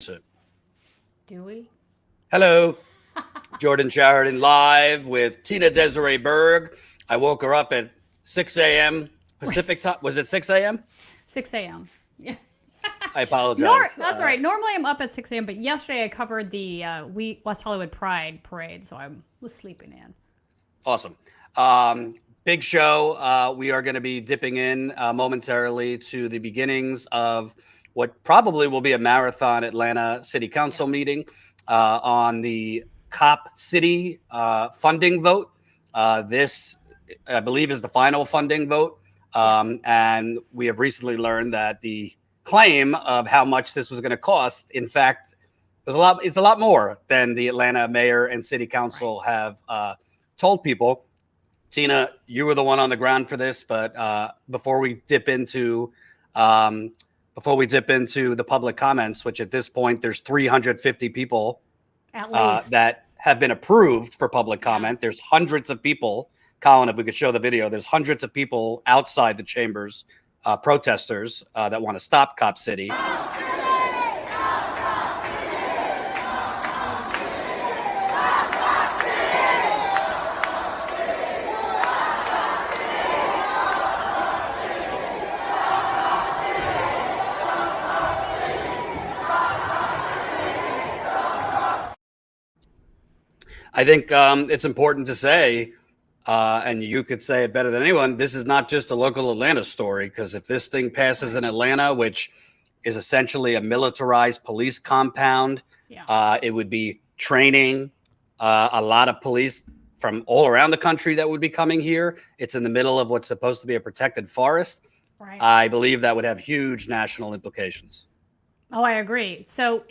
Do we? Hello, Jordan Sheridan live with Tina Desiree Berg. I woke her up at 6 a.m. Pacific time. Was it 6 a.m.? 6 a.m. Yeah. I apologize. That's all right. Normally I'm up at 6 a.m., but yesterday I covered the West Hollywood Pride Parade, so I was sleeping in. Awesome. Big show. We are going to be dipping in momentarily to the beginnings of what probably will be a marathon Atlanta City Council meeting on the COP City funding vote. This, I believe, is the final funding vote. And we have recently learned that the claim of how much this was going to cost, in fact, it's a lot more than the Atlanta mayor and city council have told people. Tina, you were the one on the ground for this, but before we dip into the public comments, which at this point there's 350 people At least. that have been approved for public comment. There's hundreds of people. Colin, if we could show the video, there's hundreds of people outside the chambers, protesters that want to stop Cop City. I think it's important to say, and you could say it better than anyone, this is not just a local Atlanta story, because if this thing passes in Atlanta, which is essentially a militarized police compound, it would be training a lot of police from all around the country that would be coming here. It's in the middle of what's supposed to be a protected forest. Right. I believe that would have huge national implications. Oh, I agree. So,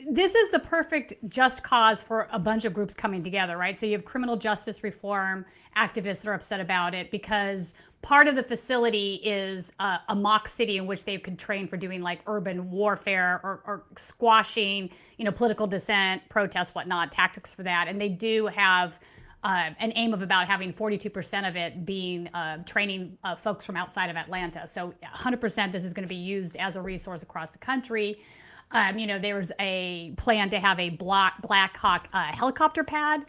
this is the perfect just cause for a bunch of groups coming together, right? So you have criminal justice reform activists that are upset about it because part of the facility is a mock city in which they could train for doing like urban warfare or squashing, political dissent, protests, whatnot, tactics for that. And they do have an aim of about having 42% of it being training folks from outside of Atlanta. So 100% this is going to be used as a resource across the country. There's a plan to have a Black Hawk helicopter pad,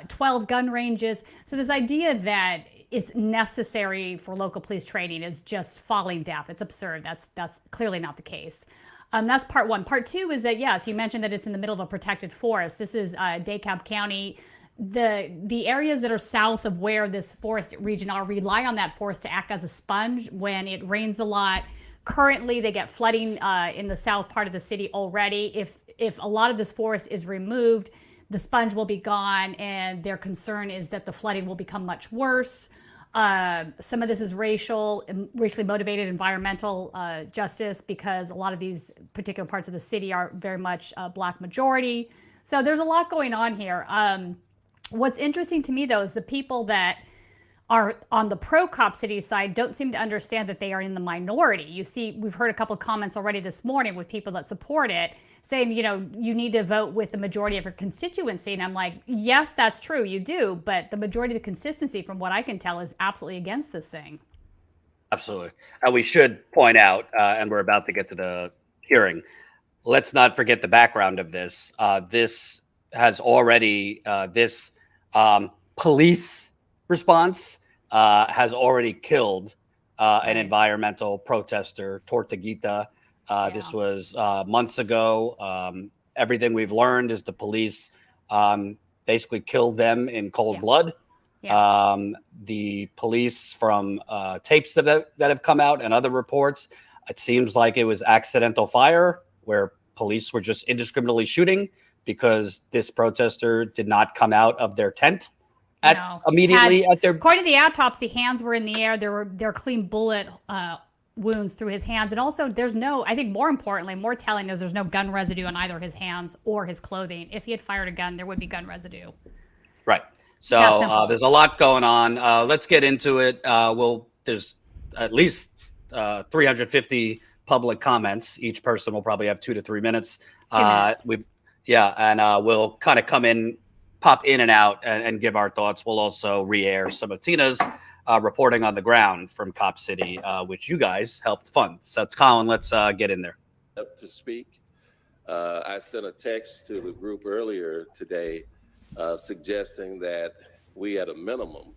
12 gun ranges. So this idea that it's necessary for local police training is just falling deaf. It's absurd. That's clearly not the case. That's part one. Part two is that, yes, you mentioned that it's in the middle of a protected forest. This is DeKalb County. The areas that are south of where this forest region are rely on that forest to act as a sponge when it rains a lot. Currently, they get flooding in the south part of the city already. If a lot of this forest is removed, the sponge will be gone, and their concern is that the flooding will become much worse. Some of this is racially motivated environmental justice because a lot of these particular parts of the city are very much Black majority. So there's a lot going on here. What's interesting to me, though, is the people that are on the pro-Cop City side don't seem to understand that they are in the minority. You see, we've heard a couple of comments already this morning with people that support it saying, you need to vote with the majority of your constituency. And I'm like, yes, that's true, you do. But the majority of the constituency, from what I can tell, is absolutely against this thing. Absolutely. And we should point out, and we're about to get to the hearing, let's not forget the background of this. This has already, police response has already killed an environmental protester, Tortuguita. This was months ago. Everything we've learned is the police basically killed them in cold blood. The police, from tapes that have come out and other reports, it seems like it was accidental fire where police were just indiscriminately shooting because this protester did not come out of their tent immediately at their. According to the autopsy, hands were in the air. There were clean bullet wounds through his hands, and also there's no. I think more importantly, more telling is there's no gun residue on either his hands or his clothing. If he had fired a gun, there would be gun residue. Right. So there's a lot going on. Let's get into it. There's at least 350 public comments. Each person will probably have 2 to 3 minutes. 2 minutes. We'll kind of pop in and out and give our thoughts. We'll also re-air some of Tina's reporting on the ground from Cop City, which you guys helped fund. So, Colin, let's get in there. To speak. I sent a text to the group earlier today suggesting that we, at a minimum,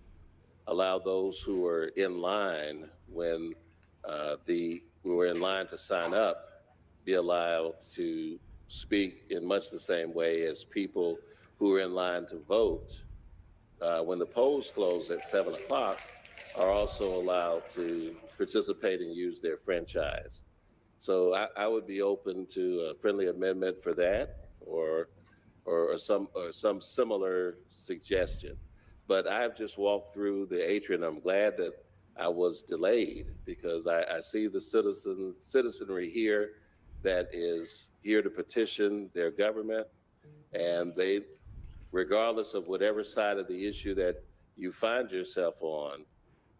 allow those who are in line when who are in line to sign up be allowed to speak in much the same way as people who are in line to vote when the polls close at 7 o'clock are also allowed to participate and use their franchise. So I would be open to a friendly amendment for that, or some similar suggestion. But I've just walked through the atrium. I'm glad that I was delayed because I see the citizenry here that is here to petition their government, and they, regardless of whatever side of the issue that you find yourself on,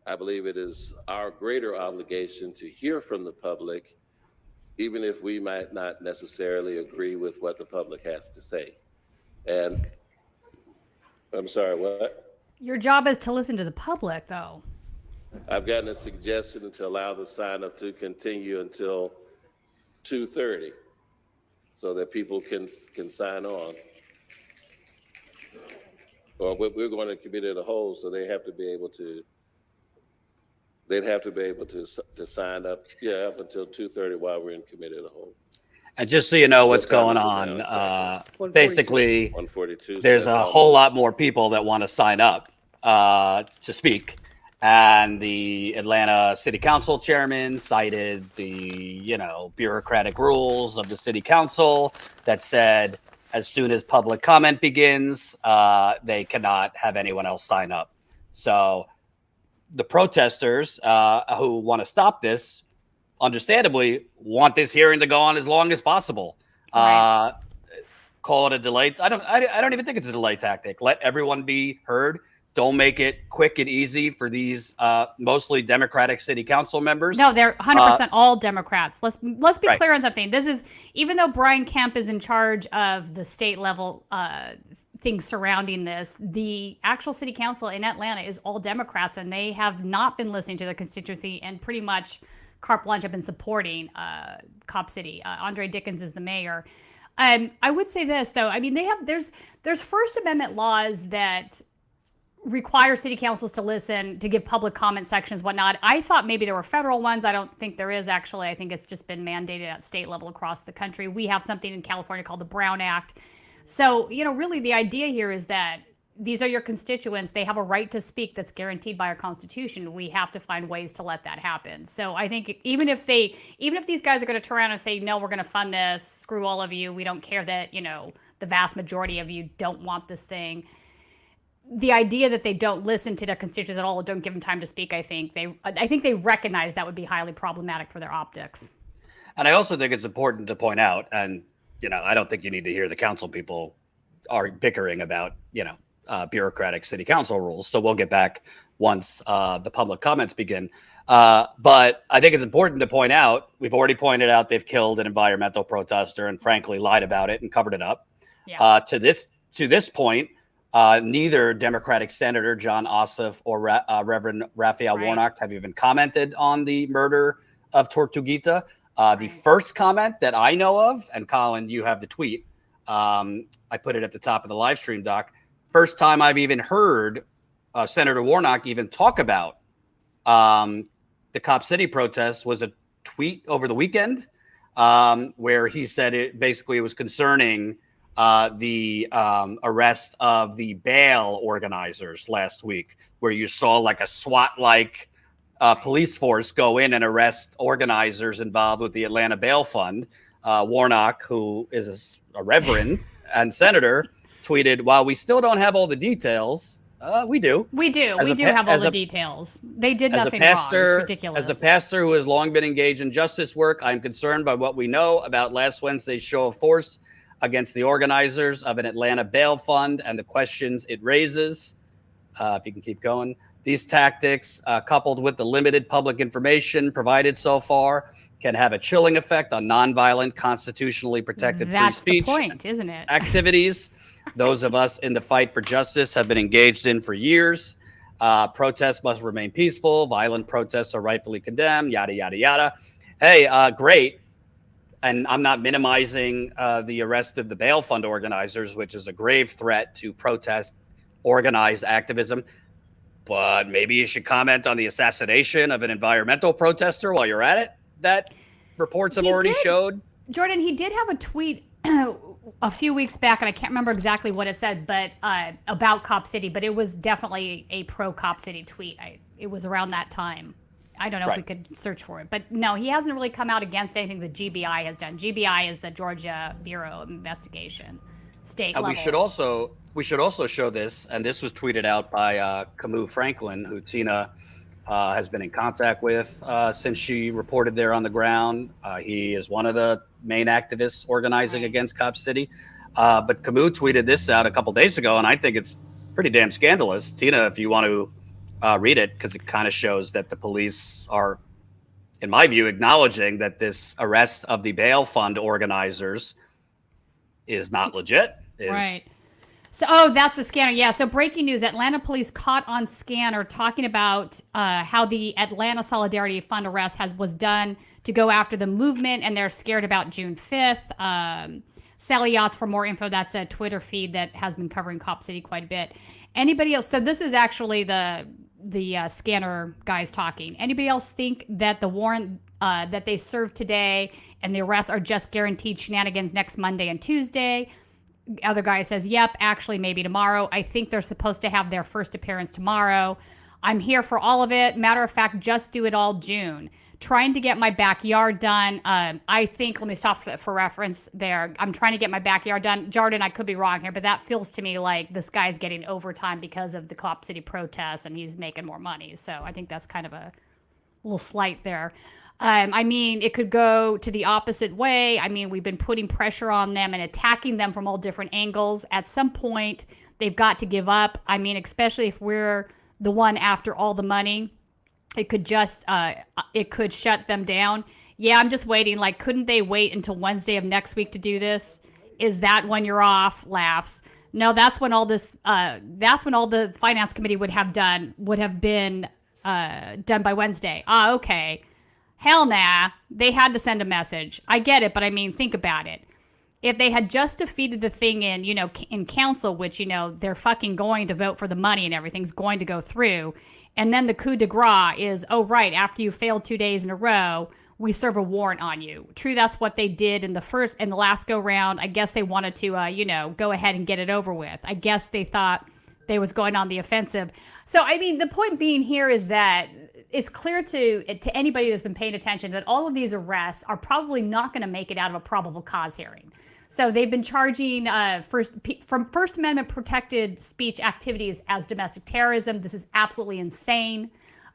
I believe it is our greater obligation to hear from the public, even if we might not necessarily agree with what the public has to say. And I'm sorry, what? Your job is to listen to the public, though. I've gotten a suggestion to allow the sign up to continue until 2:30 so that people can sign on. Or we're going to committee of the whole, so they'd have to be able to sign up, up until 2:30 while we're in committee of the whole. And just so you know what's going on, basically, there's a whole lot more people that want to sign up to speak. And the Atlanta City Council chairman cited the, bureaucratic rules of the city council that said as soon as public comment begins, they cannot have anyone else sign up. So the protesters who want to stop this, understandably, want this hearing to go on as long as possible. Right. Call it a delay. I don't even think it's a delay tactic. Let everyone be heard. Don't make it quick and easy for these mostly Democratic city council members. No, they're 100% all Democrats. Let's be clear on something. This is, even though Brian Kemp is in charge of the state level things surrounding this, the actual city council in Atlanta is all Democrats, and they have not been listening to their constituency and pretty much carte blanche have been supporting Cop City. Andre Dickens is the mayor. I would say this, though. I mean, there's First Amendment laws that require city councils to listen, to give public comment sections, whatnot. I thought maybe there were federal ones. I don't think there is, actually. I think it's just been mandated at state level across the country. We have something in California called the Brown Act. So, really the idea here is that these are your constituents. They have a right to speak that's guaranteed by our Constitution. We have to find ways to let that happen. So I think even if these guys are going to turn around and say, no, we're going to fund this, screw all of you, we don't care that, the vast majority of you don't want this thing. The idea that they don't listen to their constituents at all, don't give them time to speak, I think they recognize that would be highly problematic for their optics. And I also think it's important to point out, and I don't think you need to hear the council people are bickering about bureaucratic city council rules. So we'll get back once the public comments begin. But I think it's important to point out, we've already pointed out they've killed an environmental protester and frankly lied about it and covered it up. Yeah. To this point, neither Democratic Senator John Ossoff or Reverend Raphael Warnock have even commented on the murder of Tortuguita. The first comment that I know of, and Colin, you have the tweet, I put it at the top of the live stream, Doc. First time I've even heard Senator Warnock even talk about the Cop City protest was a tweet over the weekend where he said it was concerning the arrest of the bail organizers last week, where you saw like a SWAT-like police force go in and arrest organizers involved with the Atlanta Bail Fund. Warnock, who is a reverend and senator, tweeted, while we still don't have all the details, we do. We do have all the details. They did nothing wrong. It's ridiculous. As a pastor who has long been engaged in justice work, I'm concerned by what we know about last Wednesday's show of force against the organizers of an Atlanta bail fund and the questions it raises. If you can keep going. These tactics, coupled with the limited public information provided so far, can have a chilling effect on nonviolent, constitutionally protected free speech. That's the point, isn't it? Activities those of us in the fight for justice have been engaged in for years. Protests must remain peaceful. Violent protests are rightfully condemned, yada, yada, yada. Hey, great. and I'm not minimizing the arrest of the bail fund organizers, which is a grave threat to protest, organized activism. But maybe you should comment on the assassination of an environmental protester while you're at it. That reports have already showed. Jordan, he did have a tweet a few weeks back, and I can't remember exactly what it said, but about Cop City, but it was definitely a pro Cop City tweet. It was around that time. I don't know if we could search for it, but no, he hasn't really come out against anything the GBI has done. GBI is the Georgia Bureau of Investigation, state level. We should also show this, and this was tweeted out by Camus Franklin, who Tina has been in contact with since she reported there on the ground. He is one of the main activists organizing against Cop City. But Camus tweeted this out a couple days ago, and I think it's pretty damn scandalous. Tina, if you want to read it, because it kind of shows that the police are, in my view, acknowledging that this arrest of the bail fund organizers is not legit. Right. So, that's the scanner. Yeah. So breaking news, Atlanta police caught on scanner talking about how the Atlanta Solidarity Fund arrest was done to go after the movement, and they're scared about June 5th. Sally Yachts for more info. That's a Twitter feed that has been covering Cop City quite a bit. Anybody else? So this is actually the scanner guys talking. Anybody else think that the warrant that they served today and the arrests are just guaranteed shenanigans next Monday and Tuesday? Other guy says, yep, actually maybe tomorrow. I think they're supposed to have their first appearance tomorrow. I'm here for all of it. Matter of fact, just do it all June. Trying to get my backyard done. I think, let me stop for reference there. I'm trying to get my backyard done. Jordan, I could be wrong here, but that feels to me like this guy's getting overtime because of the Cop City protests and he's making more money. So I think that's kind of a little slight there. I mean, it could go to the opposite way. I mean, we've been putting pressure on them and attacking them from all different angles. At some point, they've got to give up. I mean, especially if we're the one after all the money, it could just, it could shut them down. Yeah, I'm just waiting. Like, couldn't they wait until Wednesday of next week to do this? Is that when you're off? Laughs. No, that's when all this, that's when all the finance committee would have been done by Wednesday. Okay. Hell nah, they had to send a message. I get it, but I mean, think about it. If they had just defeated the thing in council, which, they're fucking going to vote for the money and everything's going to go through. And then the coup de grace is, oh, right, after you failed 2 days in a row, we serve a warrant on you. True, that's what they did in the last go round. I guess they wanted to, go ahead and get it over with. I guess they thought they was going on the offensive. So, I mean, the point being here is that it's clear to anybody that's been paying attention that all of these arrests are probably not going to make it out of a probable cause hearing. So they've been charging from First Amendment protected speech activities as domestic terrorism. This is absolutely insane.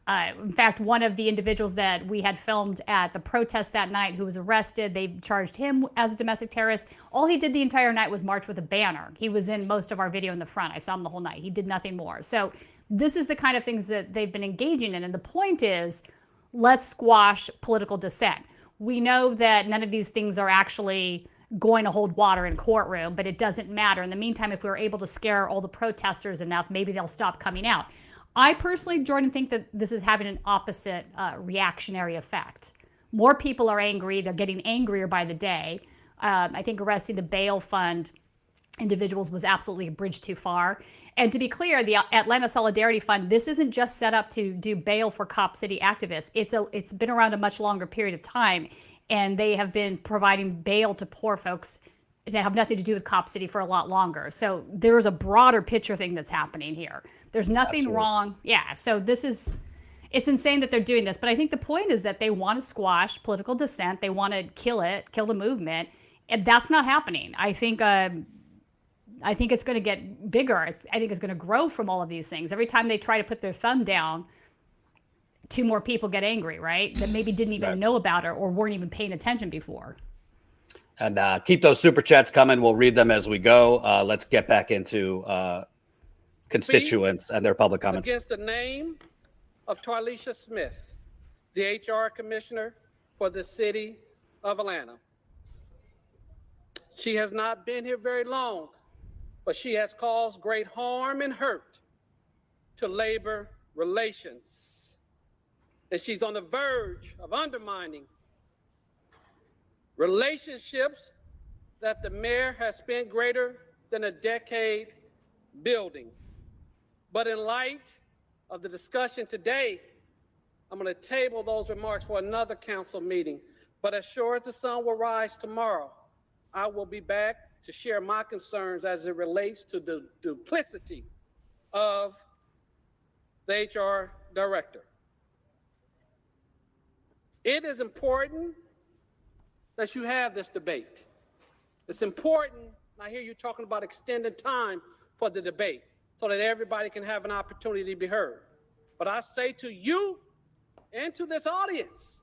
In fact, one of the individuals that we had filmed at the protest that night who was arrested, they charged him as a domestic terrorist. All he did the entire night was march with a banner. He was in most of our video in the front. I saw him the whole night. He did nothing more. So this is the kind of things that they've been engaging in. And the point is, let's squash political dissent. We know that none of these things are actually going to hold water in courtroom, but it doesn't matter. In the meantime, if we're able to scare all the protesters enough, maybe they'll stop coming out. I personally, Jordan, think that this is having an opposite reactionary effect. More people are angry. They're getting angrier by the day. I think arresting the bail fund individuals was absolutely a bridge too far. And to be clear, the Atlanta Solidarity Fund, this isn't just set up to do bail for Cop City activists. It's been around a much longer period of time, and they have been providing bail to poor folks that have nothing to do with Cop City for a lot longer. So there's a broader picture thing that's happening here. There's nothing wrong. Yeah. So it's insane that they're doing this. But I think the point is that they want to squash political dissent. They want to kill the movement. And that's not happening. I think it's going to get bigger. I think it's going to grow from all of these things. Every time they try to put their thumb down, 2 more people get angry, right? That maybe didn't even know about it or weren't even paying attention before. And keep those super chats coming. We'll read them as we go. Let's get back into constituents and their public comments. Against the name of Tarlisha Smith, the HR Commissioner for the City of Atlanta. She has not been here very long, but she has caused great harm and hurt to labor relations. And she's on the verge of undermining relationships that the mayor has spent greater than a decade building. But in light of the discussion today, I'm going to table those remarks for another council meeting. But as sure as the sun will rise tomorrow, I will be back to share my concerns as it relates to the duplicity of the HR director. It is important that you have this debate. It's important, I hear you talking about extending time for the debate so that everybody can have an opportunity to be heard. But I say to you and to this audience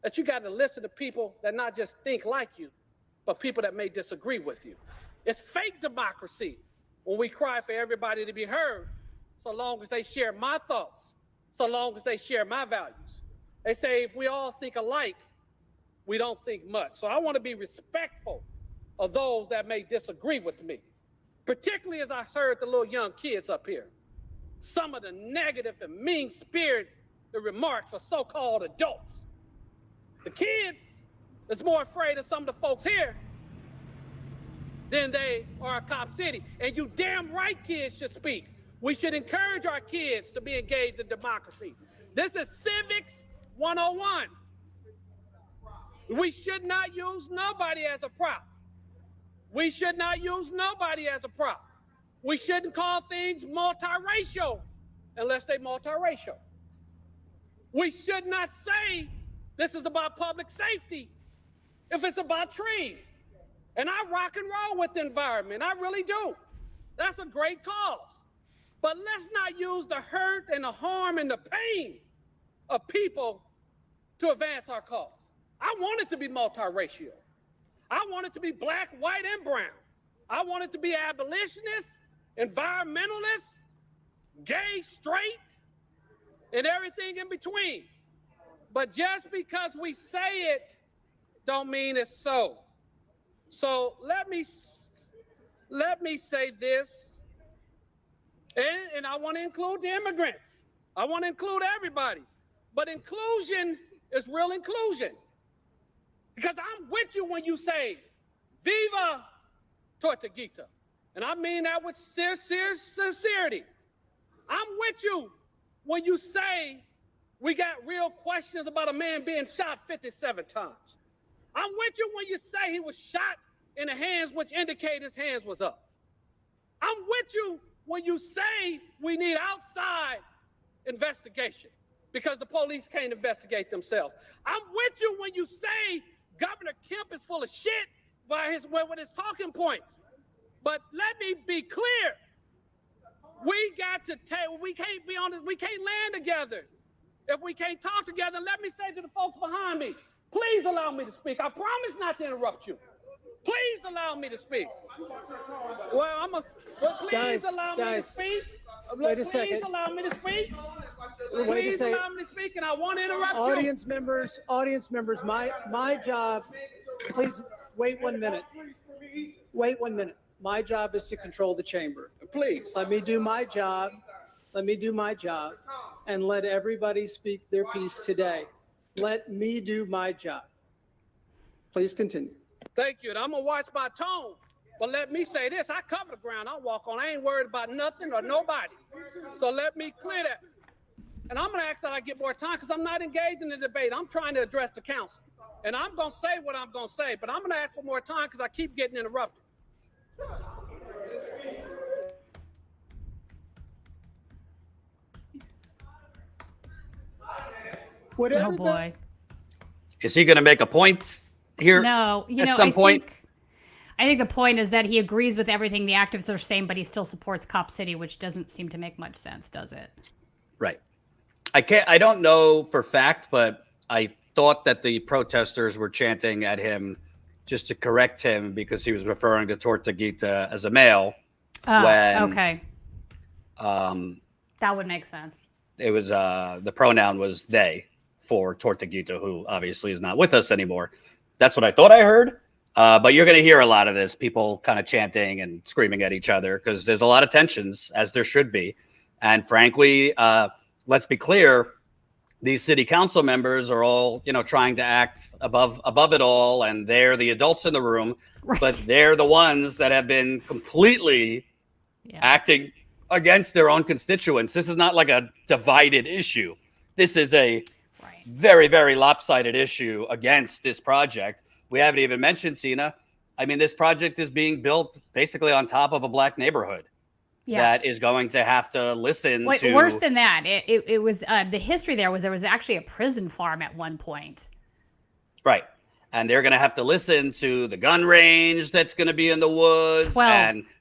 that you got to listen to people that not just think like you, but people that may disagree with you. It's fake democracy when we cry for everybody to be heard, so long as they share my thoughts, so long as they share my values. They say if we all think alike, we don't think much. So I want to be respectful of those that may disagree with me, particularly as I heard the little young kids up here. Some of the negative and mean-spirited remarks for so-called adults. The kids is more afraid of some of the folks here than they are of Cop City. And you damn right kids should speak. We should encourage our kids to be engaged in democracy. This is Civics 101. We should not use nobody as a prop. We should not use nobody as a prop. We shouldn't call things multiracial unless they're multiracial. We should not say this is about public safety if it's about trees. And I rock and roll with the environment. I really do. That's a great cause. But let's not use the hurt and the harm and the pain of people to advance our cause. I want it to be multiracial. I want it to be black, white, and brown. I want it to be abolitionists, environmentalists, gay, straight, and everything in between. But just because we say it don't mean it's so. So let me say this, and I want to include the immigrants. I want to include everybody. But inclusion is real inclusion. Because I'm with you when you say, Viva Tortuguita. And I mean that with sincerity. I'm with you when you say we got real questions about a man being shot 57 times. I'm with you when you say he was shot in the hands which indicate his hands was up. I'm with you when you say we need outside investigation because the police can't investigate themselves. I'm with you when you say Governor Kemp is full of shit with his talking points. But let me be clear. We can't land together if we can't talk together. Let me say to the folks behind me, please allow me to speak. I promise not to interrupt you. Please allow me to speak. Well, please allow me to speak. Wait a second. Please allow me to speak. Wait a second. Allow me to speak, and I won't interrupt Audience members, my job, please wait 1 minute. Wait 1 minute. My job is to control the chamber. Please. Let me do my job. And let everybody speak their piece today. Let me do my job. Please continue. Thank you. And I'm going to watch my tone. But let me say this. I cover the ground I walk on. I ain't worried about nothing or nobody. So let me clear that. And I'm going to ask that I get more time because I'm not engaged in the debate. I'm trying to address the council. And I'm going to say what I'm going to say. But I'm going to ask for more time because I keep getting interrupted. Oh boy. Is he going to make a point here? No, at some point? I think the point is that he agrees with everything the activists are saying, but he still supports Cop City, which doesn't seem to make much sense, does it? Right. I don't know for fact, but I thought that the protesters were chanting at him just to correct him because he was referring to Tortuguita as a male. Okay. That would make sense. It was the pronoun was they for Tortuguita, who obviously is not with us anymore. That's what I thought I heard. But you're going to hear a lot of this, people kind of chanting and screaming at each other because there's a lot of tensions, as there should be. And frankly, let's be clear, these city council members are all, trying to act above it all, and they're the adults in the room, Right. but they're the ones that have been completely acting against their own constituents. This is not like a divided issue. This is a very, very lopsided issue against this project. We haven't even mentioned, Tina. I mean, this project is being built basically on top of a black neighborhood. Yes. That is going to have to listen Wait, to. worse than that. It was the history there was actually a prison farm at one point. Right. And they're going to have to listen to the gun range that's going to be in the woods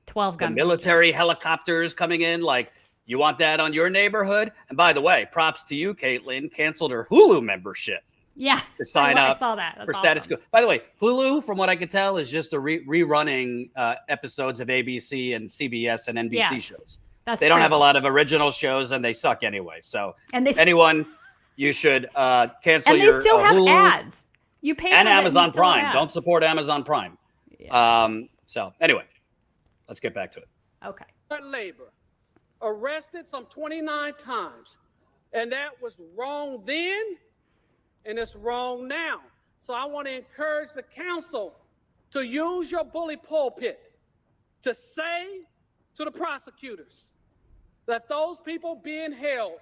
12 the gun military ranges. helicopters coming in. Like, you want that on your neighborhood? And by the way, props to you, Caitlin, canceled her Hulu membership. Yeah. To sign up I saw that. That's for awesome. Status Coup. By the way, Hulu, from what I can tell, is just a rerunning episodes of ABC and CBS and NBC shows. They don't have a lot of original shows, and they suck anyway. So anyone, you should cancel your And they still have Hulu ads. You pay and for it, Amazon you still have Prime. ads. Don't support Amazon Prime. Yeah. So anyway, let's get back to it. Okay. Labor arrested some 29 times, and that was wrong then, and it's wrong now. So I want to encourage the council to use your bully pulpit to say to the prosecutors that those people being held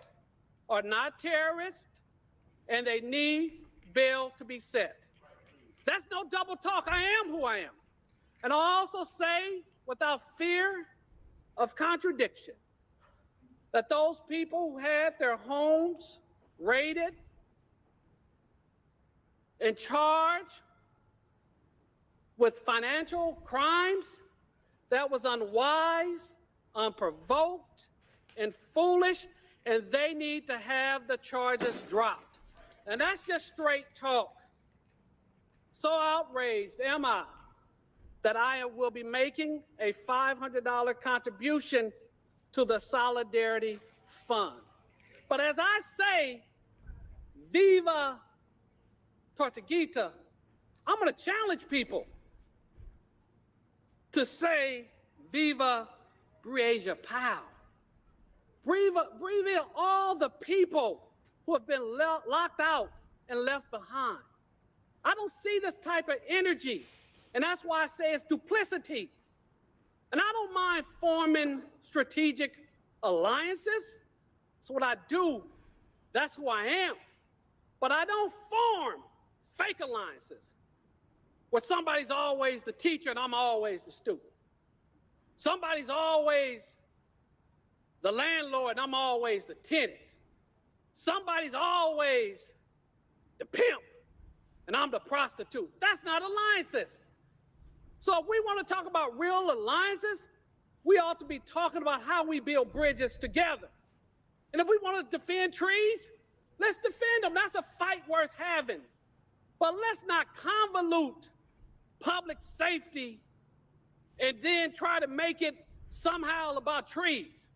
are not terrorists and they need bail to be set. That's no double talk. I am who I am. And I'll also say, without fear of contradiction, that those people who had their homes raided and charged with financial crimes, that was unwise, unprovoked, and foolish, and they need to have the charges dropped. And that's just straight talk. So outraged am I that I will be making a $500 contribution to the Solidarity Fund. But as I say, Viva Tortuguita, I'm going to challenge people to say Viva Breasia Pow. Breathe all the people who have been locked out and left behind. I don't see this type of energy, and that's why I say it's duplicity. And I don't mind forming strategic alliances. It's what I do. That's who I am. But I don't form fake alliances where somebody's always the teacher and I'm always the student. Somebody's always the landlord and I'm always the tenant. Somebody's always the pimp and I'm the prostitute. That's not alliances. So if we want to talk about real alliances, we ought to be talking about how we build bridges together. And if we want to defend trees, let's defend them. That's a fight worth having. But let's not convolute public safety and then try to make it somehow about trees.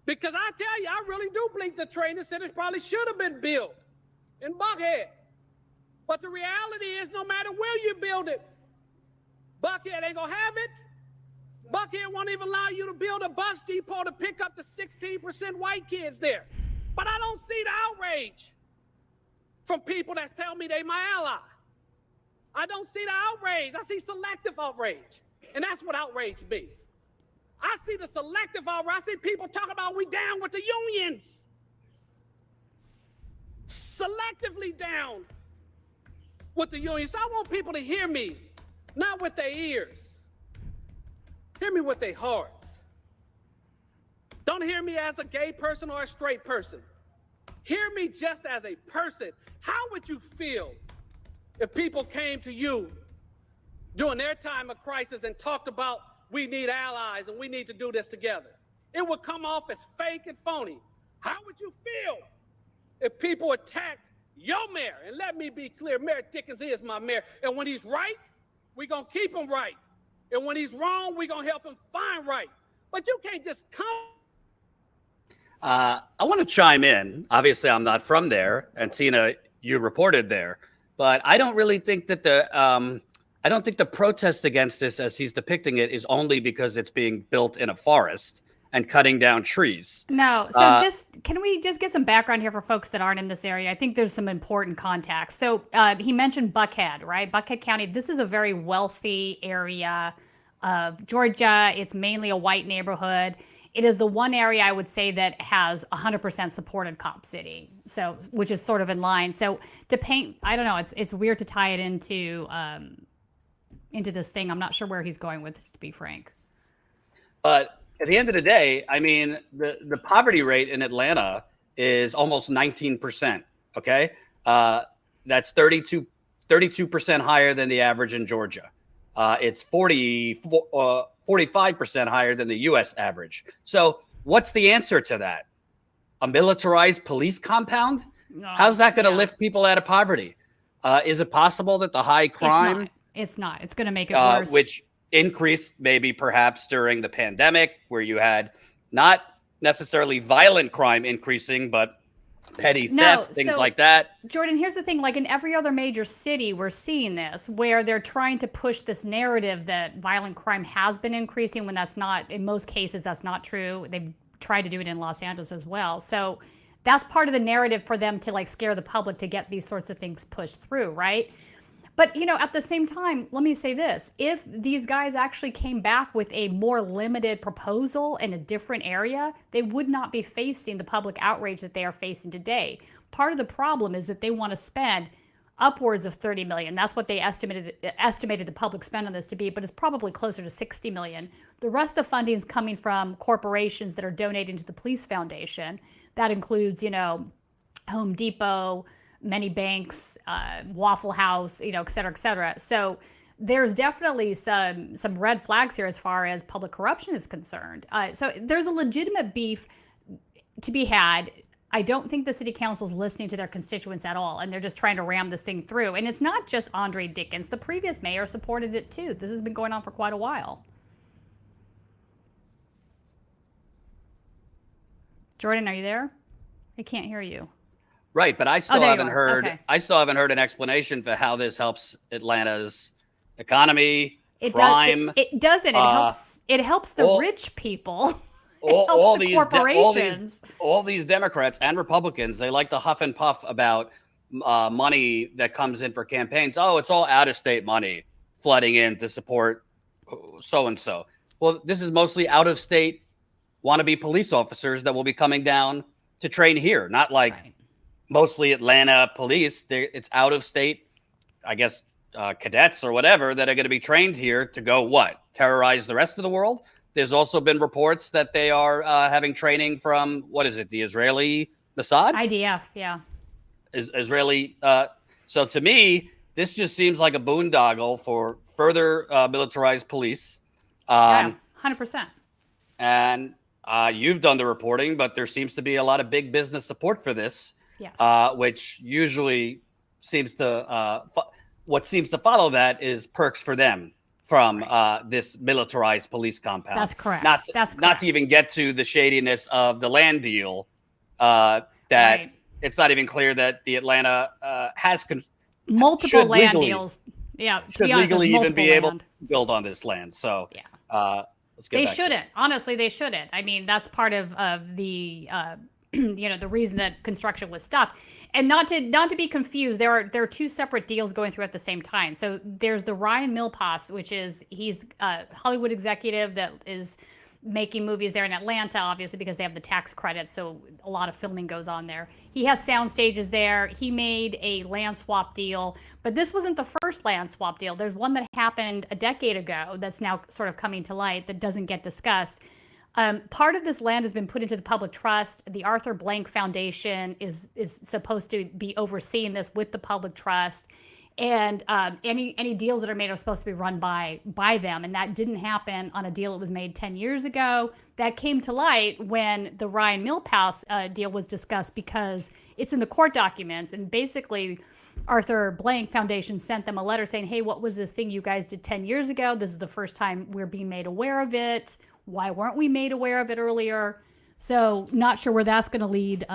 Because I tell you, I really do believe the training centers probably should have been built in Buckhead. But the reality is, no matter where you build it, Buckhead ain't gonna have it. Buckhead won't even allow you to build a bus depot to pick up the 16% white kids there. But I don't see the outrage from people that tell me they my ally. I don't see the outrage. I see selective outrage. And that's what outrage be. I see the selective outrage. I see people talking about we down with the unions. Selectively down with the unions. I want people to hear me, not with their ears. Hear me with their hearts. Don't hear me as a gay person or a straight person. Hear me just as a person. How would you feel if people came to you during their time of crisis and talked about we need allies and we need to do this together? It would come off as fake and phony. How would you feel if people attacked your mayor? And let me be clear, Mayor Dickens is my mayor. And when he's right, we're going to keep him right. And when he's wrong, we're going to help him find right. But you can't just come. I want to chime in. Obviously, I'm not from there, and Tina, you reported there. But I don't really think that I don't think the protest against this, as he's depicting it, is only because it's being built in a forest and cutting down trees. No. So can we just get some background here for folks that aren't in this area? I think there's some important context. So he mentioned Buckhead, right? Buckhead County. This is a very wealthy area of Georgia. It's mainly a white neighborhood. It is the one area I would say that has 100% supported Cop City. So, which is sort of in line. So to paint, I don't know. It's weird to tie it into this thing. I'm not sure where he's going with this, to be frank. But at the end of the day, I mean, the poverty rate in Atlanta is almost 19%. Okay. That's 32% higher than the average in Georgia. It's 45% higher than the U.S. average. So what's the answer to that? A militarized police compound? No, How's that going to lift people out of poverty? Is it possible that the high crime? It's not. It's going to make it worse. Which increased maybe perhaps during the pandemic, where you had not necessarily violent crime increasing, but petty theft, things like that. Jordan, here's the thing. Like in every other major city, we're seeing this, where they're trying to push this narrative that violent crime has been increasing when that's not, in most cases, that's not true. They've tried to do it in Los Angeles as well. So that's part of the narrative for them to like scare the public to get these sorts of things pushed through, right? But, you know, at the same time, let me say this. If these guys actually came back with a more limited proposal in a different area, they would not be facing the public outrage that they are facing today. Part of the problem is that they want to spend upwards of $30 million. That's what they estimated the public spend on this to be, but it's probably closer to $60 million. The rest of the funding is coming from corporations that are donating to the police foundation. That includes, you know, Home Depot, many banks, Waffle House, you know, et cetera, et cetera. So there's definitely some red flags here as far as public corruption is concerned. So there's a legitimate beef to be had. I don't think the city council is listening to their constituents at all, and they're just trying to ram this thing through. And it's not just Andre Dickens. The previous mayor supported it too. This has been going on for quite a while. Jordan, are you there? I can't hear you. Right, but I still haven't heard. Okay. I still haven't heard an explanation for how this helps Atlanta's economy, It crime. It doesn't. It helps the rich people. All the these corporations. all these Democrats and Republicans, they like to huff and puff about money that comes in for campaigns. Oh, it's all out of state money flooding in to support so and so. Well, this is mostly out of state wannabe police officers that will be coming down to train here, not like. Right. Mostly Atlanta police. It's out of state, I guess, cadets or whatever that are going to be trained here to go what? Terrorize the rest of the world? There's also been reports that they are having training from, what is it, the Israeli Mossad? IDF, yeah. Israeli. So to me, this just seems like a boondoggle for further militarized police. Yeah, 100%. And you've done the reporting, but there seems to be a lot of big business support for this. Yes. Which usually seems to what seems to follow that is perks for them from this militarized police compound. That's correct. Not to even get to the shadiness of the land deal. It's not even clear that the Atlanta has multiple land deals. Yeah, should legally even be able to build on this land. So yeah, let's get. They shouldn't. Honestly, they shouldn't. I mean, that's part of the. You know, the reason that construction was stopped. And not to be confused, there are two separate deals going through at the same time. So there's the Ryan Milpas, which is he's a Hollywood executive that is making movies there in Atlanta, obviously because they have the tax credits, so a lot of filming goes on there. He has sound stages there. He made a land swap deal, but this wasn't the first land swap deal. There's one that happened a decade ago that's now sort of coming to light that doesn't get discussed. Part of this land has been put into the public trust. The Arthur Blank Foundation is supposed to be overseeing this with the public trust, and any deals that are made are supposed to be run by them. And that didn't happen on a deal that was made 10 years ago. That came to light when the Ryan Milpas deal was discussed because it's in the court documents. And basically, Arthur Blank Foundation sent them a letter saying, "Hey, what was this thing you guys did 10 years ago? This is the first time we're being made aware of it. Why weren't we made aware of it earlier?" So not sure where that's going to lead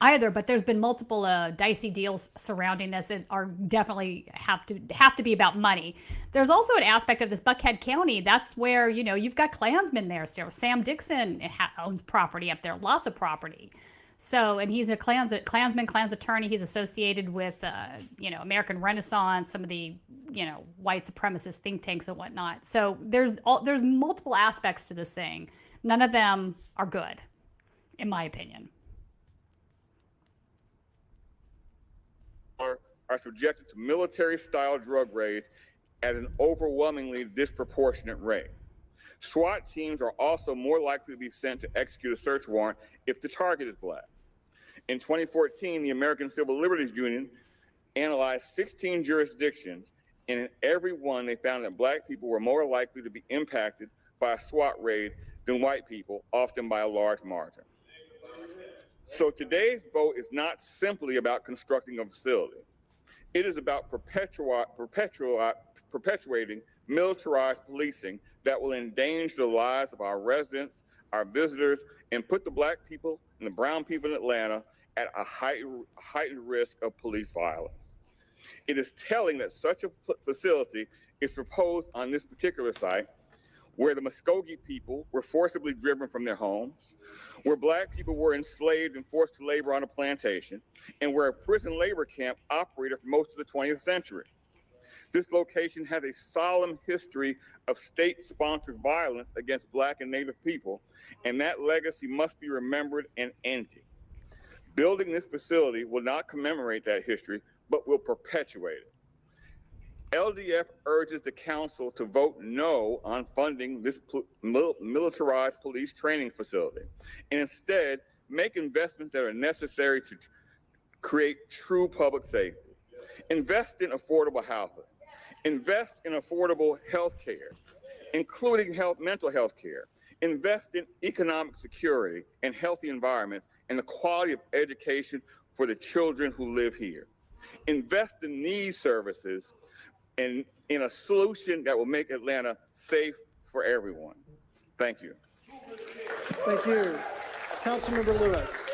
either, but there's been multiple dicey deals surrounding this that are definitely have to be about money. There's also an aspect of this Buckhead County. That's where, you know, you've got Klansmen there. So Sam Dixon owns property up there, lots of property. So, and he's a Klansman, Klans attorney. He's associated with, you know, American Renaissance, some of the, you know, white supremacist think tanks and whatnot. So there's multiple aspects to this thing. None of them are good, in my opinion. Are subjected to military-style drug raids at an overwhelmingly disproportionate rate. SWAT teams are also more likely to be sent to execute a search warrant if the target is black. In 2014, the American Civil Liberties Union analyzed 16 jurisdictions, and in every one they found that black people were more likely to be impacted by a SWAT raid than white people, often by a large margin. So today's vote is not simply about constructing a facility. It is about perpetuating militarized policing that will endanger the lives of our residents, our visitors, and put the black people and the brown people in Atlanta at a heightened risk of police violence. It is telling that such a facility is proposed on this particular site, where the Muskogee people were forcibly driven from their homes, where black people were enslaved and forced to labor on a plantation, and where a prison labor camp operated for most of the 20th century. This location has a solemn history of state-sponsored violence against black and native people, and that legacy must be remembered and ended. Building this facility will not commemorate that history, but will perpetuate it. LDF urges the council to vote no on funding this militarized police training facility, and instead make investments that are necessary to create true public safety. Invest in affordable housing. Invest in affordable health care, including mental health care. Invest in economic security and healthy environments and the quality of education for the children who live here. Invest in these services and in a solution that will make Atlanta safe for everyone. Thank you. Thank you. Councilmember Lewis.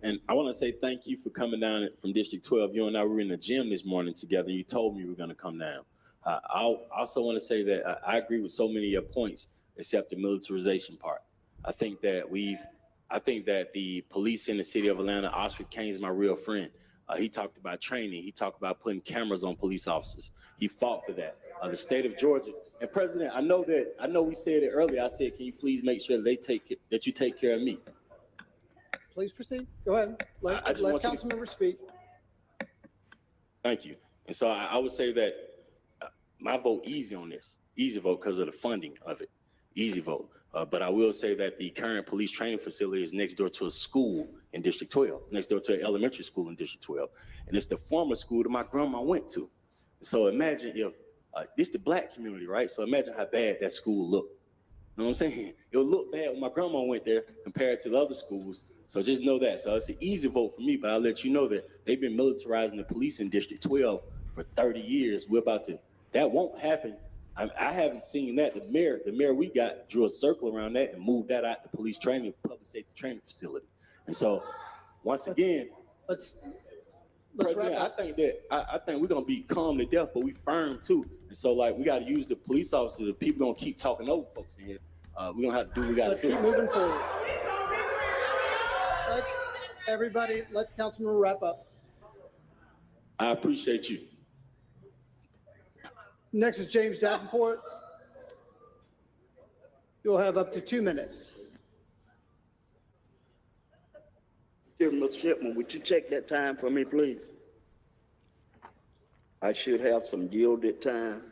And I want to say thank you for coming down from District 12. You and I were in the gym this morning together. You told me you were going to come down. I also want to say that I agree with so many of your points, except the militarization part. I think that the police in the city of Atlanta, Oscar Kane's my real friend. He talked about training. He talked about putting cameras on police officers. He fought for that. The state of Georgia and President, I know we said it earlier. I said, can you please make sure that you take care of me? Please proceed. Go ahead. Let Councilmember speak. Thank you. And so I would say that my vote easy on this. Easy vote because of the funding of it. Easy vote. But I will say that the current police training facility is next door to a school in District 12, next door to an elementary school in District 12. And it's the former school that my grandma went to. So imagine if, this the black community, right? So imagine how bad that school looked. You know what I'm saying? It would look bad when my grandma went there compared to the other schools. So just know that. So it's an easy vote for me, but I'll let you know that they've been militarizing the police in District 12 for 30 years. That won't happen. I haven't seen that. The mayor we got drew a circle around that and moved that out the police training, public safety training facility. And so, once again, let's President, I think we're gonna be calm to death, but we firm too. And so, like, we got to use the police officers. If people gonna keep talking over folks in here, we're gonna have to do what we got to do. Let's keep moving forward. Let Councilman wrap up. I appreciate you. Next is James Davenport. You'll have up to 2 minutes. Excuse me, Mr. Shipman, would you check that time for me, please? I should have some yielded time.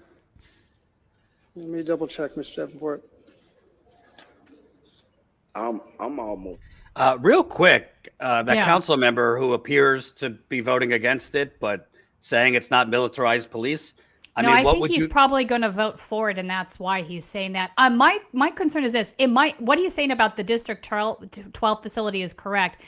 Let me double check, Mr. Davenport. I'm almost. Real quick, council member who appears to be voting against it, but saying it's not militarized police. I think he's probably going to vote for it, and that's why he's saying that. My concern is this: what he's saying about the District 12 facility is correct,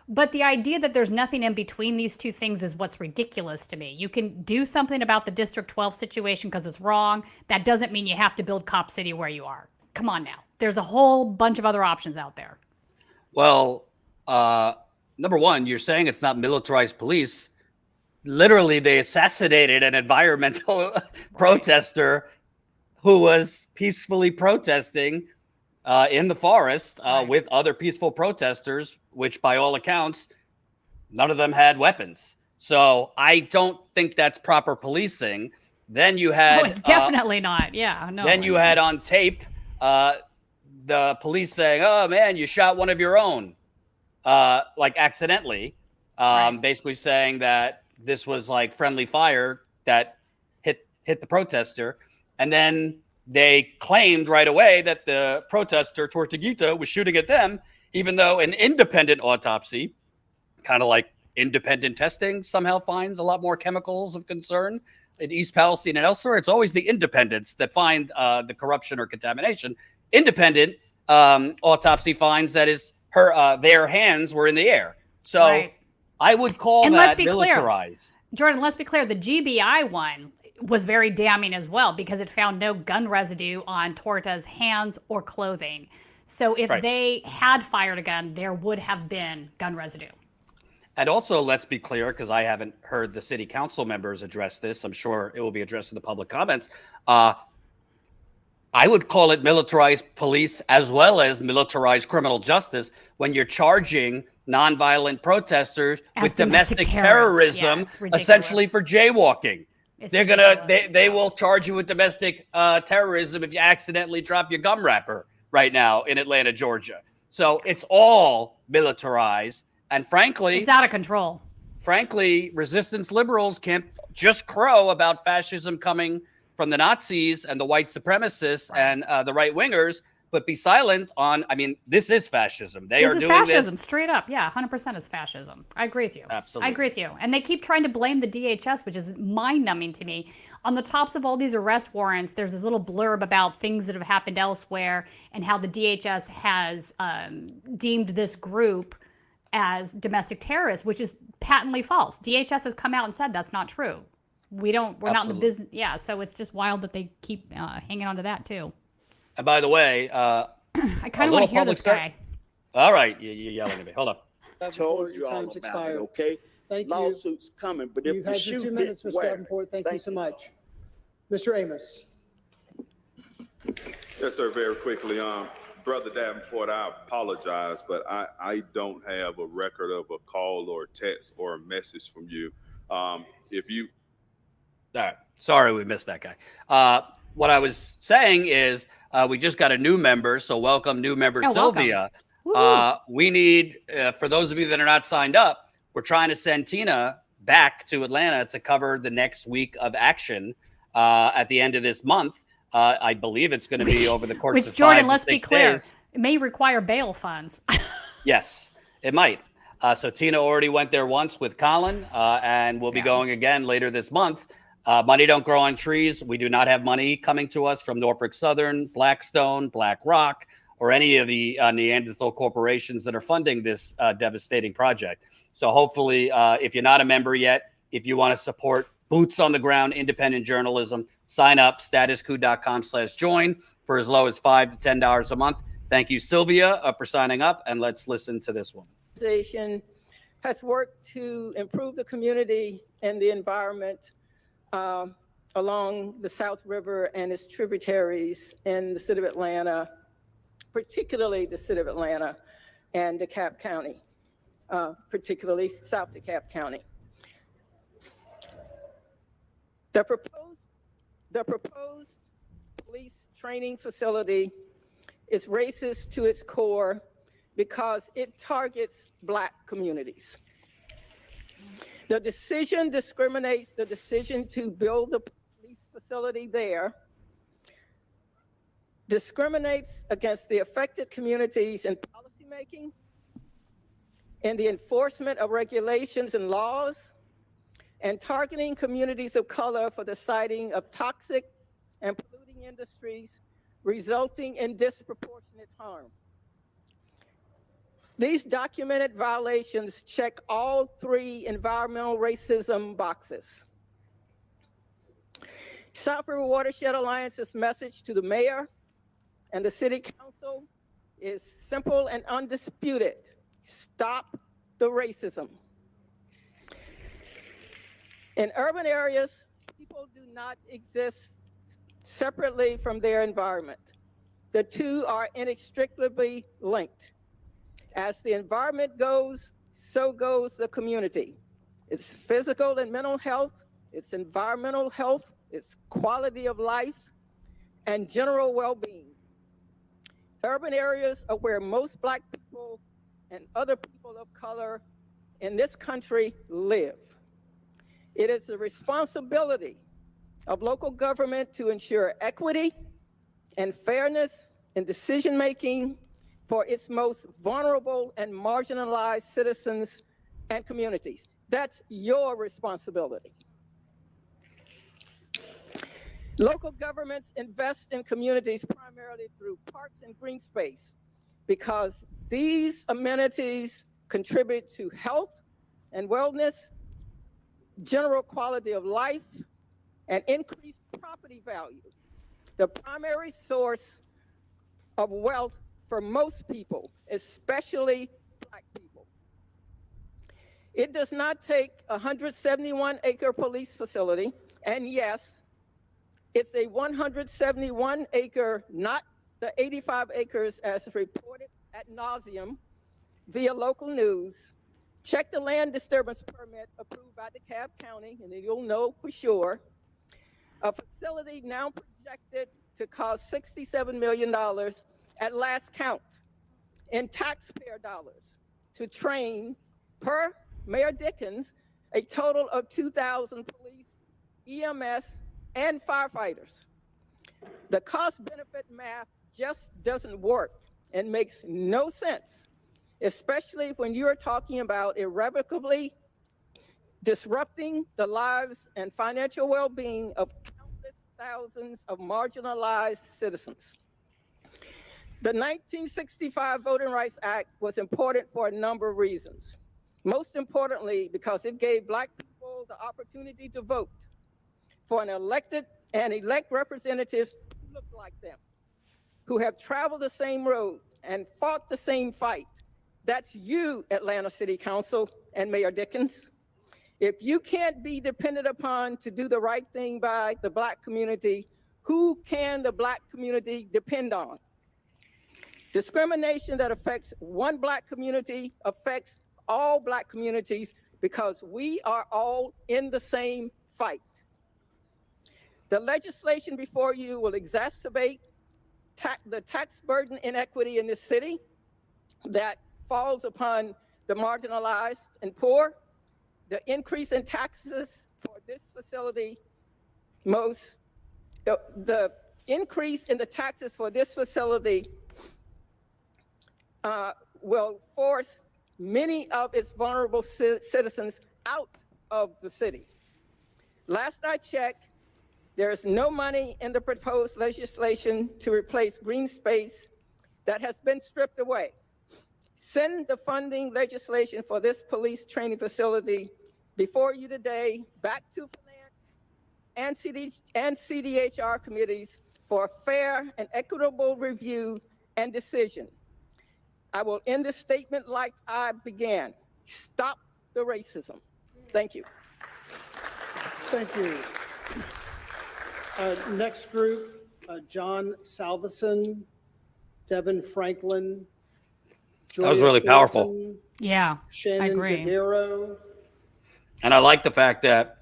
but the idea that there's nothing in between these two things is what's ridiculous to me. You can do something about the District 12 situation because it's wrong. That doesn't mean you have to build Cop City where you are. Come on now. There's a whole bunch of other options out there. Well, number one, you're saying it's not militarized police. Literally, they assassinated an environmental protester who was peacefully protesting in the forest with other peaceful protesters, which by all accounts, none of them had weapons. So I don't think that's proper policing. Then you had it's definitely not. Yeah, no. then you had on tape the police saying, "Oh man, you shot one of your own," like accidentally, basically saying that this was like friendly fire that hit the protester, and then they claimed right away that the protester Tortuguita was shooting at them, even though an independent autopsy, kind of like independent testing, somehow finds a lot more chemicals of concern in East Palestine and elsewhere. It's always the independents that find the corruption or contamination. Independent autopsy finds that their hands were in the air. So I would call that militarized. Jordan, let's be clear. The GBI one was very damning as well because it found no gun residue on Torta's hands or clothing. So if they had fired a gun, there would have been gun residue. And also, let's be clear, because I haven't heard the city council members address this. I'm sure it will be addressed in the public comments. I would call it militarized police as well as militarized criminal justice when you're charging nonviolent protesters with domestic terrorism, essentially for jaywalking. They will charge you with domestic terrorism if you accidentally drop your gum wrapper right now in Atlanta, Georgia. So it's all militarized. And frankly, it's out of control. Frankly, resistance liberals can't just crow about fascism coming from the Nazis and the white supremacists and the right wingers, but be silent on, I mean, this is fascism. This is fascism, straight up. Yeah, 100% is fascism. I agree with you. Absolutely. I agree with you. And they keep trying to blame the DHS, which is mind-numbing to me. On the tops of all these arrest warrants, there's this little blurb about things that have happened elsewhere and how the DHS has deemed this group as domestic terrorists, which is patently false. DHS has come out and said that's not true. We're not in the business. Yeah, so it's just wild that they keep hanging on to that too. And by the way, I kind of want to hear this guy. All right, you're yelling at me. Hold on. I told you all about it, okay? Thank you. Lawsuits coming, but if You've you had your shoot 2 minutes, Mr. where? Davenport. Thank you so much. Mr. Amos. Yes, sir. Very quickly, Brother Davenport, I apologize, but I don't have a record of a call or a text or a message from you. All right. Sorry, we missed that guy. What I was saying is we just got a new member, so welcome new member Sylvia. We need, for those of you that are not signed up, we're trying to send Tina back to Atlanta to cover the next week of action at the end of this month. I believe it's going to be over the course of Jordan, 5 to 6 let's be clear, days. It may require bail funds. Yes, it might. So Tina already went there once with Colin, and we'll be going again later this month. Money don't grow on trees. We do not have money coming to us from Norfolk Southern, Blackstone, BlackRock, or any of the Neanderthal corporations that are funding this devastating project. So hopefully, if you're not a member yet, if you want to support boots on the ground, independent journalism, sign up, statuscoup.com/join for as low as $5 to $10 a month. Thank you, Sylvia, for signing up. And let's listen to this one. Has worked to improve the community and the environment along the South River and its tributaries in the city of Atlanta, particularly the city of Atlanta and DeKalb County, particularly South DeKalb County. The proposed police training facility is racist to its core because it targets Black communities. The decision discriminates the decision to build the police facility there, discriminates against the affected communities in policymaking, in the enforcement of regulations and laws, and targeting communities of color for the citing of toxic and polluting industries, resulting in disproportionate harm. These documented violations check all 3 environmental racism boxes. South River Watershed Alliance's message to the mayor and the city council is simple and undisputed. Stop the racism. In urban areas, people do not exist separately from their environment. The two are inextricably linked. As the environment goes, so goes the community. It's physical and mental health, it's environmental health, it's quality of life, and general well-being. Urban areas are where most Black people and other people of color in this country live. It is the responsibility of local government to ensure equity and fairness in decision-making for its most vulnerable and marginalized citizens and communities. That's your responsibility. Local governments invest in communities primarily through parks and green space because these amenities contribute to health and wellness, general quality of life, and increased property value, the primary source of wealth for most people, especially Black people. It does not take a 171-acre police facility, and yes, it's a 171-acre, not the 85 acres as reported ad nauseum via local news. Check the land disturbance permit approved by DeKalb County, and then you'll know for sure. A facility now projected to cost $67 million at last count in taxpayer dollars to train, per Mayor Dickens, a total of 2,000 police, EMS, and firefighters. The cost-benefit math just doesn't work and makes no sense, especially when you're talking about irrevocably disrupting the lives and financial well-being of countless thousands of marginalized citizens. The 1965 Voting Rights Act was important for a number of reasons. Most importantly, because it gave Black people the opportunity to vote for an elected and elect representatives who look like them, who have traveled the same road and fought the same fight. That's you, Atlanta City Council and Mayor Dickens. If you can't be depended upon to do the right thing by the Black community, who can the Black community depend on? Discrimination that affects one Black community affects all Black communities because we are all in the same fight. The legislation before you will exacerbate the tax burden inequity in this city that falls upon the marginalized and poor. The increase in taxes for this facility, the increase in the taxes for this facility will force many of its vulnerable citizens out of the city. Last I checked, there is no money in the proposed legislation to replace green space that has been stripped away. Send the funding legislation for this police training facility before you today back to Finance and CDHR committees for a fair and equitable review and decision. I will end this statement like I began. Stop the racism. Thank you. Thank you. Next group, John Salveson, Devin Franklin, Joya That was really powerful. Thornton, Yeah, Shannon I agree. Gadaro. And I like the fact that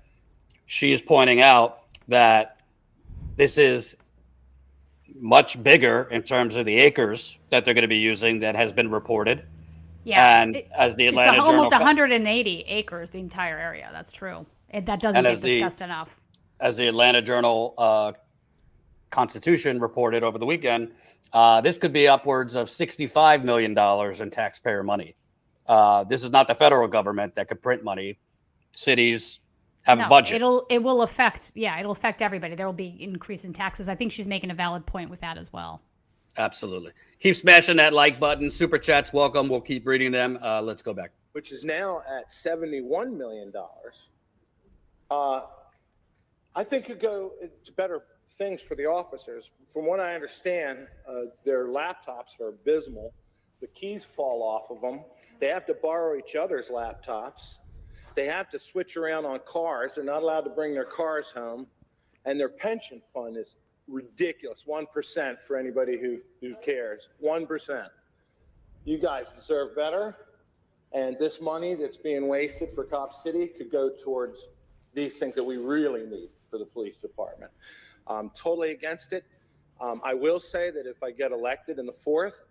she is pointing out that this is much bigger in terms of the acres that they're going to be using that has been reported. Yeah, And as the Atlanta it's almost Journal, 180 acres, the entire area. That's true. That doesn't get discussed enough. As the Atlanta Journal Constitution reported over the weekend, this could be upwards of $65 million in taxpayer money. This is not the federal government that could print money. Cities have a budget. It will affect everybody. There will be increase in taxes. I think she's making a valid point with that as well. Absolutely. Keep smashing that like button. Super chats, welcome. We'll keep reading them. Let's go back. Which is now at $71 million. I think could go to better things for the officers. From what I understand, their laptops are abysmal. The keys fall off of them. They have to borrow each other's laptops. They have to switch around on cars. They're not allowed to bring their cars home. And their pension fund is ridiculous, 1% for anybody who cares, 1%. You guys deserve better. And this money that's being wasted for Cop City could go towards these things that we really need for the police department. I'm totally against it. I will say that if I get elected in the 4th,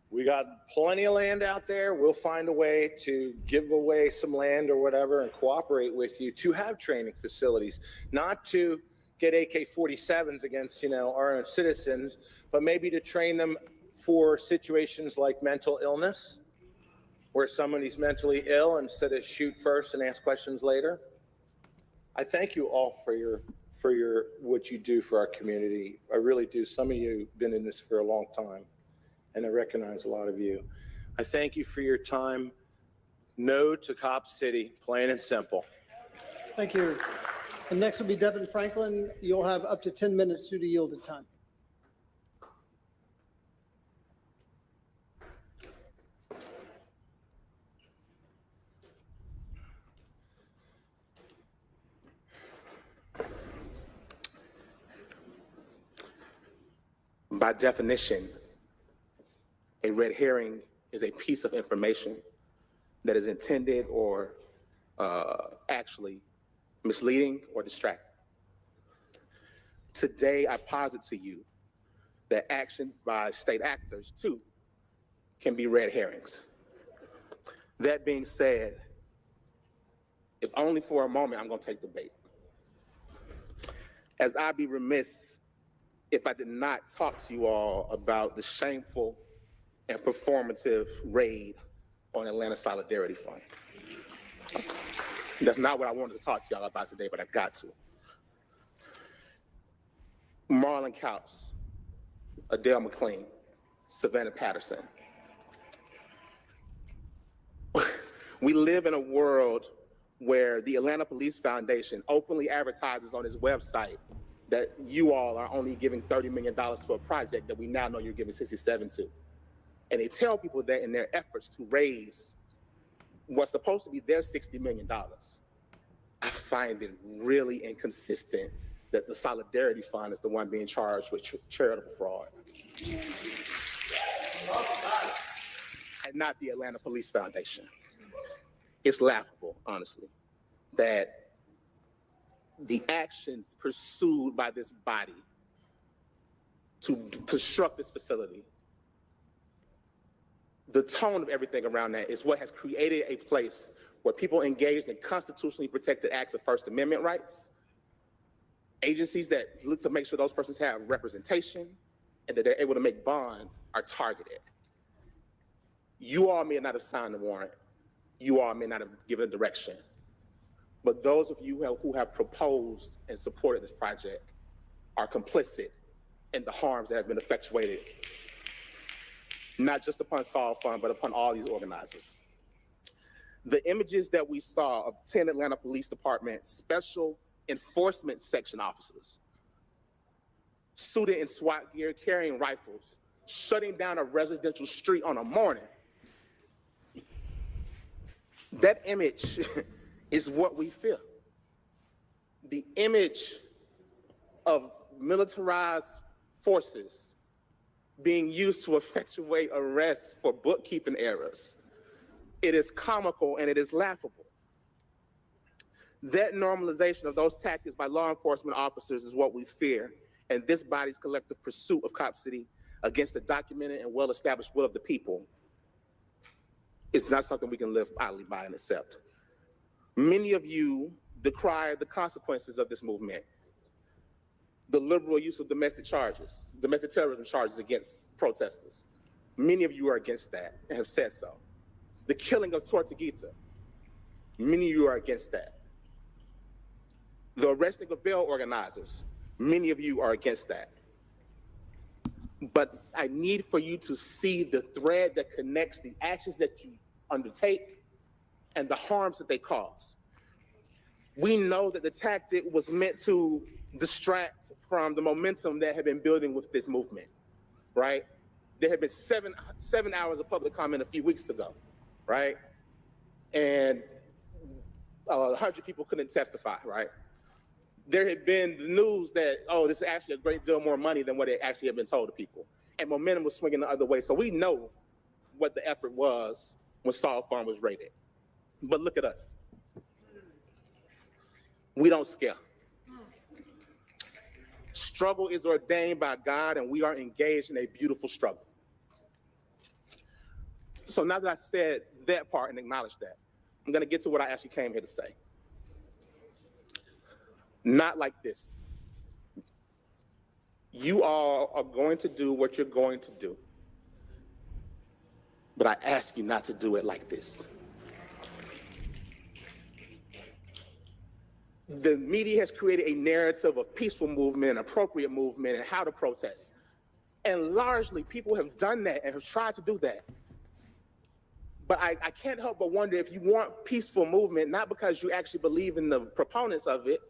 we got plenty of land out there. We'll find a way to give away some land or whatever and cooperate with you to have training facilities, not to get AK-47s against, our own citizens, but maybe to train them for situations like mental illness, where somebody's mentally ill, instead of shoot first and ask questions later. I thank you all for what you do for our community. I really do. Some of you have been in this for a long time, and I recognize a lot of you. I thank you for your time. No to Cop City, plain and simple. Thank you. And next will be Devin Franklin. You'll have up to 10 minutes due to yielded time. By definition, a red herring is a piece of information that is intended or actually misleading or distracting. Today, I posit to you that actions by state actors, too, can be red herrings. That being said, if only for a moment, I'm going to take the bait. As I'd be remiss if I did not talk to you all about the shameful and performative raid on Atlanta Solidarity Fund. That's not what I wanted to talk to y'all about today, but I got to. Marlon Kaus, Adele McLean, Savannah Patterson. We live in a world where the Atlanta Police Foundation openly advertises on its website that you all are only giving $30 million to a project that we now know you're giving 67 to. And they tell people that in their efforts to raise what's supposed to be their $60 million. I find it really inconsistent that the Solidarity Fund is the one being charged with charitable fraud. And not the Atlanta Police Foundation. It's laughable, honestly, that the actions pursued by this body to construct this facility, the tone of everything around that is what has created a place where people engaged in constitutionally protected acts of First Amendment rights, agencies that look to make sure those persons have representation and that they're able to make bond are targeted. You all may not have signed the warrant. You all may not have given a direction. But those of you who have proposed and supported this project are complicit in the harms that have been effectuated, not just upon Sol Fund, but upon all these organizers. The images that we saw of 10 Atlanta Police Department Special Enforcement Section officers, suited in SWAT gear, carrying rifles, shutting down a residential street on a morning, that image is what we feel. The image of militarized forces being used to effectuate arrests for bookkeeping errors. It is comical and it is laughable. That normalization of those tactics by law enforcement officers is what we fear, and this body's collective pursuit of Cop City against the documented and well-established will of the people is not something we can live idly by and accept. Many of you decry the consequences of this movement. The liberal use of domestic terrorism charges against protesters. Many of you are against that and have said so. The killing of Tortuguita, many of you are against that. The arresting of bail organizers, many of you are against that. But I need for you to see the thread that connects the actions that you undertake and the harms that they cause. We know that the tactic was meant to distract from the momentum that had been building with this movement, right? There had been seven hours of public comment a few weeks ago, right? And 100 people couldn't testify, right? There had been the news that, oh, this is actually a great deal more money than what it actually had been told to people. And momentum was swinging the other way. So we know what the effort was when Saul Farm was raided. But look at us. We don't scare. Struggle is ordained by God, and we are engaged in a beautiful struggle. So now that I said that part and acknowledged that, I'm going to get to what I actually came here to say. Not like this. You all are going to do what you're going to do, but I ask you not to do it like this. The media has created a narrative of peaceful movement, appropriate movement, and how to protest. And largely, people have done that and have tried to do that. But I can't help but wonder if you want peaceful movement, not because you actually believe in the proponents of it,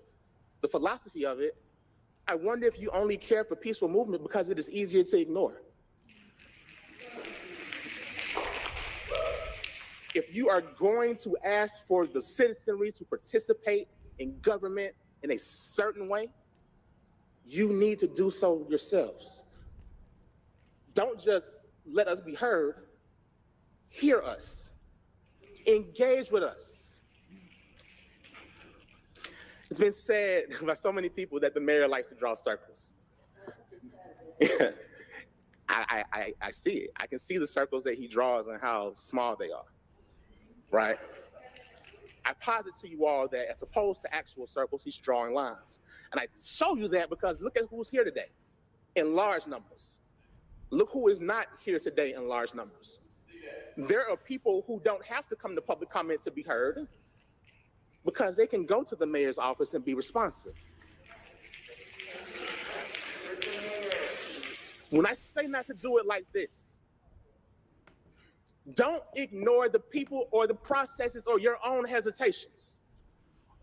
the philosophy of it, I wonder if you only care for peaceful movement because it is easier to ignore. If you are going to ask for the citizenry to participate in government in a certain way, you need to do so yourselves. Don't just let us be heard, hear us, engage with us. It's been said by so many people that the mayor likes to draw circles. I see it. I can see the circles that he draws and how small they are, right? I posit to you all that as opposed to actual circles, he's drawing lines. And I show you that because look at who's here today in large numbers. Look who is not here today in large numbers. There are people who don't have to come to public comment to be heard because they can go to the mayor's office and be responsive. When I say not to do it like this, don't ignore the people or the processes or your own hesitations.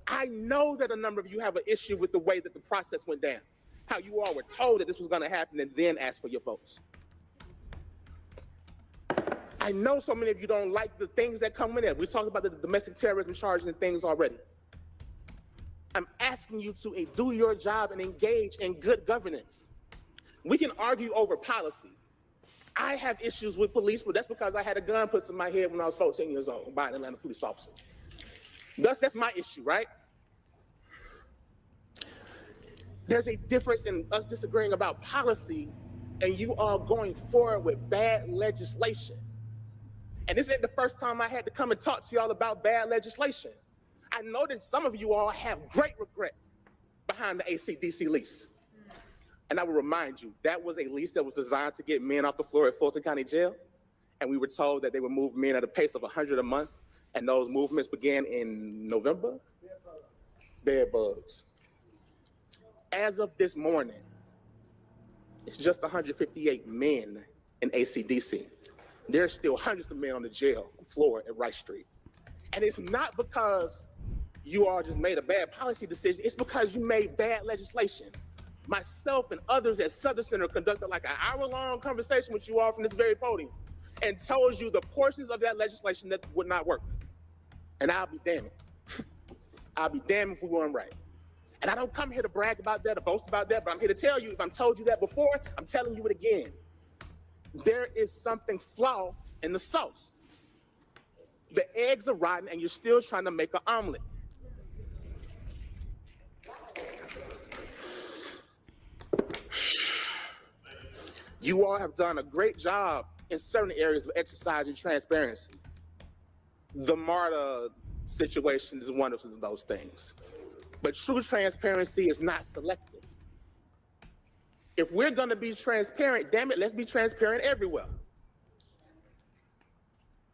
I know that a number of you have an issue with the way that the process went down, how you all were told that this was going to happen and then asked for your votes. I know so many of you don't like the things that come with it. We talked about the domestic terrorism charges and things already. I'm asking you to do your job and engage in good governance. We can argue over policy. I have issues with police, but that's because I had a gun put to my head when I was 14 years old by an Atlanta police officer. Thus, that's my issue, right? There's a difference in us disagreeing about policy and you all going forward with bad legislation. And this ain't the first time I had to come and talk to y'all about bad legislation. I know that some of you all have great regret behind the ACDC lease. And I will remind you, that was a lease that was designed to get men off the floor at Fulton County Jail. And we were told that they would move men at a pace of 100 a month. And those movements began in November. Bed bugs. As of this morning, it's just 158 men in ACDC. There's still hundreds of men on the jail floor at Rice Street. And it's not because you all just made a bad policy decision. It's because you made bad legislation. Myself and others at Southern Center conducted like an hour-long conversation with you all from this very podium and told you the portions of that legislation that would not work. And I'll be damned. I'll be damned if we weren't right. And I don't come here to brag about that or boast about that, but I'm here to tell you, if I'm told you that before, I'm telling you it again. There is something flawed in the sauce. The eggs are rotten and you're still trying to make an omelet. You all have done a great job in certain areas of exercising transparency. The MARTA situation is one of those things. But true transparency is not selective. If we're going to be transparent, damn it, let's be transparent everywhere.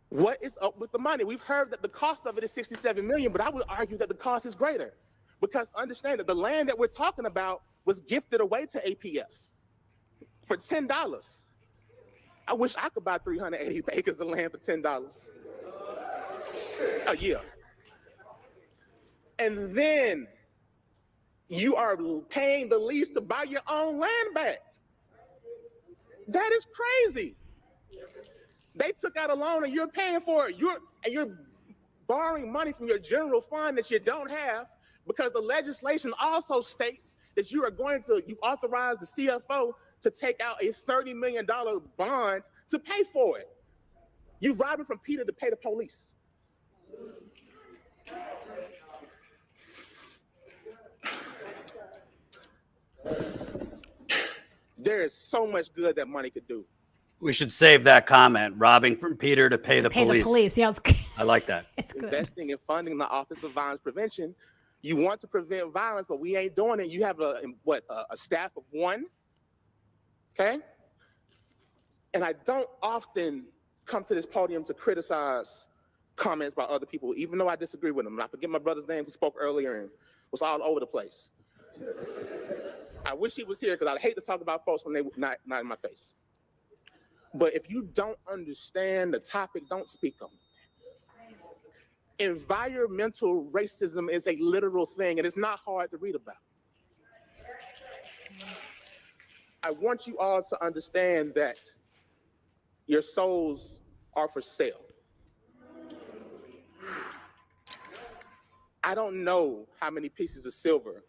What is up with the money? We've heard that the cost of it is $67 million, but I would argue that the cost is greater. Because understand that the land that we're talking about was gifted away to APF for $10. I wish I could buy 380 acres of land for $10 a year. And then You are paying the lease to buy your own land back. That is crazy. They took out a loan and you're paying for it. You're borrowing money from your general fund that you don't have, because the legislation also states that you've authorized the CFO to take out a $30 million bond to pay for it. You're robbing from Peter to pay the police. There is so much good that money could do. We should save that comment. Robbing from Peter to pay the Pay police. the police. Yeah, I like that. it's good. Investing and funding the Office of Violence Prevention. You want to prevent violence, but we ain't doing it. You have a staff of one, okay? And I don't often come to this podium to criticize comments by other people, even though I disagree with them. And I forget my brother's name who spoke earlier and was all over the place. I wish he was here because I'd hate to talk about folks when they're not in my face. But if you don't understand the topic, don't speak on it. Environmental racism is a literal thing, and it's not hard to read about. I want you all to understand that your souls are for sale. I don't know how many pieces of silver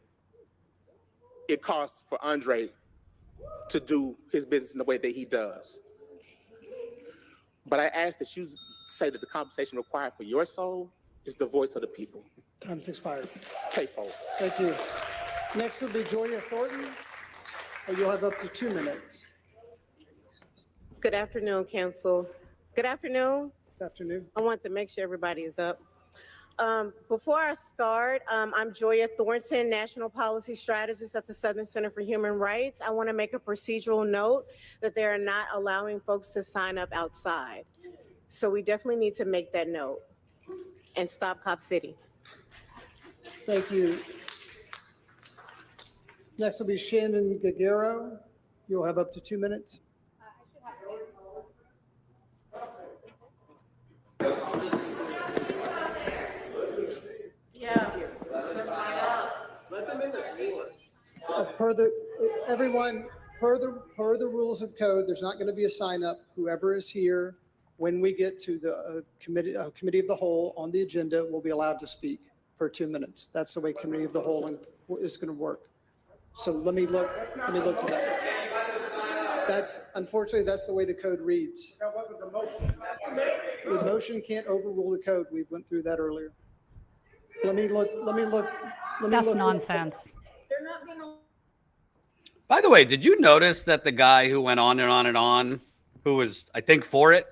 it costs for Andre to do his business in the way that he does. But I ask that you say that the compensation required for your soul is the voice of the people. Time's expired. Pay for it. Thank you. Next will be Joya Thornton. You'll have up to 2 minutes. Good afternoon, Council. Good afternoon. Good afternoon. I want to make sure everybody is up. Before I start, I'm Joya Thornton, National Policy Strategist at the Southern Center for Human Rights. I want to make a procedural note that they are not allowing folks to sign up outside. So we definitely need to make that note and stop Cop City. Thank you. Next will be Shannon Gagero. You'll have up to 2 minutes. Yeah. Per the rules of code, there's not going to be a sign up. Whoever is here, when we get to the committee of the whole on the agenda, will be allowed to speak for 2 minutes. That's the way committee of the whole is going to work. So let me look to that. Unfortunately, that's the way the code reads. That wasn't the motion. The motion can't overrule the code. We went through that earlier. Let me look. That's nonsense. By the way, did you notice that the guy who went on and on and on, who was, I think, for it,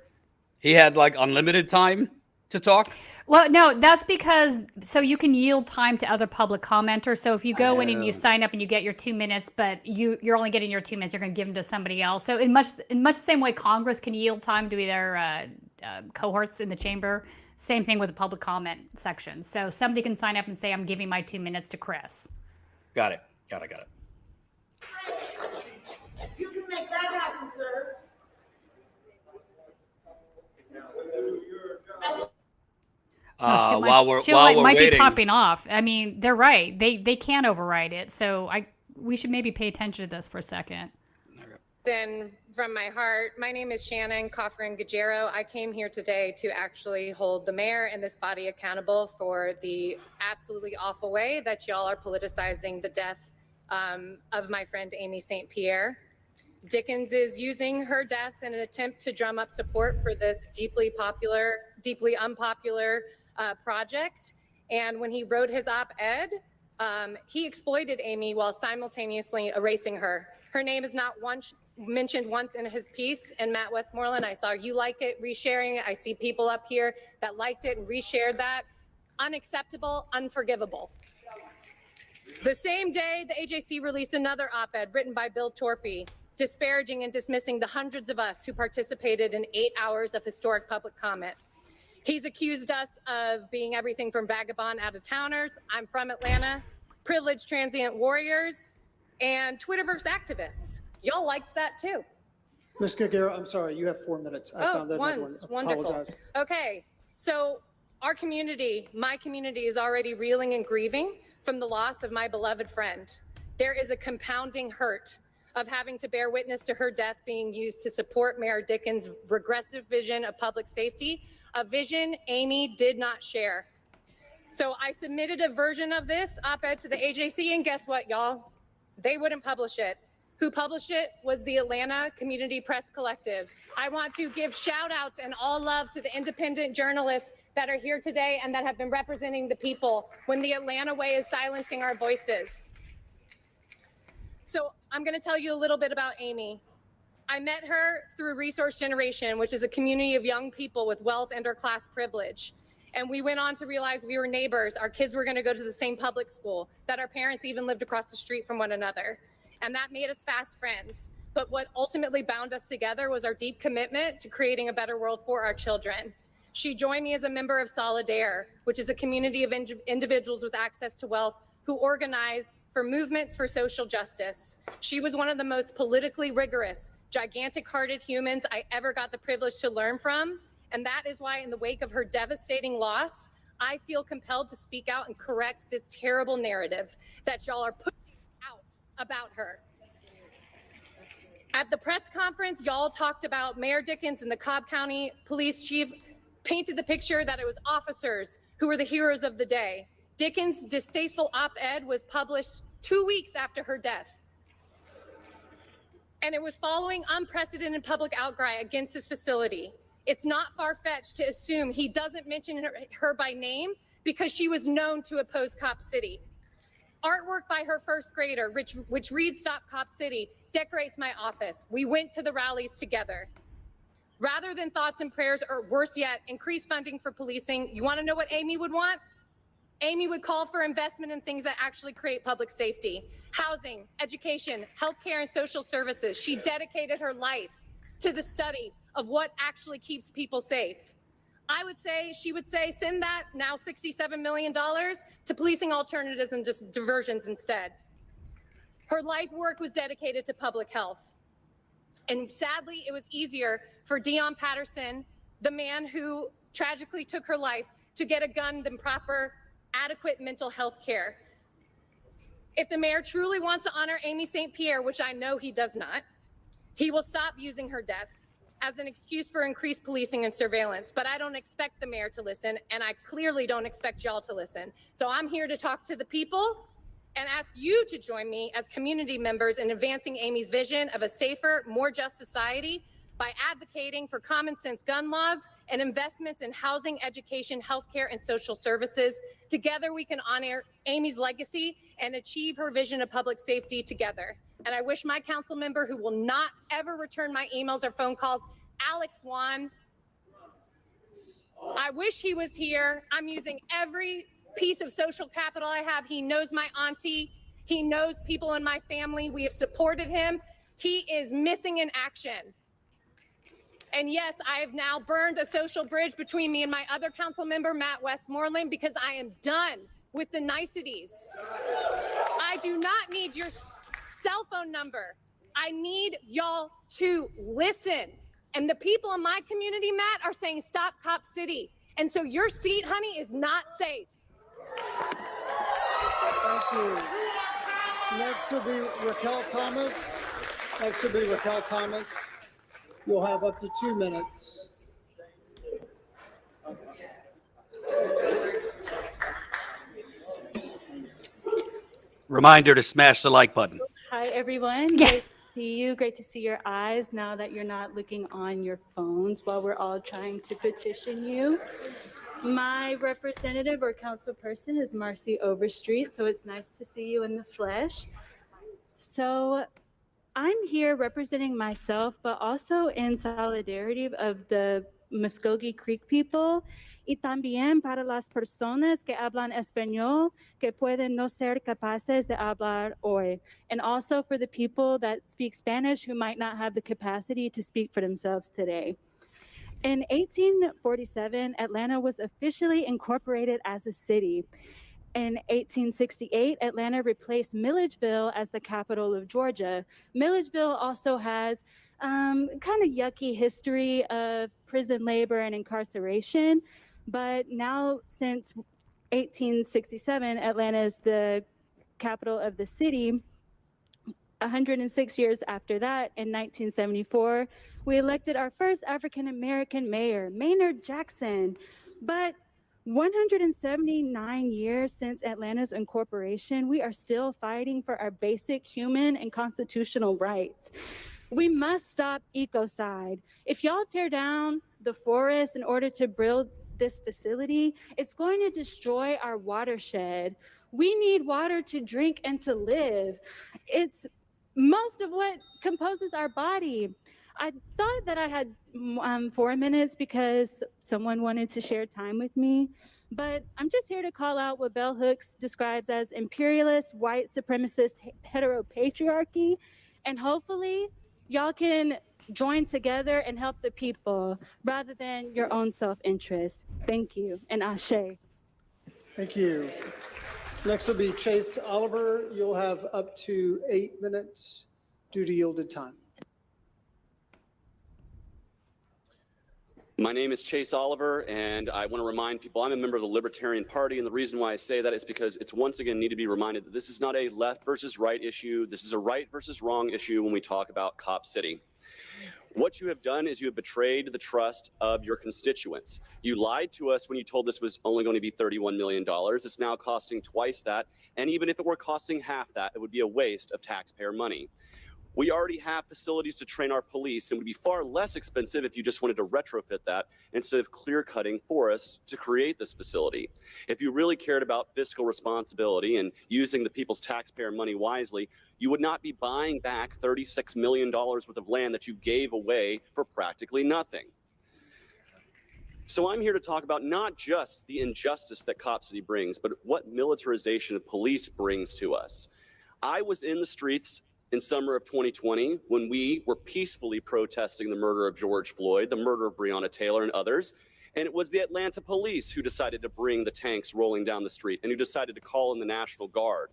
he had like unlimited time to talk? Well, no, that's because so you can yield time to other public commenters. So if you go in and you sign up and you get your 2 minutes, but you're only getting your 2 minutes, you're going to give them to somebody else. So in much the same way Congress can yield time to their cohorts in the chamber, same thing with the public comment section. So somebody can sign up and say, I'm giving my 2 minutes to Chris. Got it. You can make that happen, sir. While we're might waiting, be popping off. I mean, they're right. They can override it. So we should maybe pay attention to this for a second. Then from my heart, my name is Shannon Coffrin-Gajero. I came here today to actually hold the mayor and this body accountable for the absolutely awful way that y'all are politicizing the death of my friend Amy St. Pierre. Dickens is using her death in an attempt to drum up support for this deeply unpopular project. And when he wrote his op-ed, he exploited Amy while simultaneously erasing her. Her name is not mentioned once in his piece. And Matt Westmoreland, I saw you like it, resharing it. I see people up here that liked it and reshared that. Unacceptable, unforgivable. The same day, the AJC released another op-ed written by Bill Torpy, disparaging and dismissing the hundreds of us who participated in 8 hours of historic public comment. He's accused us of being everything from vagabond out-of-towners, I'm from Atlanta, privileged transient warriors, and Twitterverse activists. Y'all liked that too. Ms. Gagero, I'm sorry, you have 4 minutes. I found that once, one. wonderful. Apologize. Okay, so our community, my community, is already reeling and grieving from the loss of my beloved friend. There is a compounding hurt of having to bear witness to her death being used to support Mayor Dickens' regressive vision of public safety, a vision Amy did not share. So I submitted a version of this op-ed to the AJC, and guess what, y'all? They wouldn't publish it. Who published it was the Atlanta Community Press Collective. I want to give shout outs and all love to the independent journalists that are here today and that have been representing the people when the Atlanta way is silencing our voices. So I'm going to tell you a little bit about Amy. I met her through Resource Generation, which is a community of young people with wealth and or class privilege. And we went on to realize we were neighbors. Our kids were going to go to the same public school, that our parents even lived across the street from one another. And that made us fast friends. But what ultimately bound us together was our deep commitment to creating a better world for our children. She joined me as a member of Solidaire, which is a community of individuals with access to wealth who organize for movements for social justice. She was one of the most politically rigorous, gigantic-hearted humans I ever got the privilege to learn from. And that is why in the wake of her devastating loss, I feel compelled to speak out and correct this terrible narrative that y'all are pushing out about her. At the press conference, y'all talked about Mayor Dickens and the Cobb County Police Chief painted the picture that it was officers who were the heroes of the day. Dickens' distasteful op-ed was published 2 weeks after her death. And it was following unprecedented public outcry against this facility. It's not far-fetched to assume he doesn't mention her by name because she was known to oppose Cop City. Artwork by her first grader, which reads Stop Cop City, decorates my office. We went to the rallies together. Rather than thoughts and prayers, or worse yet, increased funding for policing, you want to know what Amy would want? Amy would call for investment in things that actually create public safety, housing, education, healthcare, and social services. She dedicated her life to the study of what actually keeps people safe. She would say, send that now $67 million to policing alternatives and just diversions instead. Her life work was dedicated to public health. And sadly, it was easier for Dion Patterson, the man who tragically took her life, to get a gun than proper, adequate mental health care. If the mayor truly wants to honor Amy St. Pierre, which I know he does not, he will stop using her death as an excuse for increased policing and surveillance. But I don't expect the mayor to listen, and I clearly don't expect y'all to listen. So I'm here to talk to the people and ask you to join me as community members in advancing Amy's vision of a safer, more just society by advocating for common sense gun laws and investments in housing, education, healthcare, and social services. Together, we can honor Amy's legacy and achieve her vision of public safety together. And I wish my council member, who will not ever return my emails or phone calls, Alex Swan, I wish he was here. I'm using every piece of social capital I have. He knows my auntie. He knows people in my family. We have supported him. He is missing in action. And yes, I have now burned a social bridge between me and my other council member, Matt Westmoreland, because I am done with the niceties. I do not need your cell phone number. I need y'all to listen. And the people in my community, Matt, are saying stop Cop City. And so your seat, honey, is not safe. Thank you. Next will be Raquel Thomas. You'll have up to 2 minutes. Reminder to smash the like button. Hi, everyone. Yeah. Great to see you. Great to see your eyes now that you're not looking on your phones while we're all trying to petition you. My representative or council person is Marcy Overstreet, so it's nice to see you in the flesh. So I'm here representing myself, but also in solidarity of the Muskogee Creek people, y también para las personas que hablan español que pueden no ser capaces de hablar hoy, and also for the people that speak Spanish who might not have the capacity to speak for themselves today. In 1847, Atlanta was officially incorporated as a city. In 1868, Atlanta replaced Milledgeville as the capital of Georgia. Milledgeville also has kind of yucky history of prison labor and incarceration, but now since 1867, Atlanta is the capital of the city. 106 years after that, in 1974, we elected our first African-American mayor, Maynard Jackson. But 179 years since Atlanta's incorporation, we are still fighting for our basic human and constitutional rights. We must stop ecocide. If y'all tear down the forest in order to build this facility, it's going to destroy our watershed. We need water to drink and to live. It's most of what composes our body. I thought that I had 4 minutes because someone wanted to share time with me, but I'm just here to call out what Bell Hooks describes as imperialist, white supremacist heteropatriarchy, and hopefully y'all can join together and help the people rather than your own self-interest. Thank you, and ashe. Thank you. Next will be Chase Oliver. You'll have up to 8 minutes due to yielded time. My name is Chase Oliver, and I want to remind people I'm a member of the Libertarian Party, and the reason why I say that is because it's once again need to be reminded that this is not a left versus right issue. This is a right versus wrong issue when we talk about Cop City. What you have done is you have betrayed the trust of your constituents. You lied to us when you told this was only going to be $31 million. It's now costing twice that. And even if it were costing half that, it would be a waste of taxpayer money. We already have facilities to train our police, and it would be far less expensive if you just wanted to retrofit that instead of clear-cutting forests to create this facility. If you really cared about fiscal responsibility and using the people's taxpayer money wisely, you would not be buying back $36 million worth of land that you gave away for practically nothing. So I'm here to talk about not just the injustice that Cop City brings, but what militarization of police brings to us. I was in the streets in summer of 2020, when we were peacefully protesting the murder of George Floyd, the murder of Breonna Taylor and others, and it was the Atlanta police who decided to bring the tanks rolling down the street and who decided to call in the National Guard.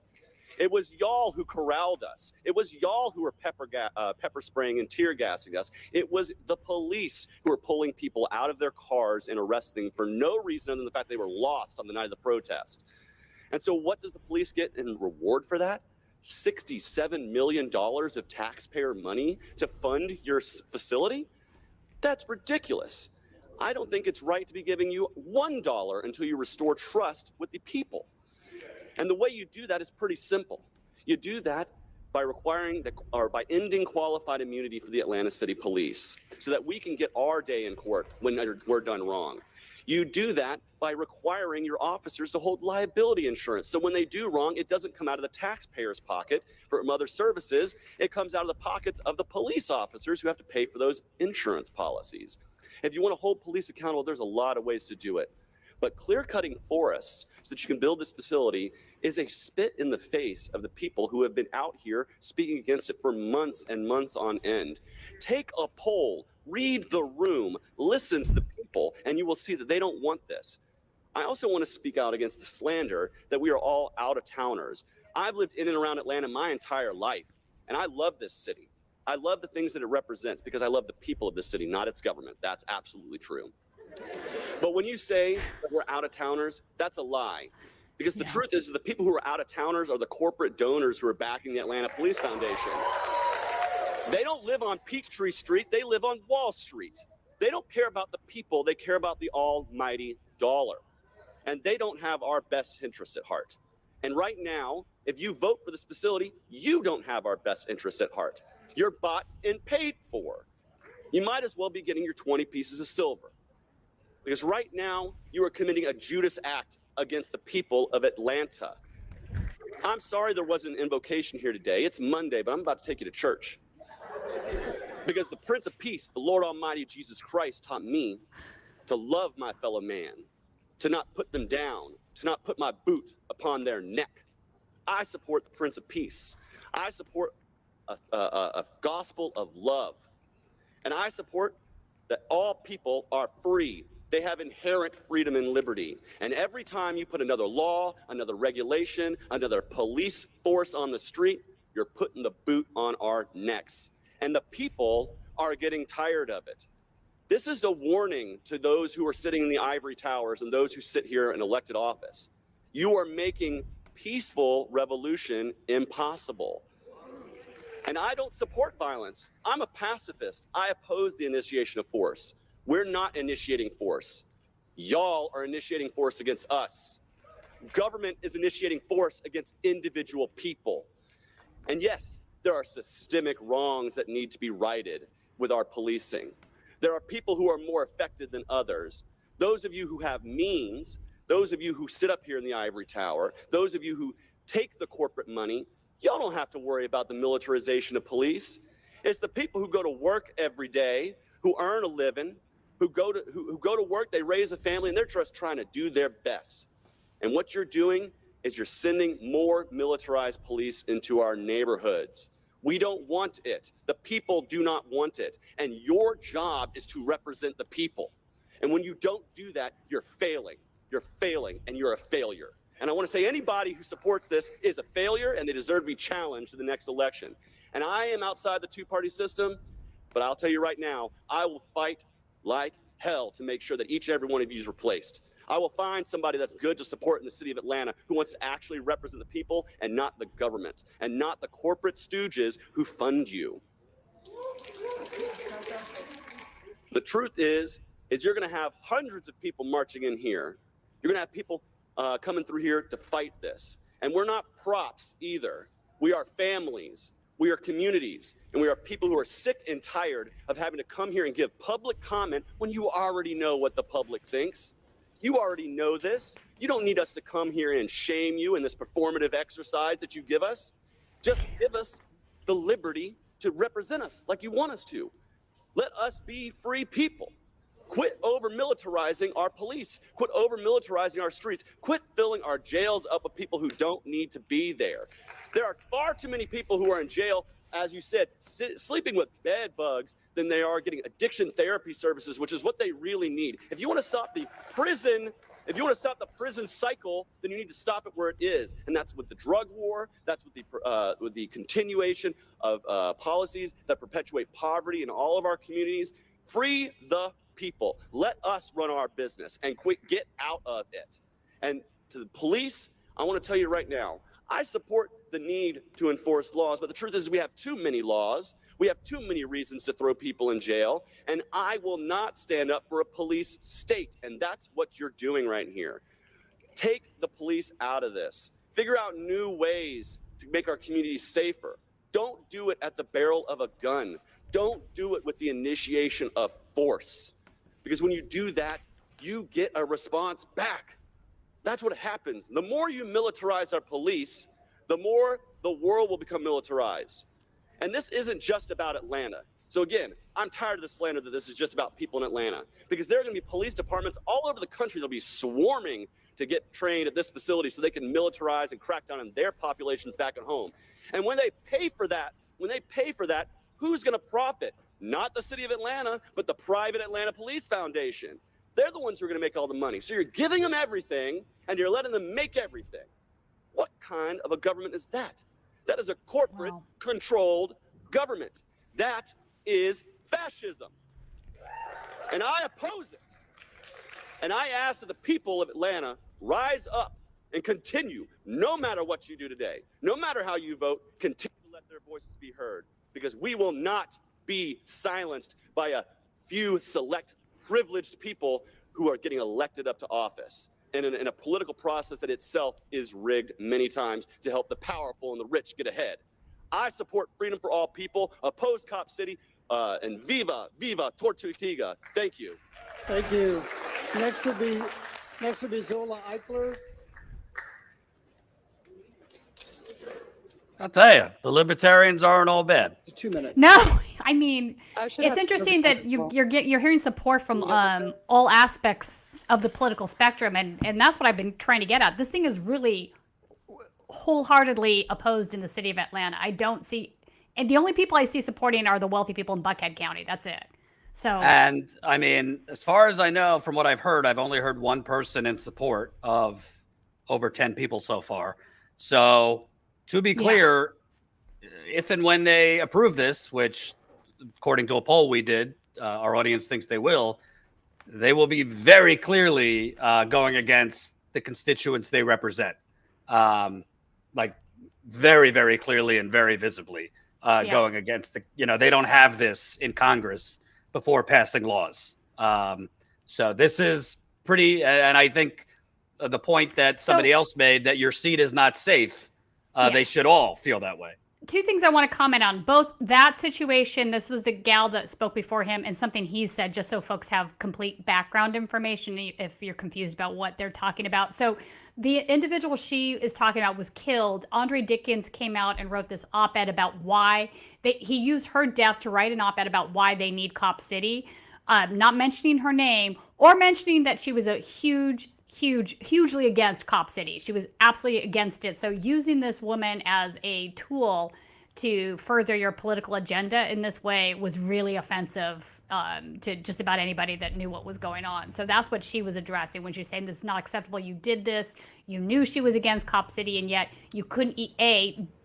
It was y'all who corralled us. It was y'all who were pepper spraying and tear gassing us. It was the police who were pulling people out of their cars and arresting them for no reason other than the fact they were lost on the night of the protest. And so what does the police get in reward for that? $67 million of taxpayer money to fund your facility? That's ridiculous. I don't think it's right to be giving you $1 until you restore trust with the people. And the way you do that is pretty simple. You do that by by ending qualified immunity for the Atlanta City Police so that we can get our day in court when we're done wrong. You do that by requiring your officers to hold liability insurance. So when they do wrong, it doesn't come out of the taxpayer's pocket from other services. It comes out of the pockets of the police officers who have to pay for those insurance policies. If you want to hold police accountable, there's a lot of ways to do it. But clear-cutting forests so that you can build this facility is a spit in the face of the people who have been out here speaking against it for months and months on end. Take a poll, read the room, listen to the people, and you will see that they don't want this. I also want to speak out against the slander that we are all out-of-towners. I've lived in and around Atlanta my entire life, and I love this city. I love the things that it represents because I love the people of this city, not its government. That's absolutely true. But when you say that we're out-of-towners, that's a lie. Because the truth is the people who are out-of-towners are the corporate donors who are backing the Atlanta Police Foundation. They don't live on Peachtree Street, they live on Wall Street. They don't care about the people, they care about the almighty dollar. And they don't have our best interests at heart. And right now, if you vote for this facility, you don't have our best interests at heart. You're bought and paid for. You might as well be getting your 20 pieces of silver. Because right now, you are committing a Judas act against the people of Atlanta. I'm sorry there wasn't an invocation here today. It's Monday, but I'm about to take you to church. Because the Prince of Peace, the Lord Almighty Jesus Christ, taught me to love my fellow man, to not put them down, to not put my boot upon their neck. I support the Prince of Peace. I support a gospel of love. And I support that all people are free. They have inherent freedom and liberty. And every time you put another law, another regulation, another police force on the street, you're putting the boot on our necks. And the people are getting tired of it. This is a warning to those who are sitting in the ivory towers and those who sit here in elected office. You are making peaceful revolution impossible. And I don't support violence. I'm a pacifist. I oppose the initiation of force. We're not initiating force. Y'all are initiating force against us. Government is initiating force against individual people. And yes, there are systemic wrongs that need to be righted with our policing. There are people who are more affected than others. Those of you who have means, those of you who sit up here in the ivory tower, those of you who take the corporate money, y'all don't have to worry about the militarization of police. It's the people who go to work every day, who earn a living, who go to work, they raise a family, and they're just trying to do their best. And what you're doing is you're sending more militarized police into our neighborhoods. We don't want it. The people do not want it. And your job is to represent the people. And when you don't do that, you're failing. You're failing, and you're a failure. And I want to say anybody who supports this is a failure, and they deserve to be challenged in the next election. And I am outside the two-party system, but I'll tell you right now, I will fight like hell to make sure that each and every one of you is replaced. I will find somebody that's good to support in the city of Atlanta who wants to actually represent the people and not the government and not the corporate stooges who fund you. The truth is you're going to have hundreds of people marching in here. You're going to have people coming through here to fight this. And we're not props either. We are families. We are communities. And we are people who are sick and tired of having to come here and give public comment when you already know what the public thinks. You already know this. You don't need us to come here and shame you in this performative exercise that you give us. Just give us the liberty to represent us like you want us to. Let us be free people. Quit over-militarizing our police. Quit over-militarizing our streets. Quit filling our jails up with people who don't need to be there. There are far too many people who are in jail, as you said, sleeping with bed bugs than they are getting addiction therapy services, which is what they really need. If you want to stop the prison, cycle, then you need to stop it where it is. And that's with the drug war. That's with the continuation of policies that perpetuate poverty in all of our communities. Free the people. Let us run our business and get out of it. And to the police, I want to tell you right now, I support the need to enforce laws, but the truth is we have too many laws. We have too many reasons to throw people in jail, and I will not stand up for a police state, and that's what you're doing right here. Take the police out of this. Figure out new ways to make our communities safer. Don't do it at the barrel of a gun. Don't do it with the initiation of force, because when you do that, you get a response back. That's what happens. The more you militarize our police, the more the world will become militarized. And this isn't just about Atlanta. So again, I'm tired of the slander that this is just about people in Atlanta, because there are going to be police departments all over the country that'll be swarming to get trained at this facility so they can militarize and crack down on their populations back at home. And when they pay for that, who's going to profit? Not the city of Atlanta, but the private Atlanta Police Foundation. They're the ones who are going to make all the money. So you're giving them everything, and you're letting them make everything. What kind of a government is that? That is a corporate-controlled government. That is fascism. And I oppose it. And I ask that the people of Atlanta rise up and continue, no matter what you do today, no matter how you vote, continue to let their voices be heard, because we will not be silenced by a few select privileged people who are getting elected up to office in a political process that itself is rigged many times to help the powerful and the rich get ahead. I support freedom for all people, oppose Cop City, and viva Tortuga. Thank you. Thank you. Next will be Zola Eichler. I'll tell you, the libertarians aren't all bad. 2 minutes. No, I mean, it's interesting that you're hearing support from all aspects of the political spectrum, and that's what I've been trying to get at. This thing is really wholeheartedly opposed in the city of Atlanta. I don't see, and the only people I see supporting are the wealthy people in Buckhead County. That's it. So, and I mean, as far as I know, from what I've heard, I've only heard one person in support of over 10 people so far. So, to be clear, if and when they approve this, which according to a poll we did, our audience thinks they will be very clearly going against the constituents they represent, like very, very clearly and very visibly, going against they don't have this in Congress before passing laws. So this is pretty, and I think the point that somebody else made, that your seat is not safe, they should all feel that way. Two things I want to comment on. Both that situation, this was the gal that spoke before him, and something he said, just so folks have complete background information if you're confused about what they're talking about. So the individual she is talking about was killed. Andre Dickens came out and wrote this op-ed about why he used her death to write an op-ed about why they need Cop City, not mentioning her name or mentioning that she was a hugely against Cop City. She was absolutely against it. So using this woman as a tool to further your political agenda in this way was really offensive to just about anybody that knew what was going on. So that's what she was addressing when she's saying this is not acceptable. You did this. You knew she was against Cop City, and yet you couldn't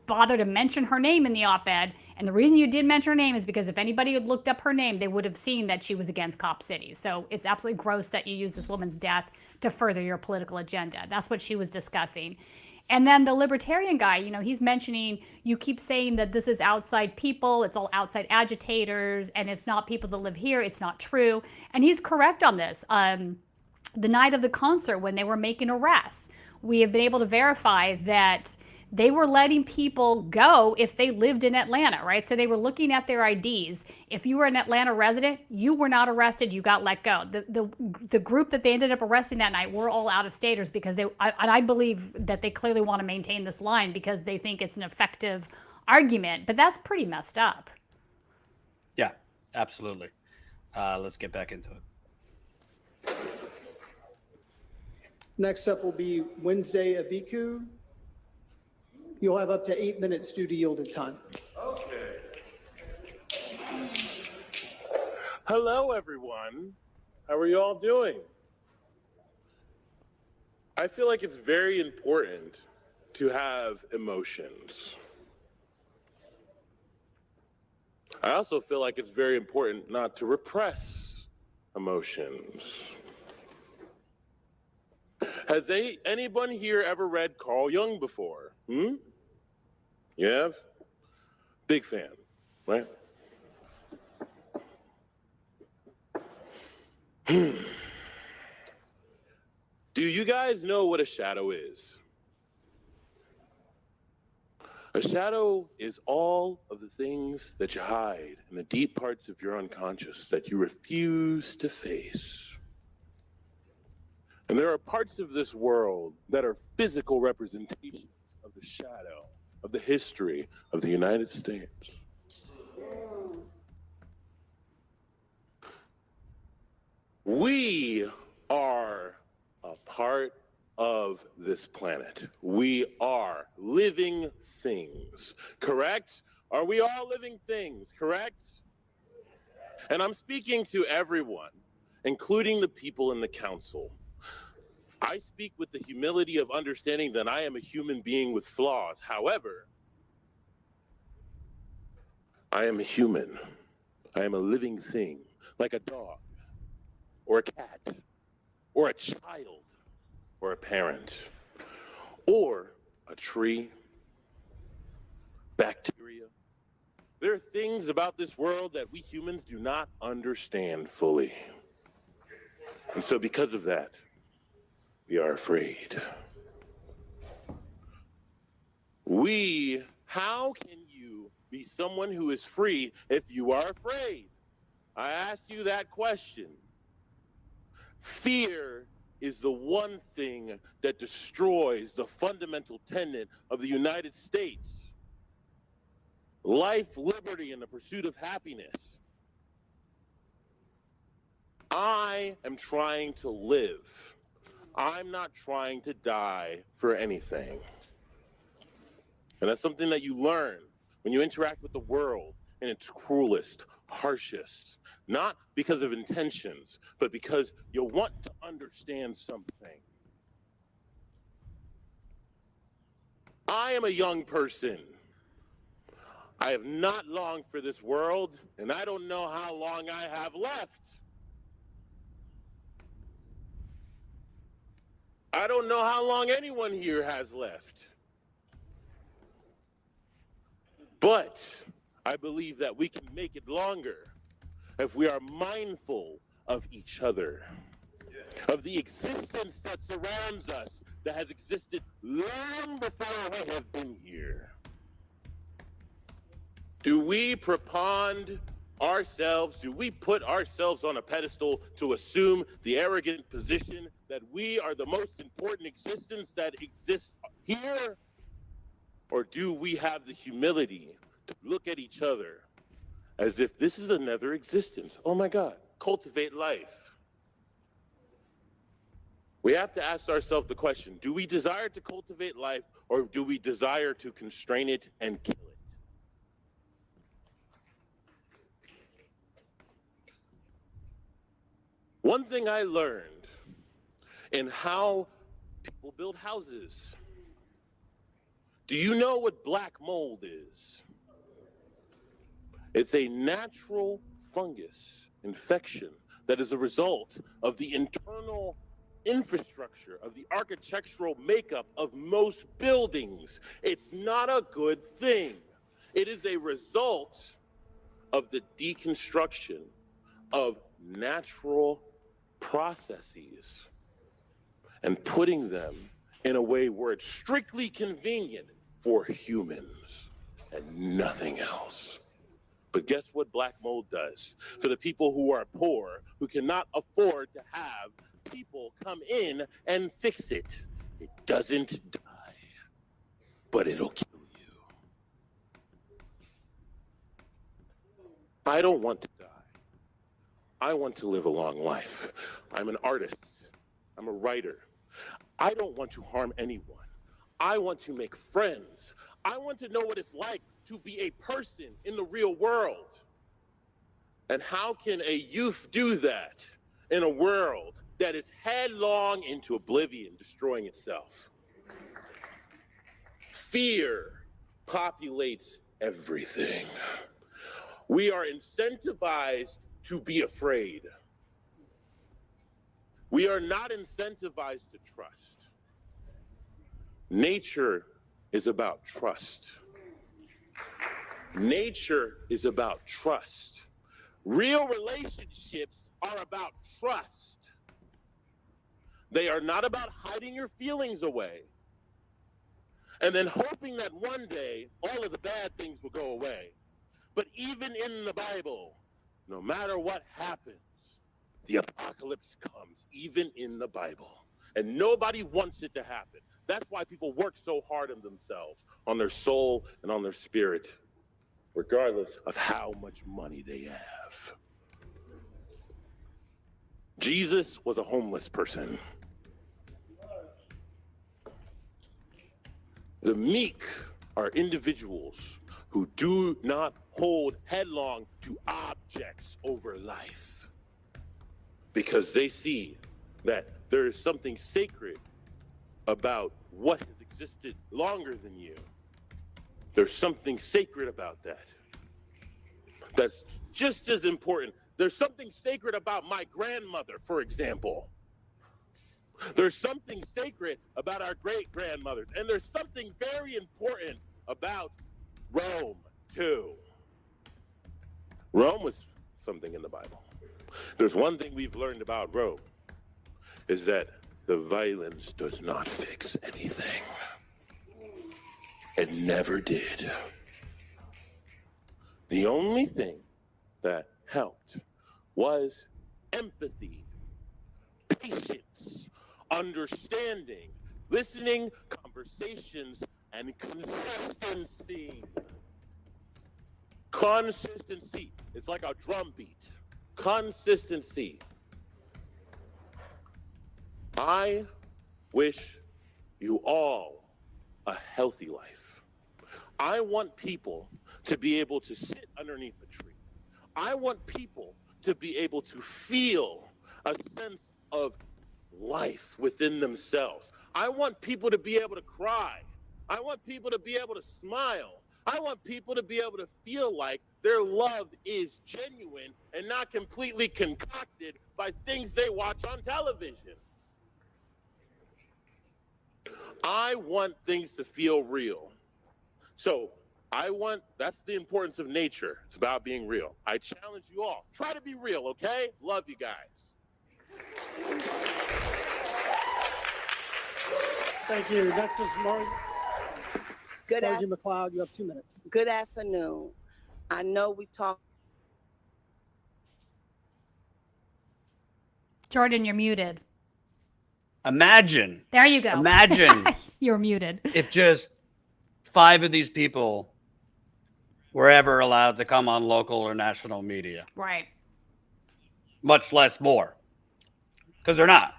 bother to mention her name in the op-ed. And the reason you did mention her name is because if anybody had looked up her name, they would have seen that she was against Cop City. So it's absolutely gross that you use this woman's death to further your political agenda. That's what she was discussing. And then the libertarian guy, he's mentioning, you keep saying that this is outside people, it's all outside agitators, and it's not people that live here. It's not true. And he's correct on this. The night of the concert, when they were making arrests, we have been able to verify that they were letting people go if they lived in Atlanta, right? So they were looking at their IDs. If you were an Atlanta resident, you were not arrested, you got let go. The group that they ended up arresting that night were all out-of-staters because I believe that they clearly want to maintain this line because they think it's an effective argument, but that's pretty messed up. Yeah, absolutely. Let's get back into it. Next up will be Wednesday Abiku. You'll have up to 8 minutes due to yielded time. Okay. Hello, everyone. How are you all doing? I feel like it's very important to have emotions. I also feel like it's very important not to repress emotions. Has anyone here ever read Carl Jung before? You have? Big fan, right? Do you guys know what a shadow is? A shadow is all of the things that you hide in the deep parts of your unconscious that you refuse to face. And there are parts of this world that are physical representations of the shadow of the history of the United States. We are a part of this planet. We are living things, correct? Are we all living things, correct? And I'm speaking to everyone, including the people in the council. I speak with the humility of understanding that I am a human being with flaws. However, I am a human. I am a living thing, like a dog, or a cat, or a child, or a parent, or a tree, bacteria. There are things about this world that we humans do not understand fully. And so because of that, we are afraid. How can you be someone who is free if you are afraid? I asked you that question. Fear is the one thing that destroys the fundamental tenet of the United States. Life, liberty, and the pursuit of happiness. I am trying to live. I'm not trying to die for anything. And that's something that you learn when you interact with the world in its cruelest, harshest, not because of intentions, but because you want to understand something. I am a young person. I have not longed for this world, and I don't know how long I have left. I don't know how long anyone here has left. But I believe that we can make it longer if we are mindful of each other, of the existence that surrounds us, that has existed long before we have been here. Do we prepond ourselves? Do we put ourselves on a pedestal to assume the arrogant position that we are the most important existence that exists here? Or do we have the humility to look at each other as if this is another existence? Oh my God, cultivate life. We have to ask ourselves the question, do we desire to cultivate life, or do we desire to constrain it and kill it? One thing I learned in how people build houses. Do you know what black mold is? It's a natural fungus infection that is a result of the internal infrastructure, of the architectural makeup of most buildings. It's not a good thing. It is a result of the deconstruction of natural processes and putting them in a way where it's strictly convenient for humans and nothing else. But guess what black mold does? For the people who are poor, who cannot afford to have people come in and fix it, it doesn't die, but it'll kill you. I don't want to die. I want to live a long life. I'm an artist. I'm a writer. I don't want to harm anyone. I want to make friends. I want to know what it's like to be a person in the real world. And how can a youth do that in a world that is headlong into oblivion, destroying itself? Fear populates everything. We are incentivized to be afraid. We are not incentivized to trust. Nature is about trust. Nature is about trust. Real relationships are about trust. They are not about hiding your feelings away and then hoping that one day all of the bad things will go away. But even in the Bible, no matter what happens, the apocalypse comes, even in the Bible. And nobody wants it to happen. That's why people work so hard on themselves, on their soul and on their spirit, regardless of how much money they have. Jesus was a homeless person. The meek are individuals who do not hold headlong to objects over life, because they see that there is something sacred about what has existed longer than you. There's something sacred about that. That's just as important. There's something sacred about my grandmother, for example. There's something sacred about our great-grandmothers. And there's something very important about Rome, too. Rome was something in the Bible. There's one thing we've learned about Rome, is that the violence does not fix anything. It never did. The only thing that helped was empathy, patience, understanding, listening, conversations, and consistency. Consistency. It's like a drum beat. Consistency. I wish you all a healthy life. I want people to be able to sit underneath a tree. I want people to be able to feel a sense of life within themselves. I want people to be able to cry. I want people to be able to smile. I want people to be able to feel like their love is genuine and not completely concocted by things they watch on television. I want things to feel real. So that's the importance of nature. It's about being real. I challenge you all. Try to be real, okay? Love you guys. Thank you. Next is Margie Good, McLeod. You have 2 minutes. good afternoon. I know we talk. Jordan, you're muted. Imagine. There you go. Imagine You're muted. if just 5 of these people were ever allowed to come on local or national media, Right. much less more, because they're not.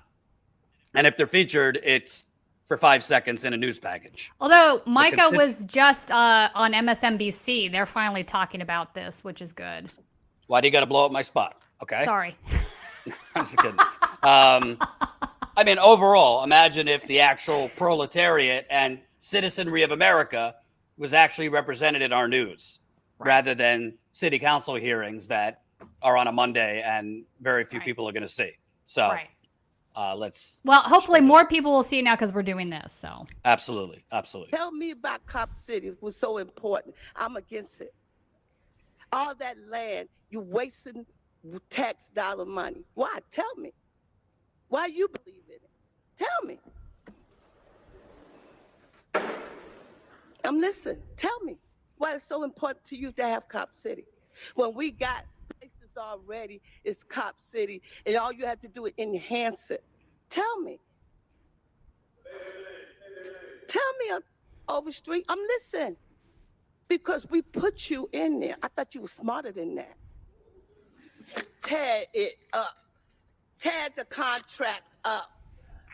And if they're featured, it's for 5 seconds in a news package. Although Micah was just on MSNBC, they're finally talking about this, which is good. Why do you got to blow up my spot? Okay. Sorry. I'm just kidding. I mean, overall, imagine if the actual proletariat and citizenry of America was actually represented in our news, rather than city council hearings that are on a Monday and very few people are going to see. So let's. Well, hopefully more people will see it now because we're doing this. So absolutely. Tell me about Cop City. It was so important. I'm against it. All that land, you wasting tax dollar money. Why? Tell me. Why you believe in it? Tell me. I'm listening. Tell me why it's so important to you to have Cop City. When we got places already, it's Cop City, and all you have to do is enhance it. Tell me. Tell me, Overstreet. I'm listening. Because we put you in there. I thought you were smarter than that. Tear it up. Tear the contract up.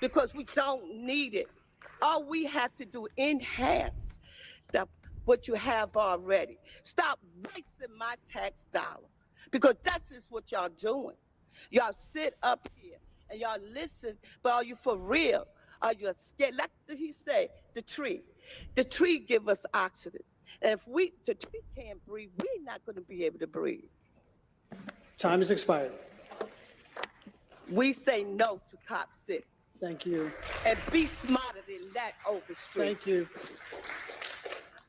Because we don't need it. All we have to do is enhance what you have already. Stop wasting my tax dollar. Because that's just what y'all doing. Y'all sit up here and y'all listen, but are you for real? Are you scared? Like he said, the tree. The tree give us oxygen. And if the tree can't breathe, we're not going to be able to breathe. Time has expired. We say no to Cop City. Thank you. And be smarter than that, Overstreet. Thank you.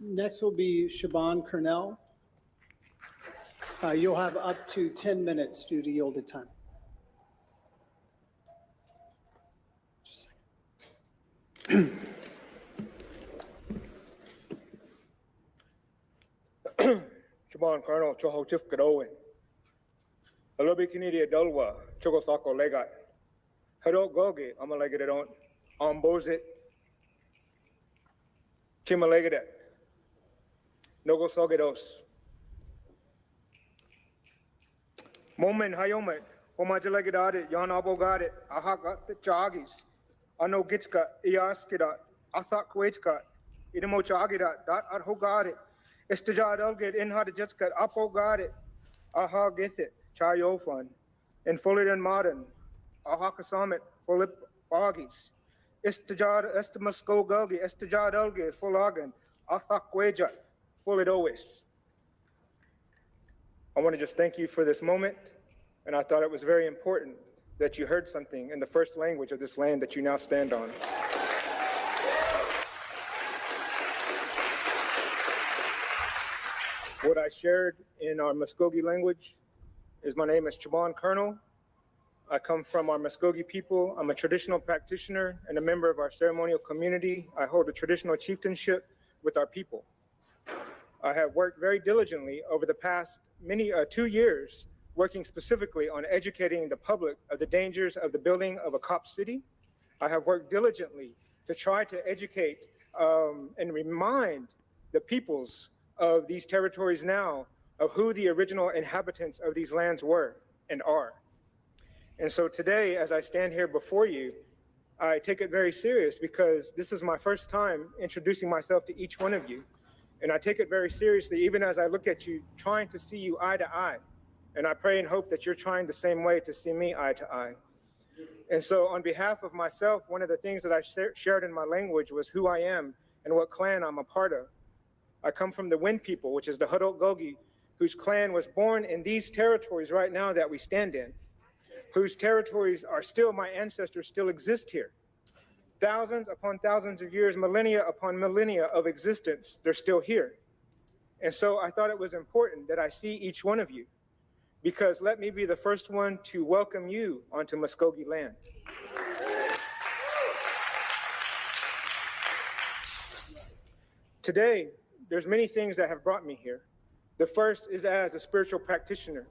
Next will be Siobhan Cornell. You'll have up to 10 minutes due to yielded time. Siobhan Colonel, Choho Chief Kadowe. Alobi Kinidi Dolwa, Chogosako Legat. Hado Gogi, Amalegadon, Ombozit. Chimalegadet. Nogo Sogedos. Moment Hayomet, Homajalegadit, Yon Abogadit, Ahaka the Chagis. Ano Gitska, Iaskida, Athak Wechka, Idemo Chagida, Dot Adhogadit. Istijad Elgit, Inhad Jetskat, Apogadit, Aha Githit, Chayofan, and Fully Modern, Ahaka Summit, Philip Bagis. Istijad Estimasko Gulgi, Istijad Elgit, Fulagan, Athak Wejat, Fully Dois. I want to just thank you for this moment, and I thought it was very important that you heard something in the first language of this land that you now stand on. What I shared in our Muskogee language is my name is Siobhan Colonel. I come from our Muskogee people. I'm a traditional practitioner and a member of our ceremonial community. I hold a traditional chieftainship with our people. I have worked very diligently over the past 2 years, working specifically on educating the public of the dangers of the building of a cop city. I have worked diligently to try to educate and remind the peoples of these territories now of who the original inhabitants of these lands were and are. And so today, as I stand here before you, I take it very serious because this is my first time introducing myself to each one of you. And I take it very seriously, even as I look at you, trying to see you eye to eye. And I pray and hope that you're trying the same way to see me eye to eye. And so on behalf of myself, one of the things that I shared in my language was who I am and what clan I'm a part of. I come from the Wind people, which is the Hudok Gogi, whose clan was born in these territories right now that we stand in, whose territories are still, my ancestors still exist here. thousands upon thousands of years, millennia upon millennia of existence, they're still here. And so I thought it was important that I see each one of you, because let me be the first one to welcome you onto Muskogee land. Today, there's many things that have brought me here. The first is as a spiritual practitioner.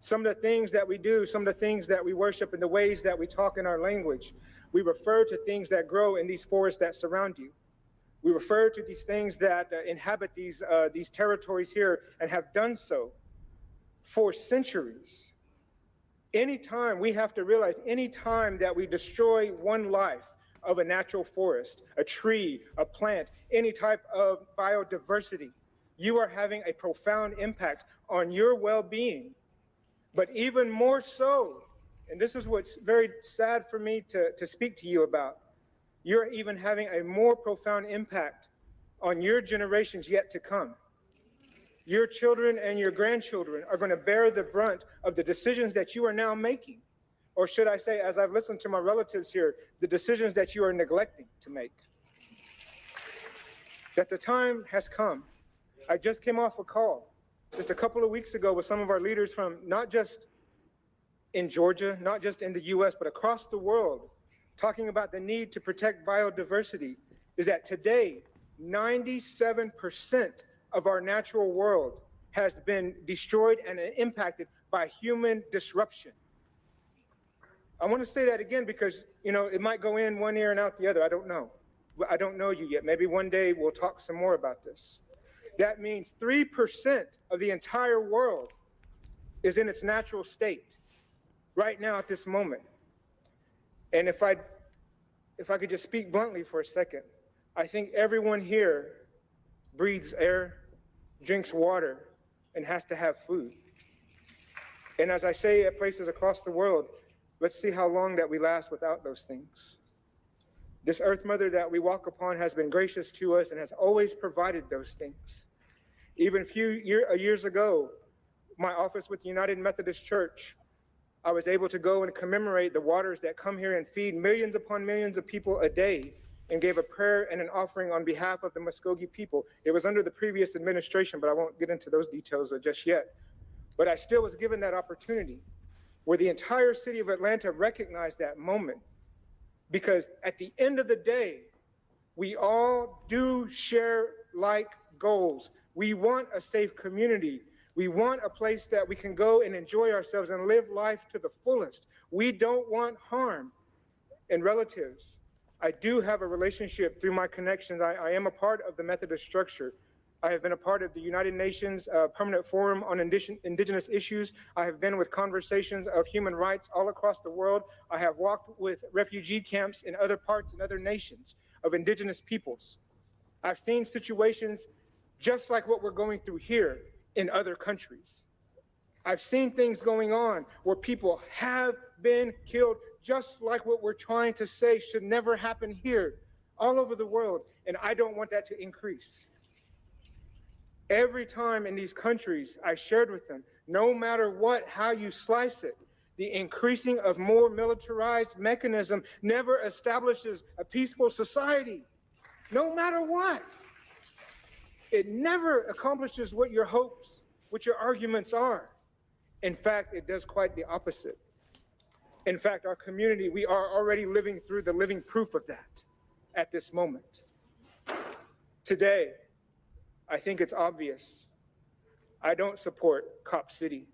Some of the things that we do, some of the things that we worship, and the ways that we talk in our language, we refer to things that grow in these forests that surround you. We refer to these things that inhabit these territories here and have done so for centuries. Anytime, we have to realize, anytime that we destroy one life of a natural forest, a tree, a plant, any type of biodiversity, you are having a profound impact on your well-being. But even more so, and this is what's very sad for me to speak to you about, you're even having a more profound impact on your generations yet to come. Your children and your grandchildren are going to bear the brunt of the decisions that you are now making. Or should I say, as I've listened to my relatives here, the decisions that you are neglecting to make. That the time has come. I just came off a call just a couple of weeks ago with some of our leaders from not just in Georgia, not just in the US, but across the world, talking about the need to protect biodiversity. Is that today, 97% of our natural world has been destroyed and impacted by human disruption. I want to say that again because, you know, it might go in one ear and out the other. I don't know. I don't know you yet. Maybe one day we'll talk some more about this. That means 3% of the entire world is in its natural state right now at this moment. And if I could just speak bluntly for a second, I think everyone here breathes air, drinks water, and has to have food. And as I say at places across the world, let's see how long that we last without those things. This Earth Mother that we walk upon has been gracious to us and has always provided those things. Even a few years ago, my office with the United Methodist Church, I was able to go and commemorate the waters that come here and feed millions upon millions of people a day, and gave a prayer and an offering on behalf of the Muskogee people. It was under the previous administration, but I won't get into those details just yet. But I still was given that opportunity where the entire city of Atlanta recognized that moment. Because at the end of the day, we all do share like goals. We want a safe community. We want a place that we can go and enjoy ourselves and live life to the fullest. We don't want harm. And relatives, I do have a relationship through my connections. I am a part of the Methodist structure. I have been a part of the United Nations Permanent Forum on Indigenous Issues. I have been with conversations of human rights all across the world. I have walked with refugee camps in other parts and other nations of indigenous peoples. I've seen situations just like what we're going through here in other countries. I've seen things going on where people have been killed, just like what we're trying to say should never happen here, all over the world, and I don't want that to increase. Every time in these countries, I shared with them, no matter what, how you slice it, the increasing of more militarized mechanism never establishes a peaceful society, no matter what. It never accomplishes what your hopes, what your arguments are. In fact, it does quite the opposite. In fact, our community, we are already living through the living proof of that at this moment. Today, I think it's obvious. I don't support Cop City.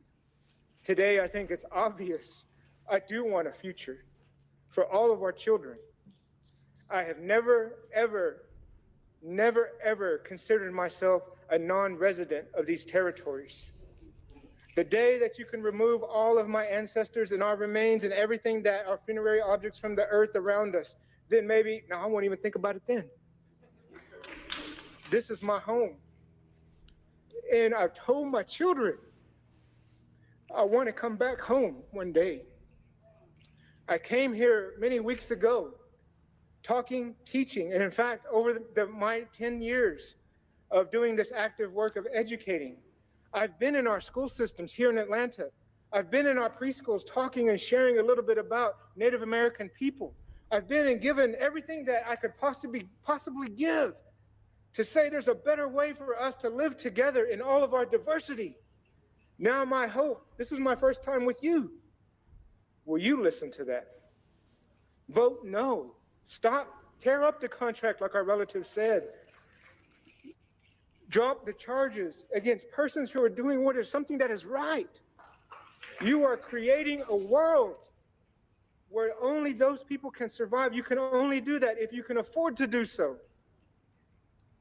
Today, I think it's obvious. I do want a future for all of our children. I have never, ever considered myself a non-resident of these territories. The day that you can remove all of my ancestors and our remains and everything that are funerary objects from the earth around us, then maybe, no, I won't even think about it then. This is my home. And I've told my children, I want to come back home one day. I came here many weeks ago, talking, teaching, and in fact, over my 10 years of doing this active work of educating, I've been in our school systems here in Atlanta. I've been in our preschools talking and sharing a little bit about Native American people, I've been and given everything that I could possibly give to say there's a better way for us to live together in all of our diversity. Now my hope, this is my first time with you. Will you listen to that? Vote no. Stop, tear up the contract like our relative said. Drop the charges against persons who are doing what is something that is right. You are creating a world where only those people can survive. You can only do that if you can afford to do so.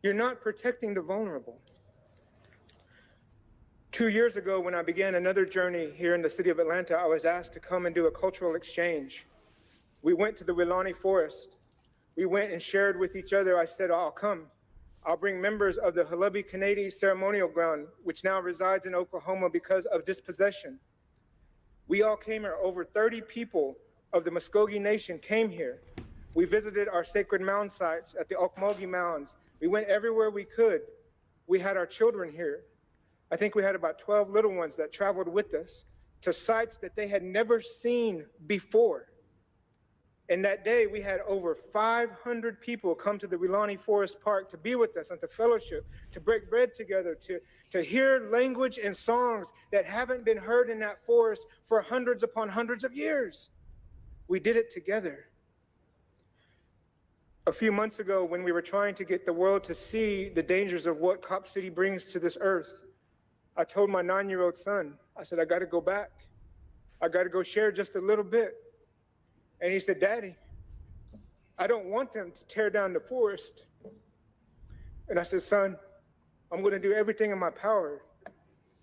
You're not protecting the vulnerable. 2 years ago, when I began another journey here in the city of Atlanta, I was asked to come and do a cultural exchange. We went to the Wilani Forest. We went and shared with each other. I said, I'll come. I'll bring members of the Halabi Kanedi Ceremonial Ground, which now resides in Oklahoma because of dispossession. We all came here. Over 30 people of the Muskogee Nation came here. We visited our sacred mound sites at the Okmulgee Mounds. We went everywhere we could. We had our children here. I think we had about 12 little ones that traveled with us to sites that they had never seen before. And that day, we had over 500 people come to the Wilani Forest Park to be with us and to fellowship, to break bread together, to hear language and songs that haven't been heard in that forest for hundreds upon hundreds of years. We did it together. A few months ago, when we were trying to get the world to see the dangers of what Cop City brings to this earth, I told my 9-year-old son, I said, I got to go back. I got to go share just a little bit. And he said, Daddy, I don't want them to tear down the forest. And I said, son, I'm going to do everything in my power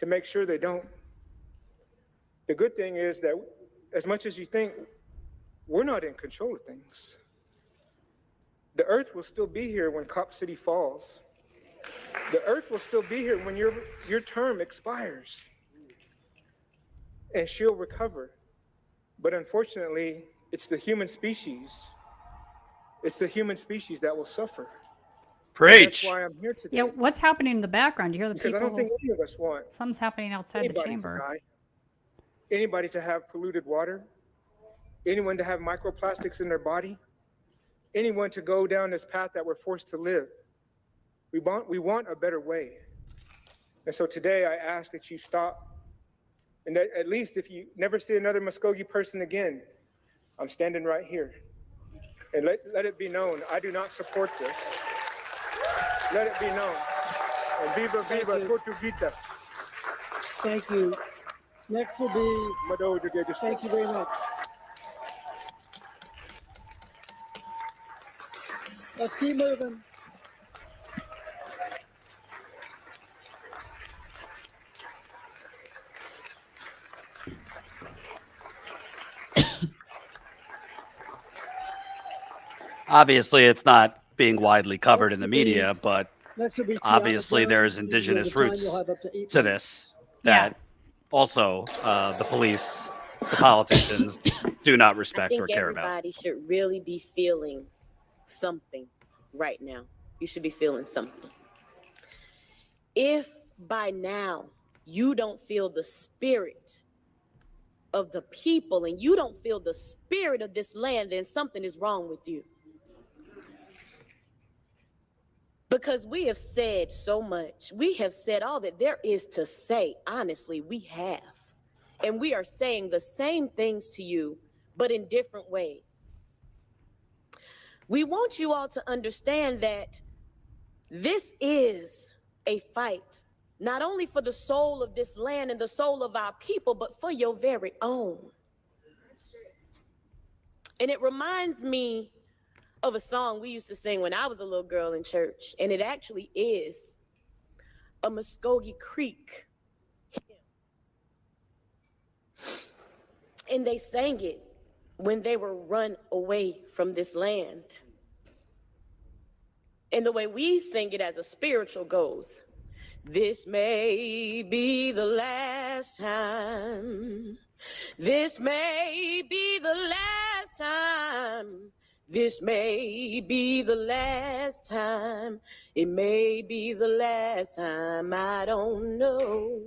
to make sure they don't. The good thing is that as much as you think, we're not in control of things. The earth will still be here when Cop City falls. The earth will still be here when your term expires. And she'll recover. But unfortunately, it's the human species. It's the human species that will suffer. Preach. That's why I'm here today. Yeah, what's happening in the background? You hear the Because people? I don't think any of us want Something's happening outside the anybody chamber. to die, anybody to have polluted water, anyone to have microplastics in their body, anyone to go down this path that we're forced to live. We want a better way. And so today I ask that you stop. And that at least if you never see another Muskogee person again, I'm standing right here. And let it be known, I do not support this. Let it be known. And viva, viva, Tortuguita. Thank you. Next will be, thank you very much. Let's keep moving. Obviously, it's not being widely covered in the media, but Next will be obviously Kiana there's Jones. indigenous Over time, roots you'll have up to 8 to minutes. this that also the police, the politicians do not respect or care about. Everybody should really be feeling something right now. You should be feeling something. If by now you don't feel the spirit of the people and you don't feel the spirit of this land, then something is wrong with you. Because we have said so much. We have said all that there is to say. Honestly, we have. And we are saying the same things to you, but in different ways. We want you all to understand that this is a fight, not only for the soul of this land and the soul of our people, but for your very own. And it reminds me of a song we used to sing when I was a little girl in church, and it actually is a Muskogee Creek hymn. And they sang it when they were run away from this land. And the way we sing it as a spiritual goes, this may be the last time. This may be the last time. This may be the last time. It may be the last time. I don't know.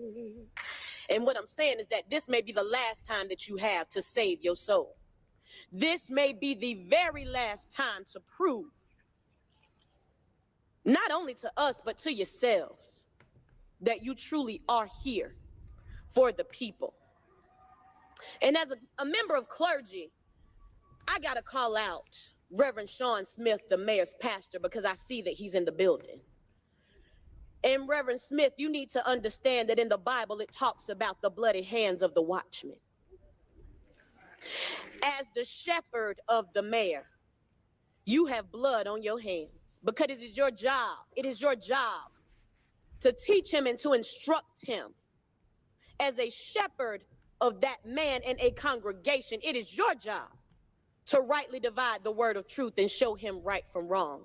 And what I'm saying is that this may be the last time that you have to save your soul. This may be the very last time to prove, not only to us, but to yourselves, that you truly are here for the people. And as a member of clergy, I got to call out Reverend Sean Smith, the mayor's pastor, because I see that he's in the building. And Reverend Smith, you need to understand that in the Bible, it talks about the bloody hands of the watchman. As the shepherd of the mayor, you have blood on your hands because it is your job. It is your job to teach him and to instruct him. As a shepherd of that man and a congregation, it is your job to rightly divide the word of truth and show him right from wrong.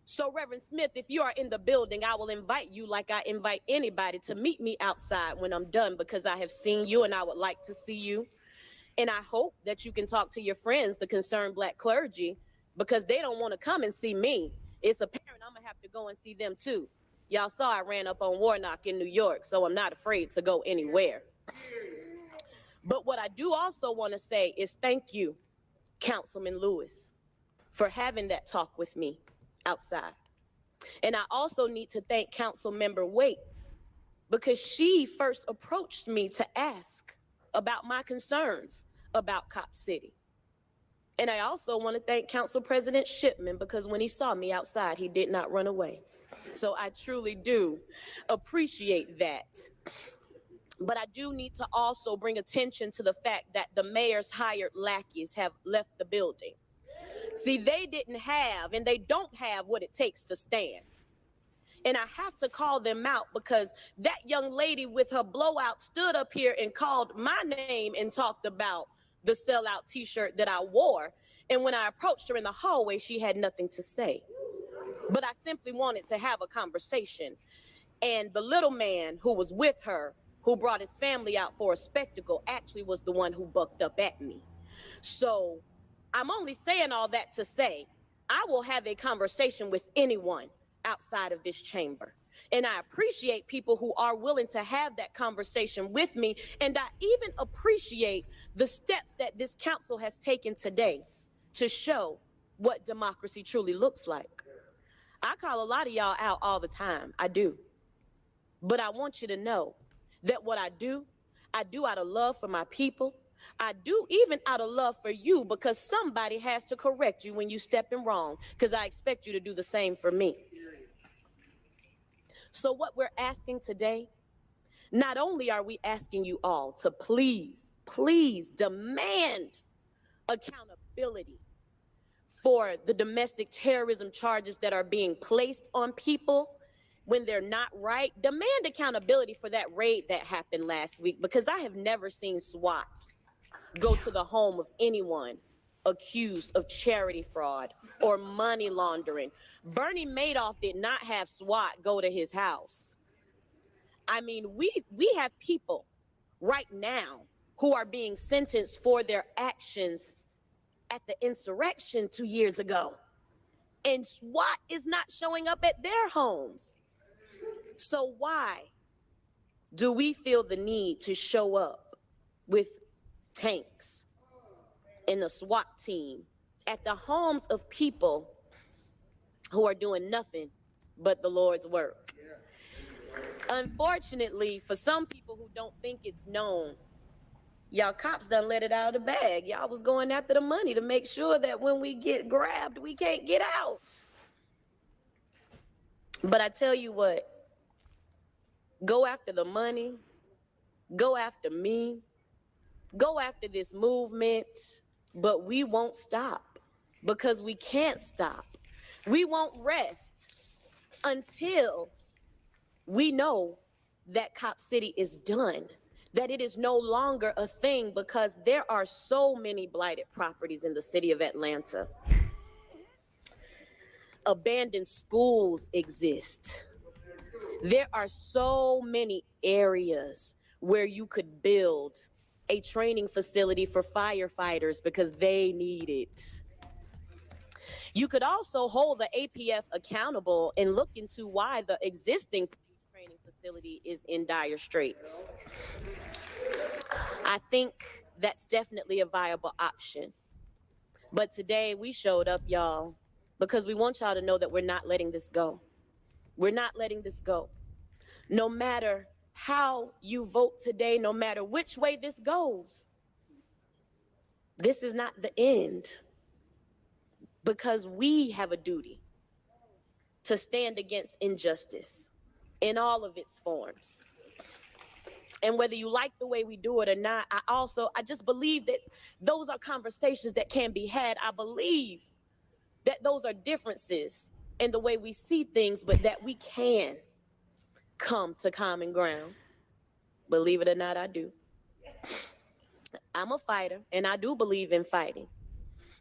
So, Reverend Smith, if you are in the building, I will invite you, like I invite anybody, to meet me outside when I'm done, because I have seen you and I would like to see you. And I hope that you can talk to your friends, the concerned Black clergy, because they don't want to come and see me. It's apparent I'm going to have to go and see them too. Y'all saw I ran up on Warnock in New York, so I'm not afraid to go anywhere. But what I do also want to say is thank you, Councilman Lewis, for having that talk with me outside. And I also need to thank Councilmember Waits, because she first approached me to ask about my concerns about Cop City. And I also want to thank Council President Shipman, because when he saw me outside, he did not run away. So I truly do appreciate that. But I do need to also bring attention to the fact that the mayor's hired lackeys have left the building. See, they didn't have and they don't have what it takes to stand. And I have to call them out, because that young lady with her blowout stood up here and called my name and talked about the sellout t-shirt that I wore. And when I approached her in the hallway, she had nothing to say. But I simply wanted to have a conversation. And the little man who was with her, who brought his family out for a spectacle, actually was the one who bucked up at me. So I'm only saying all that to say, I will have a conversation with anyone outside of this chamber. And I appreciate people who are willing to have that conversation with me. And I even appreciate the steps that this council has taken today to show what democracy truly looks like. I call a lot of y'all out all the time. I do. But I want you to know that what I do out of love for my people. I do even out of love for you, because somebody has to correct you when you step in wrong, because I expect you to do the same for me. So what we're asking today, not only are we asking you all to please demand accountability for the domestic terrorism charges that are being placed on people when they're not right. Demand accountability for that raid that happened last week, because I have never seen SWAT go to the home of anyone accused of charity fraud or money laundering. Bernie Madoff did not have SWAT go to his house. I mean, we have people right now who are being sentenced for their actions at the insurrection 2 years ago. And SWAT is not showing up at their homes. So why do we feel the need to show up with tanks and the SWAT team at the homes of people who are doing nothing but the Lord's work? Unfortunately, for some people who don't think it's known, y'all cops done let it out of the bag. Y'all was going after the money to make sure that when we get grabbed, we can't get out. But I tell you what, go after the money, go after me, go after this movement, but we won't stop, because we can't stop. We won't rest until we know that Cop City is done, that it is no longer a thing, because there are so many blighted properties in the city of Atlanta. Abandoned schools exist. There are so many areas where you could build a training facility for firefighters because they need it. You could also hold the APF accountable and look into why the existing police training facility is in dire straits. I think that's definitely a viable option. But today we showed up, y'all, because we want y'all to know that we're not letting this go. We're not letting this go. No matter how you vote today, no matter which way this goes, this is not the end, because we have a duty to stand against injustice in all of its forms. And whether you like the way we do it or not, I just believe that those are conversations that can be had. I believe that those are differences in the way we see things, but that we can come to common ground. Believe it or not, I do. I'm a fighter, and I do believe in fighting.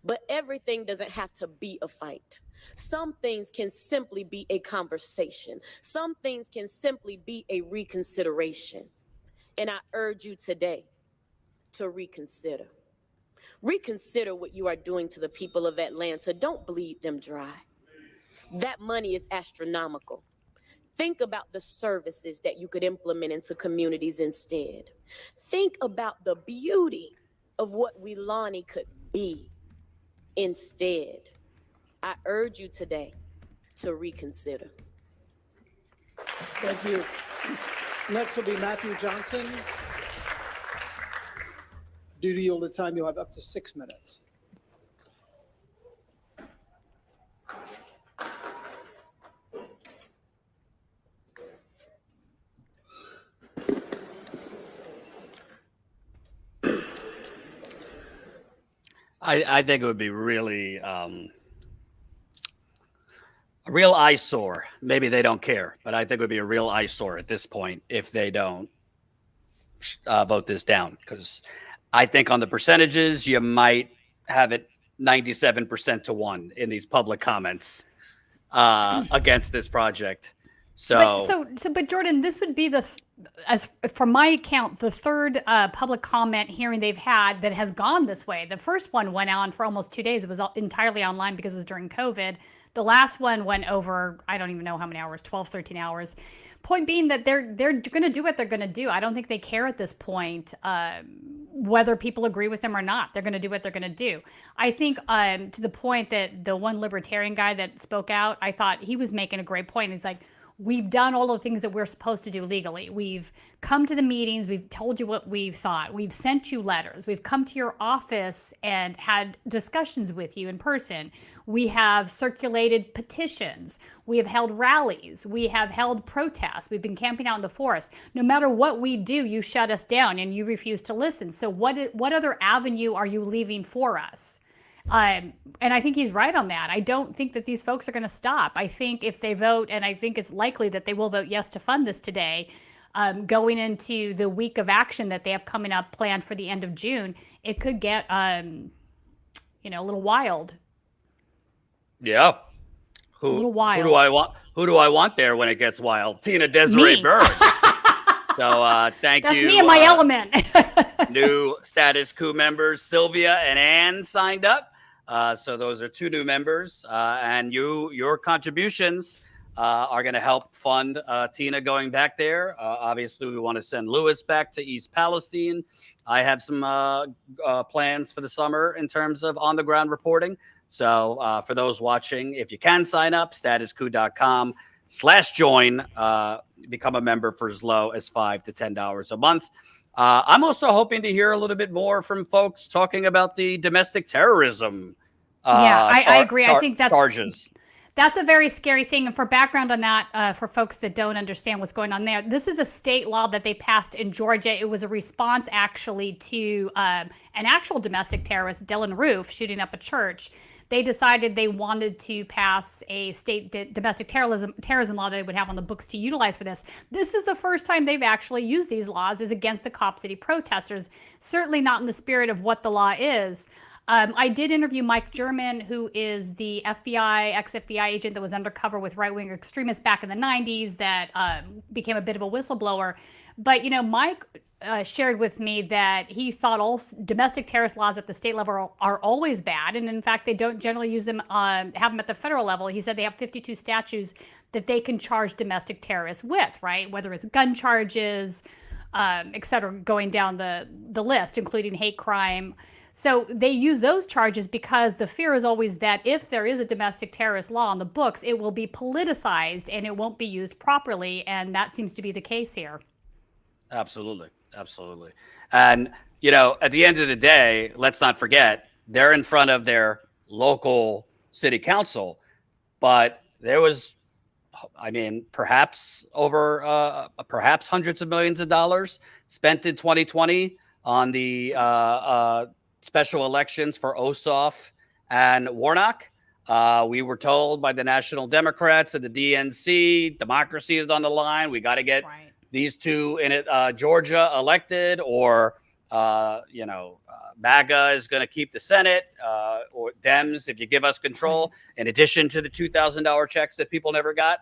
But everything doesn't have to be a fight. Some things can simply be a conversation. Some things can simply be a reconsideration. And I urge you today to reconsider. Reconsider what you are doing to the people of Atlanta. Don't bleed them dry. That money is astronomical. Think about the services that you could implement into communities instead. Think about the beauty of what Weelaunee could be instead. I urge you today to reconsider. Thank you. Next will be Matthew Johnson. Due to yielded time, you'll have up to 6 minutes. I think it would be really a real eyesore. Maybe they don't care, but I think it would be a real eyesore at this point if they don't vote this down. Because I think on the percentages, you might have it 97% to 1 in these public comments against this project. But Jordan, this would be as from my account, the third public comment hearing they've had that has gone this way. The first one went on for almost 2 days. It was entirely online because it was during COVID. The last one went over, I don't even know how many hours, 12, 13 hours. Point being that they're going to do what they're going to do. I don't think they care at this point whether people agree with them or not. They're going to do what they're going to do. I think to the point that the one libertarian guy that spoke out, I thought he was making a great point. He's like, we've done all the things that we're supposed to do legally. We've come to the meetings. We've told you what we've thought. We've sent you letters. We've come to your office and had discussions with you in person. We have circulated petitions. We have held rallies. We have held protests. We've been camping out in the forest. No matter what we do, you shut us down and you refuse to listen. So what other avenue are you leaving for us? And I think he's right on that. I don't think that these folks are going to stop. I think if they vote, and I think it's likely that they will vote yes to fund this today, going into the week of action that they have coming up planned for the end of June, it could get, a little wild. Yeah. A little wild. Who do I want there when it gets wild? Tina Desiree Bird. So thank you. That's me in my element. New Status Coup members, Sylvia and Ann, signed up. So those are 2 new members, and your contributions are going to help fund Tina going back there. Obviously, we want to send Lewis back to East Palestine. I have some plans for the summer in terms of on-the-ground reporting. So for those watching, if you can sign up, statuscoup.com/join. Become a member for as low as $5 to $10 a month. I'm also hoping to hear a little bit more from folks talking about the domestic terrorism. I agree. I think charges. That's a very scary thing. And for background on that, for folks that don't understand what's going on there, this is a state law that they passed in Georgia. It was a response actually to an actual domestic terrorist, Dylan Roof, shooting up a church. They decided they wanted to pass a state domestic terrorism law that they would have on the books to utilize for this. This is the first time they've actually used these laws is against the Cop City protesters, certainly not in the spirit of what the law is. I did interview Mike German, who is the ex-FBI agent that was undercover with right-wing extremists back in the 90s that became a bit of a whistleblower. But, Mike shared with me that he thought all domestic terrorist laws at the state level are always bad. And in fact, they don't generally use them, have them at the federal level. He said they have 52 statutes that they can charge domestic terrorists with, right? Whether it's gun charges, et cetera, going down the list, including hate crime. So they use those charges because the fear is always that if there is a domestic terrorist law on the books, it will be politicized and it won't be used properly. And that seems to be the case here. Absolutely. Absolutely. And, you know, at the end of the day, let's not forget, they're in front of their local city council, but there was, I mean, perhaps perhaps hundreds of millions of dollars spent in 2020 on the special elections for Ossoff and Warnock. We were told by the National Democrats and the DNC, democracy is on the line. We got to get these two in Georgia elected, or MAGA is going to keep the Senate, or Dems, if you give us control, in addition to the $2,000 checks that people never got,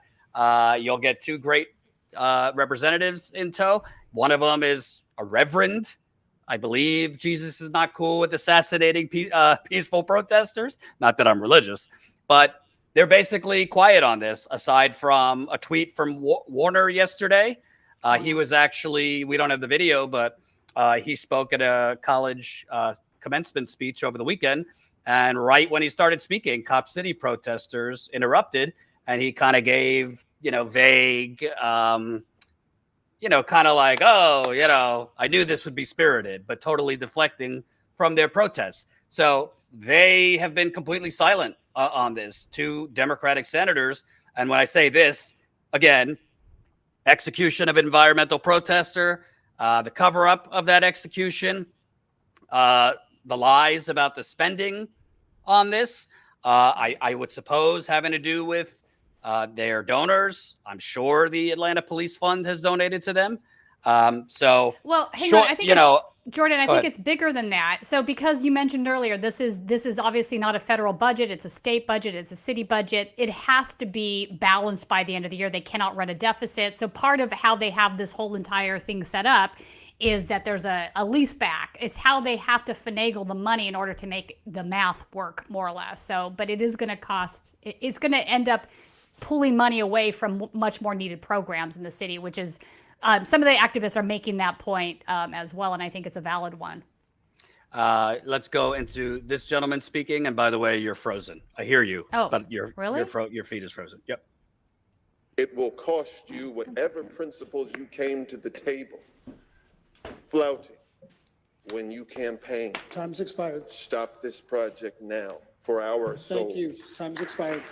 you'll get two great representatives in tow. One of them is a reverend. I believe Jesus is not cool with assassinating peaceful protesters. Not that I'm religious, but they're basically quiet on this, aside from a tweet from Warner yesterday. He was actually, we don't have the video, but he spoke at a college commencement speech over the weekend. And right when he started speaking, Cop City protesters interrupted, and he kind of gave, vague, kind of like, oh, I knew this would be spirited, but totally deflecting from their protests. So they have been completely silent on this, two Democratic senators. And when I say this, again, execution of environmental protester, the cover-up of that execution, the lies about the spending on this, I would suppose having to do with their donors. I'm sure the Atlanta Police Fund has donated to them. Well, hang on. I think Jordan, I think it's bigger than that. So because you mentioned earlier, this is obviously not a federal budget. It's a state budget. It's a city budget. It has to be balanced by the end of the year. They cannot run a deficit. So part of how they have this whole entire thing set up is that there's a lease back. It's how they have to finagle the money in order to make the math work, more or less. So, but it is going to cost, it's going to end up pulling money away from much more needed programs in the city, which is, some of the activists are making that point as well, and I think it's a valid one. Let's go into this gentleman speaking. And by the way, you're frozen. I hear you, but your feed is frozen. Yep. It will cost you whatever principles you came to the table flouting when you campaign. Time's expired. Stop this project now for our souls. Thank you. Time's expired.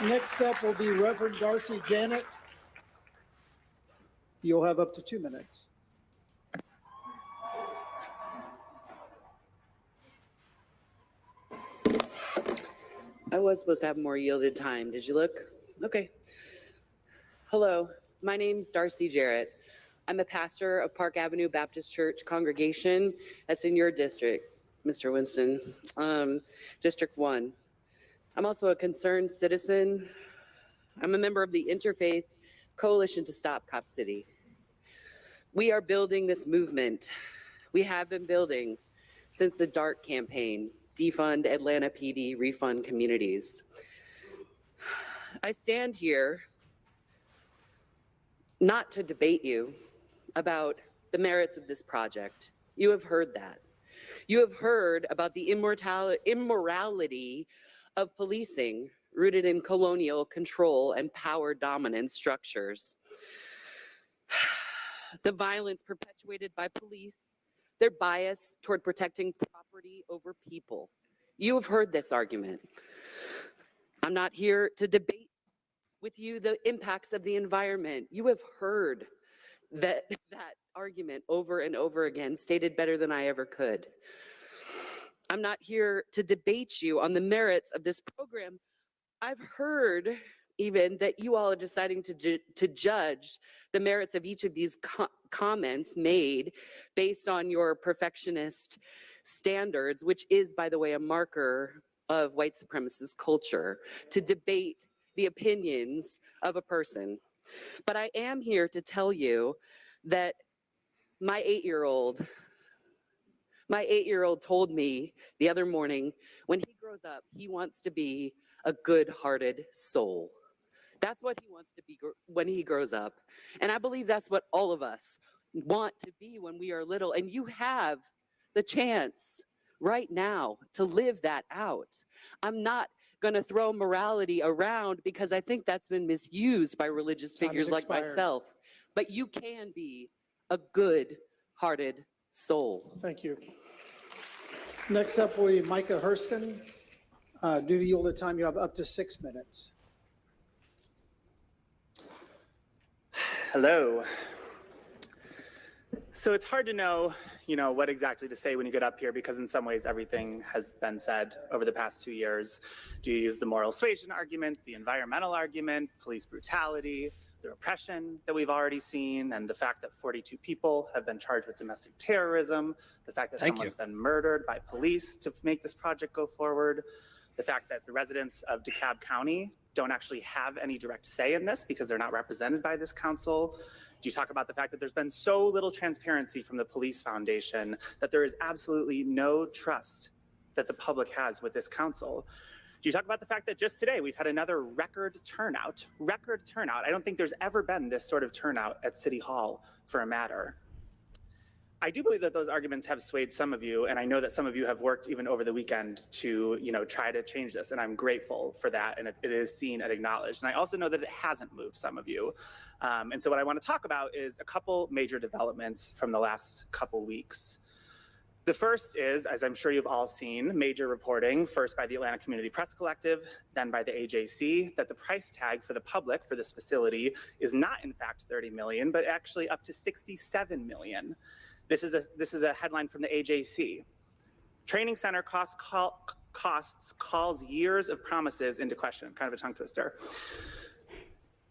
Next up will be Reverend Darcy Janet. You'll have up to 2 minutes. I was supposed to have more yielded time. Did you look? Okay. Hello, my name's Darcy Jarrett. I'm a pastor of Park Avenue Baptist Church congregation. That's in your district, Mr. Winston, District 1. I'm also a concerned citizen. I'm a member of the Interfaith Coalition to Stop Cop City. We are building this movement. We have been building since the DART campaign, Defund Atlanta PD, Refund Communities. I stand here not to debate you about the merits of this project. You have heard that. You have heard about the immorality of policing rooted in colonial control and power dominance structures. The violence perpetuated by police, their bias toward protecting property over people. You have heard this argument. I'm not here to debate with you the impacts of the environment. You have heard that argument over and over again, stated better than I ever could. I'm not here to debate you on the merits of this program. I've heard even that you all are deciding to judge the merits of each of these comments made based on your perfectionist standards, which is, by the way, a marker of white supremacist culture, to debate the opinions of a person. But I am here to tell you that my 8-year-old told me the other morning, when he grows up, he wants to be a good-hearted soul. That's what he wants to be when he grows up. And I believe that's what all of us want to be when we are little. And you have the chance right now to live that out. I'm not going to throw morality around because I think that's been misused by religious figures like myself. But you can be a good-hearted soul. Thank you. Next up will be Micah Hurston. Due to yield of time, you have up to 6 minutes. Hello. So it's hard to know, what exactly to say when you get up here because in some ways everything has been said over the past 2 years. Do you use the moral suasion argument, the environmental argument, police brutality, the repression that we've already seen, and the fact that 42 people have been charged with domestic terrorism, the fact that someone's been murdered by police to make this project go forward, the fact that the residents of DeKalb County don't actually have any direct say in this because they're not represented by this council. Do you talk about the fact that there's been so little transparency from the police foundation that there is absolutely no trust that the public has with this council? Do you talk about the fact that just today we've had another record turnout? I don't think there's ever been this sort of turnout at City Hall for a matter. I do believe that those arguments have swayed some of you, and I know that some of you have worked even over the weekend to, try to change this, and I'm grateful for that, and it is seen and acknowledged. And I also know that it hasn't moved some of you. And so what I want to talk about is a couple major developments from the last couple weeks. The first is, as I'm sure you've all seen, major reporting, first by the Atlanta Community Press Collective, then by the AJC, that the price tag for the public for this facility is not in fact 30 million, but actually up to 67 million. This is a headline from the AJC. Training center costs calls years of promises into question, kind of a tongue twister.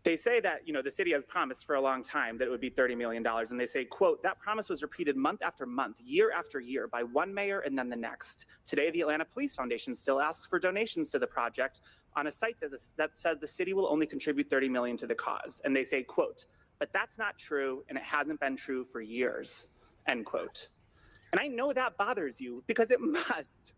They say that, the city has promised for a long time that it would be $30 million. And they say, quote, that promise was repeated month after month, year after year by one mayor and then the next. Today, the Atlanta Police Foundation still asks for donations to the project on a site that says the city will only contribute $30 million to the cause. And they say, quote, but that's not true and it hasn't been true for years, end quote. And I know that bothers you because it must.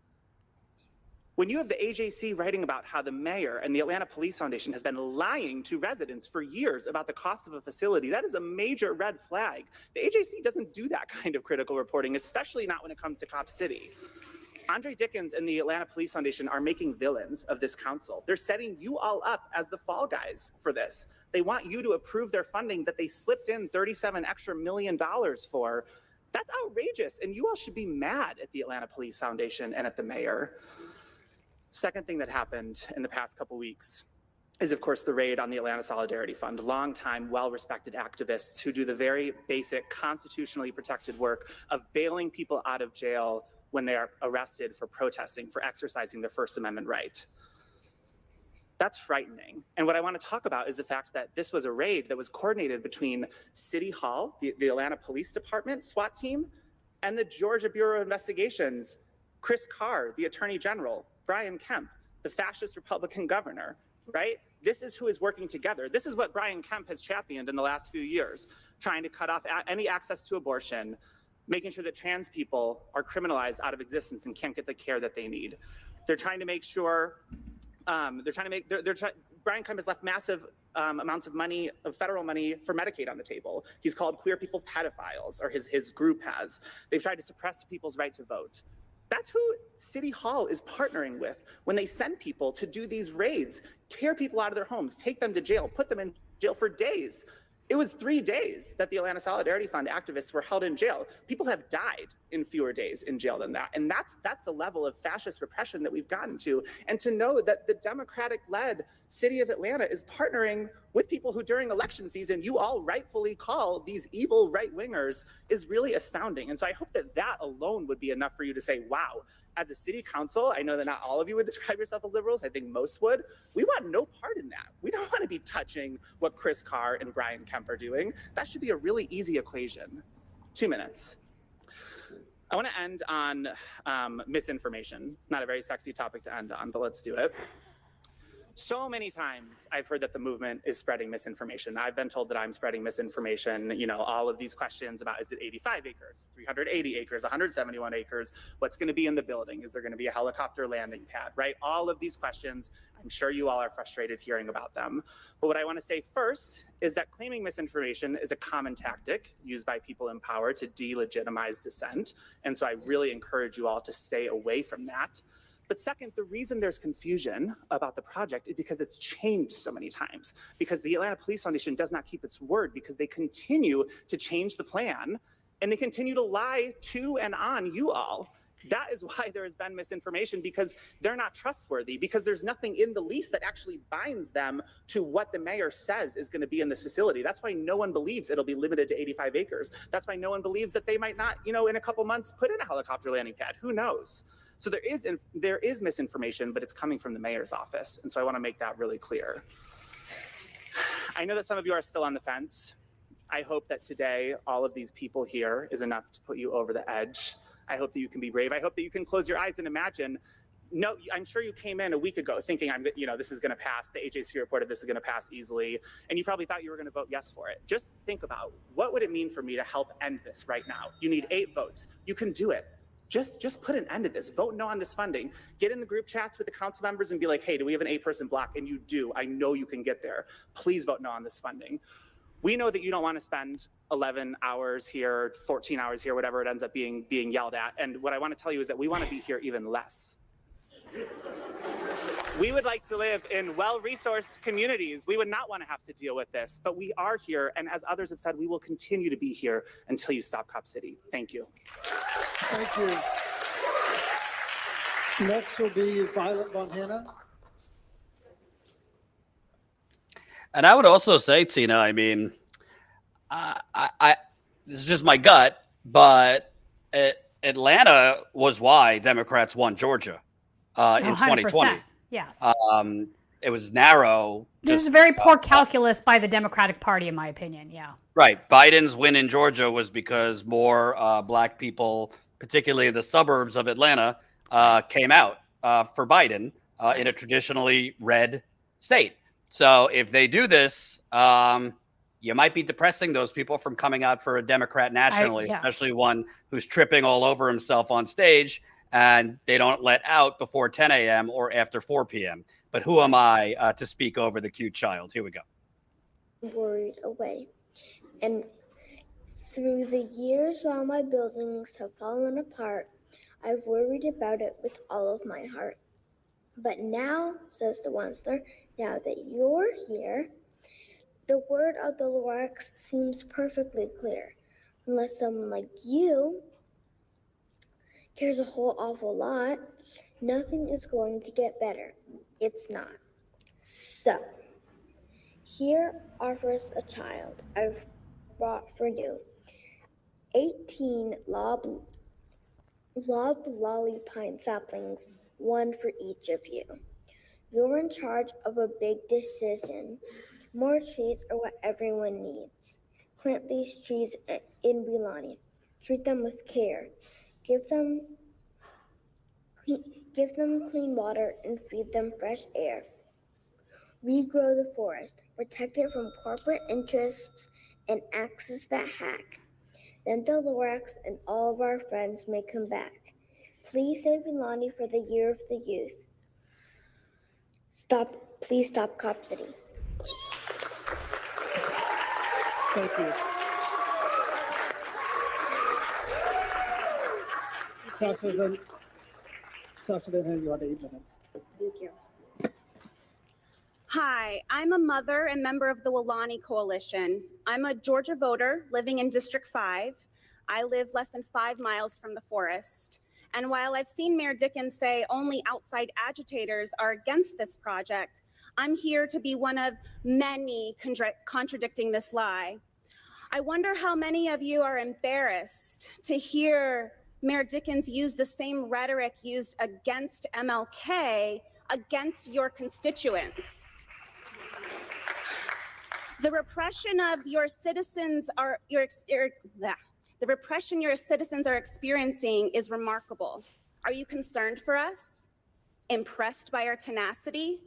When you have the AJC writing about how the mayor and the Atlanta Police Foundation has been lying to residents for years about the cost of a facility, that is a major red flag. The AJC doesn't do that kind of critical reporting, especially not when it comes to Cop City. Andre Dickens and the Atlanta Police Foundation are making villains of this council. They're setting you all up as the fall guys for this. They want you to approve their funding that they slipped in $37 extra million for. That's outrageous, and you all should be mad at the Atlanta Police Foundation and at the mayor. Second thing that happened in the past couple weeks is, of course, the raid on the Atlanta Solidarity Fund. Longtime, well-respected activists who do the very basic, constitutionally protected work of bailing people out of jail when they are arrested for protesting, for exercising their First Amendment right. That's frightening. And what I want to talk about is the fact that this was a raid that was coordinated between City Hall, the Atlanta Police Department SWAT team, and the Georgia Bureau of Investigations, Chris Carr, the Attorney General, Brian Kemp, the fascist Republican governor, right? This is who is working together. This is what Brian Kemp has championed in the last few years, trying to cut off any access to abortion, making sure that trans people are criminalized out of existence and can't get the care that they need. They're trying to make sure, Brian Kemp has left massive amounts of money, of federal money for Medicaid on the table. He's called queer people pedophiles, or his group has. They've tried to suppress people's right to vote. That's who City Hall is partnering with when they send people to do these raids, tear people out of their homes, take them to jail, put them in jail for days. It was 3 days that the Atlanta Solidarity Fund activists were held in jail. People have died in fewer days in jail than that. And that's the level of fascist repression that we've gotten to. And to know that the Democratic-led city of Atlanta is partnering with people who during election season you all rightfully call these evil right-wingers is really astounding. And so I hope that that alone would be enough for you to say, wow, as a city council, I know that not all of you would describe yourself as liberals. I think most would. We want no part in that. We don't want to be touching what Chris Carr and Brian Kemp are doing. That should be a really easy equation. 2 minutes. I want to end on misinformation. Not a very sexy topic to end on, but let's do it. So many times I've heard that the movement is spreading misinformation. I've been told that I'm spreading misinformation. You know, all of these questions about, is it 85 acres, 380 acres, 171 acres? What's going to be in the building? Is there going to be a helicopter landing pad, right? All of these questions, I'm sure you all are frustrated hearing about them. But what I want to say first is that claiming misinformation is a common tactic used by people in power to delegitimize dissent. And so I really encourage you all to stay away from that. But second, the reason there's confusion about the project is because it's changed so many times, because the Atlanta Police Foundation does not keep its word, because they continue to change the plan and they continue to lie to and on you all. That is why there has been misinformation, because they're not trustworthy, because there's nothing in the lease that actually binds them to what the mayor says is going to be in this facility. That's why no one believes it'll be limited to 85 acres. That's why no one believes that they might not, you know, in a couple months put in a helicopter landing pad. Who knows? So there is misinformation, but it's coming from the mayor's office. And so I want to make that really clear. I know that some of you are still on the fence. I hope that today, all of these people here is enough to put you over the edge. I hope that you can be brave. I hope that you can close your eyes and imagine. No, I'm sure you came in a week ago thinking, this is going to pass. The AJC reported this is going to pass easily. And you probably thought you were going to vote yes for it. Just think about, what would it mean for me to help end this right now? You need 8 votes. You can do it. Just put an end to this. Vote no on this funding. Get in the group chats with the council members and be like, hey, do we have an 8-person block? And you do. I know you can get there. Please vote no on this funding. We know that you don't want to spend 11 hours here, 14 hours here, whatever it ends up being yelled at. And what I want to tell you is that we want to be here even less. We would like to live in well-resourced communities. We would not want to have to deal with this, but we are here. And as others have said, we will continue to be here until you stop Cop City. Thank you. Thank you. Next will be Violet Von Hanna. And I would also say, Tina, I mean, I this is just my gut, but Atlanta was why Democrats won Georgia in 2020. Yes. It was narrow. This is very poor calculus by the Democratic Party, in my opinion. Yeah. Right. Biden's win in Georgia was because more Black people, particularly in the suburbs of Atlanta, came out for Biden in a traditionally red state. So if they do this, you might be depressing those people from coming out for a Democrat nationally, especially one who's tripping all over himself on stage and they don't let out before 10 a.m. or after 4 p.m. But who am I to speak over the cute child? Here we go. Worried away. And through the years while my buildings have fallen apart, I've worried about it with all of my heart. But now, says the Onceler, now that you're here, the word of the Lorax seems perfectly clear. Unless someone like you cares a whole awful lot, nothing is going to get better. It's not. So, here offers a child I've brought for you. 18 loblolly pine saplings, one for each of you. You're in charge of a big decision. More trees are what everyone needs. Plant these trees in Bilani. Treat them with care. Give them clean water and feed them fresh air. Regrow the forest. Protect it from corporate interests and axes that hack. Then the Lorax and all of our friends may come back. Please save Bilani for the year of the youth. Please stop Cop City. Thank you. Sasha Van Hen, you have 8 minutes. Thank you. Hi, I'm a mother and member of the Walani Coalition. I'm a Georgia voter living in District 5. I live less than 5 miles from the forest. And while I've seen Mayor Dickens say only outside agitators are against this project, I'm here to be one of many contradicting this lie. I wonder how many of you are embarrassed to hear Mayor Dickens use the same rhetoric used against MLK against your constituents. The repression of your citizens the repression your citizens are experiencing is remarkable. Are you concerned for us? Impressed by our tenacity?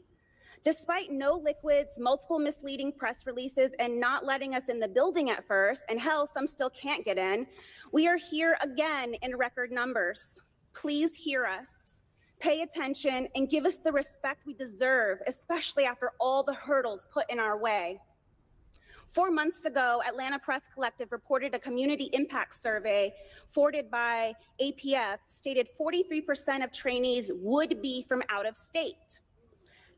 Despite no liquids, multiple misleading press releases, and not letting us in the building at first, and hell, some still can't get in, we are here again in record numbers. Please hear us, pay attention, and give us the respect we deserve, especially after all the hurdles put in our way. 4 months ago, Atlanta Press Collective reported a community impact survey forwarded by APF stated 43% of trainees would be from out of state.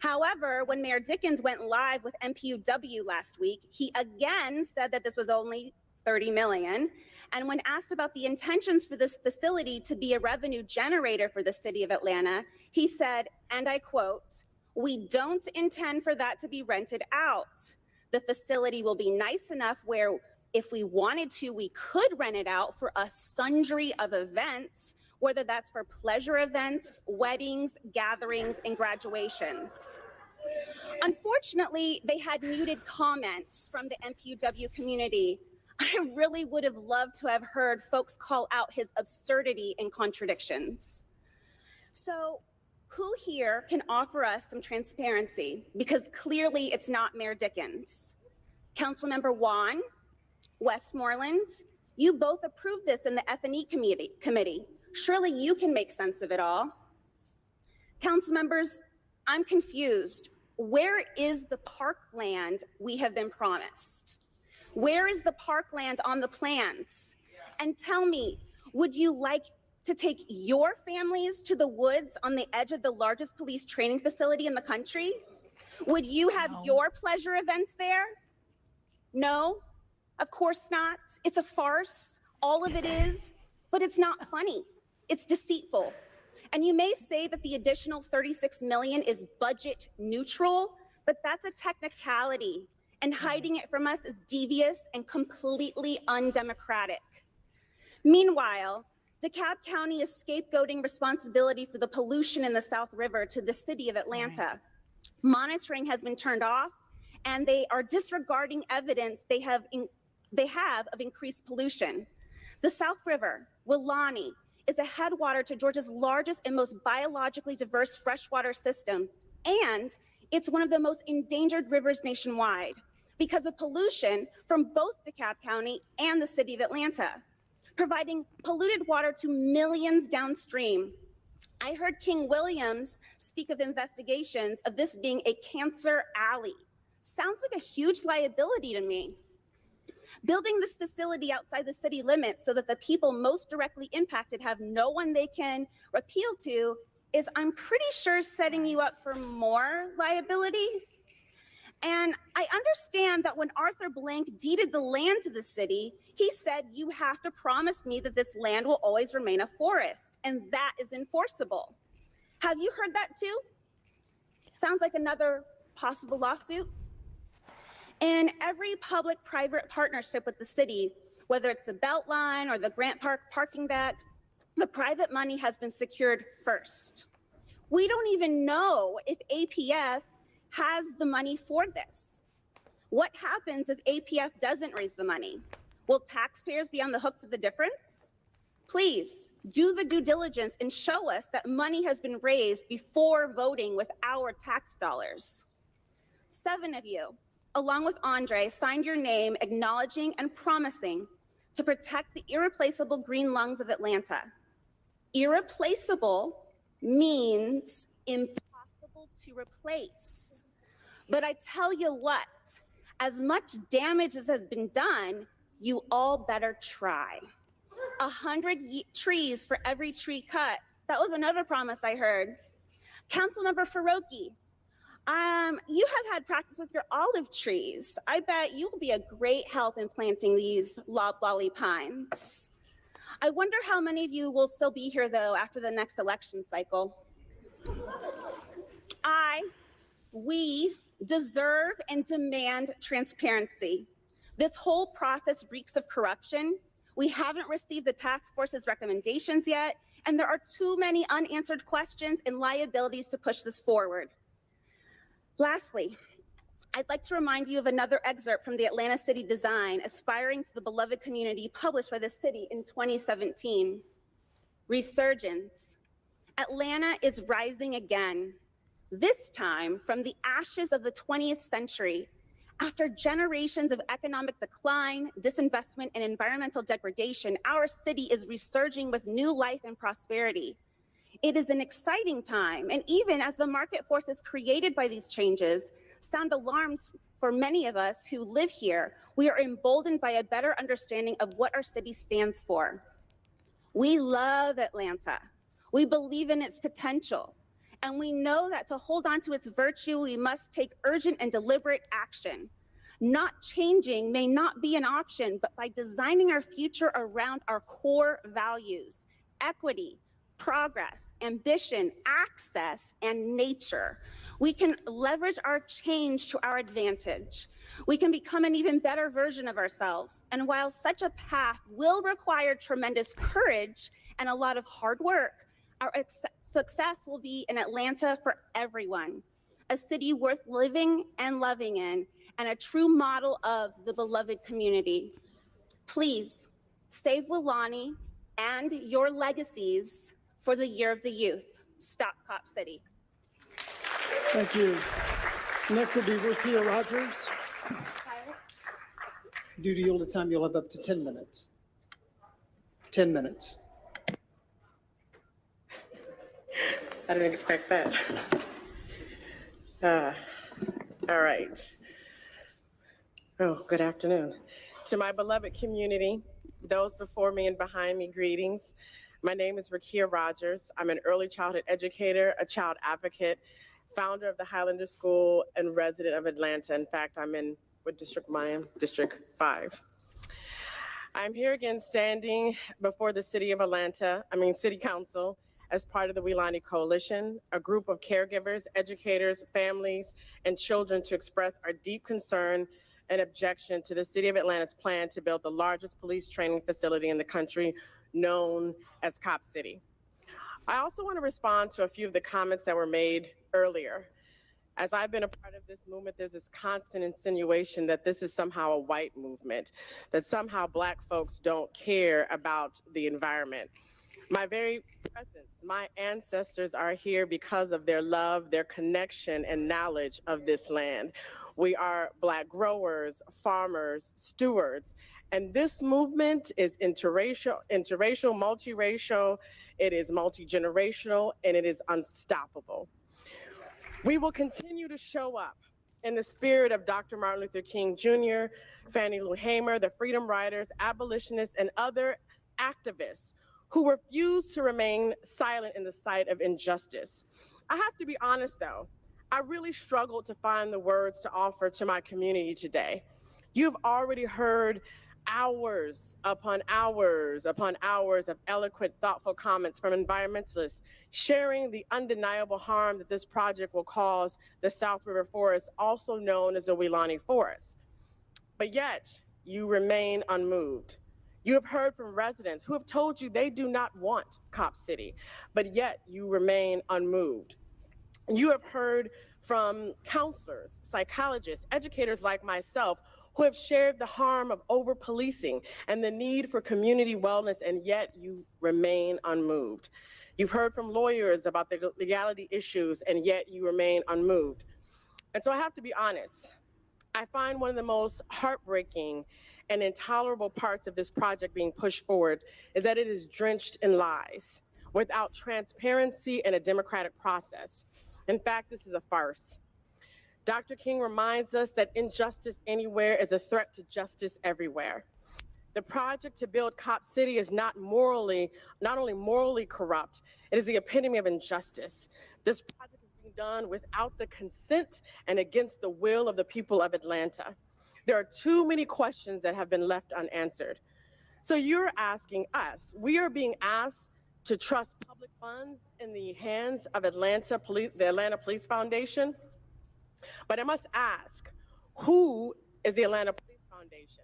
However, when Mayor Dickens went live with MPUW last week, he again said that this was only 30 million. And when asked about the intentions for this facility to be a revenue generator for the city of Atlanta, he said, and I quote, "We don't intend for that to be rented out. The facility will be nice enough where if we wanted to, we could rent it out for a sundry of events, whether that's for pleasure events, weddings, gatherings, and graduations." Unfortunately, they had muted comments from the MPUW community. I really would have loved to have heard folks call out his absurdity and contradictions. So who here can offer us some transparency? Because clearly it's not Mayor Dickens. Councilmember Juan, Westmoreland, you both approved this in the F&E committee. Surely you can make sense of it all. Council members, I'm confused. Where is the parkland we have been promised? Where is the parkland on the plans? And tell me, would you like to take your families to the woods on the edge of the largest police training facility in the country? Would you have your pleasure events there? No, of course not. It's a farce. All of it is, but it's not funny. It's deceitful. And you may say that the additional 36 million is budget neutral, but that's a technicality, and hiding it from us is devious and completely undemocratic. Meanwhile, DeKalb County is scapegoating responsibility for the pollution in the South River to the city of Atlanta. Monitoring has been turned off, and they are disregarding evidence they have of increased pollution. The South River, Wilani, is a headwater to Georgia's largest and most biologically diverse freshwater system, and it's one of the most endangered rivers nationwide because of pollution from both DeKalb County and the city of Atlanta, providing polluted water to millions downstream. I heard King Williams speak of investigations of this being a cancer alley. Sounds like a huge liability to me. Building this facility outside the city limits so that the people most directly impacted have no one they can appeal to is, I'm pretty sure, setting you up for more liability. And I understand that when Arthur Blank deeded the land to the city, he said, you have to promise me that this land will always remain a forest, and that is enforceable. Have you heard that too? Sounds like another possible lawsuit. In every public-private partnership with the city, whether it's the Beltline or the Grant Park parking deck, the private money has been secured first. We don't even know if APF has the money for this. What happens if APF doesn't raise the money? Will taxpayers be on the hook for the difference? Please do the due diligence and show us that money has been raised before voting with our tax dollars. 7 of you, along with Andre, signed your name acknowledging and promising to protect the irreplaceable green lungs of Atlanta. Irreplaceable means impossible to replace. But I tell you what, as much damage as has been done, you all better try. 100 trees for every tree cut. That was another promise I heard. Councilmember Faroki, you have had practice with your olive trees. I bet you will be a great help in planting these loblolly pines. I wonder how many of you will still be here, though, after the next election cycle. We deserve and demand transparency. This whole process reeks of corruption. We haven't received the task force's recommendations yet, and there are too many unanswered questions and liabilities to push this forward. Lastly, I'd like to remind you of another excerpt from the Atlanta City Design, Aspiring to the Beloved Community, published by the city in 2017. Resurgence. Atlanta is rising again. this time from the ashes of the 20th century. After generations of economic decline, disinvestment, and environmental degradation, our city is resurging with new life and prosperity. It is an exciting time, and even as the market forces created by these changes sound alarms for many of us who live here, we are emboldened by a better understanding of what our city stands for. We love Atlanta. We believe in its potential. And we know that to hold on to its virtue, we must take urgent and deliberate action. Not changing may not be an option, but by designing our future around our core values, equity, progress, ambition, access, and nature, we can leverage our change to our advantage. We can become an even better version of ourselves. And while such a path will require tremendous courage and a lot of hard work, our success will be in Atlanta for everyone, a city worth living and loving in, and a true model of the beloved community. Please save Weelaunee and your legacies for the Year of the Youth. Stop Cop City. Thank you. Next will be Rukia Rogers. Due to yield of time, you'll have up to 10 minutes. 10 minutes. I didn't expect that. All right. Oh, good afternoon. To my beloved community, those before me and behind me, greetings. My name is Rukia Rogers. I'm an early childhood educator, a child advocate, founder of the Highlander School, and resident of Atlanta. In fact, I'm in what district am I in? District 5. I'm here again standing before the City Council, as part of the Weelaunee Coalition, a group of caregivers, educators, families, and children to express our deep concern and objection to the City of Atlanta's plan to build the largest police training facility in the country, known as Cop City. I also want to respond to a few of the comments that were made earlier. As I've been a part of this movement, there's this constant insinuation that this is somehow a white movement, that somehow Black folks don't care about the environment. My very presence, my ancestors are here because of their love, their connection, and knowledge of this land. We are Black growers, farmers, stewards, and this movement is interracial, multiracial, it is multi-generational, and it is unstoppable. We will continue to show up in the spirit of Dr. Martin Luther King Jr., Fannie Lou Hamer, the Freedom Riders, abolitionists, and other activists who refuse to remain silent in the sight of injustice. I have to be honest though, I really struggled to find the words to offer to my community today. You've already heard hours upon hours upon hours of eloquent, thoughtful comments from environmentalists sharing the undeniable harm that this project will cause the South River Forest, also known as the Weelaunee Forest. But yet, you remain unmoved. You have heard from residents who have told you they do not want Cop City, but yet you remain unmoved. You have heard from counselors, psychologists, educators like myself who have shared the harm of over-policing and the need for community wellness, and yet you remain unmoved. You've heard from lawyers about the legality issues, and yet you remain unmoved. And so I have to be honest, I find one of the most heartbreaking and intolerable parts of this project being pushed forward is that it is drenched in lies, without transparency and a democratic process. In fact, this is a farce. Dr. King reminds us that injustice anywhere is a threat to justice everywhere. The project to build Cop City is not only morally corrupt, it is the epitome of injustice. This project is being done without the consent and against the will of the people of Atlanta. There are too many questions that have been left unanswered. So you're asking us, we are being asked to trust public funds in the hands of the Atlanta Police Foundation. But I must ask, who is the Atlanta Police Foundation?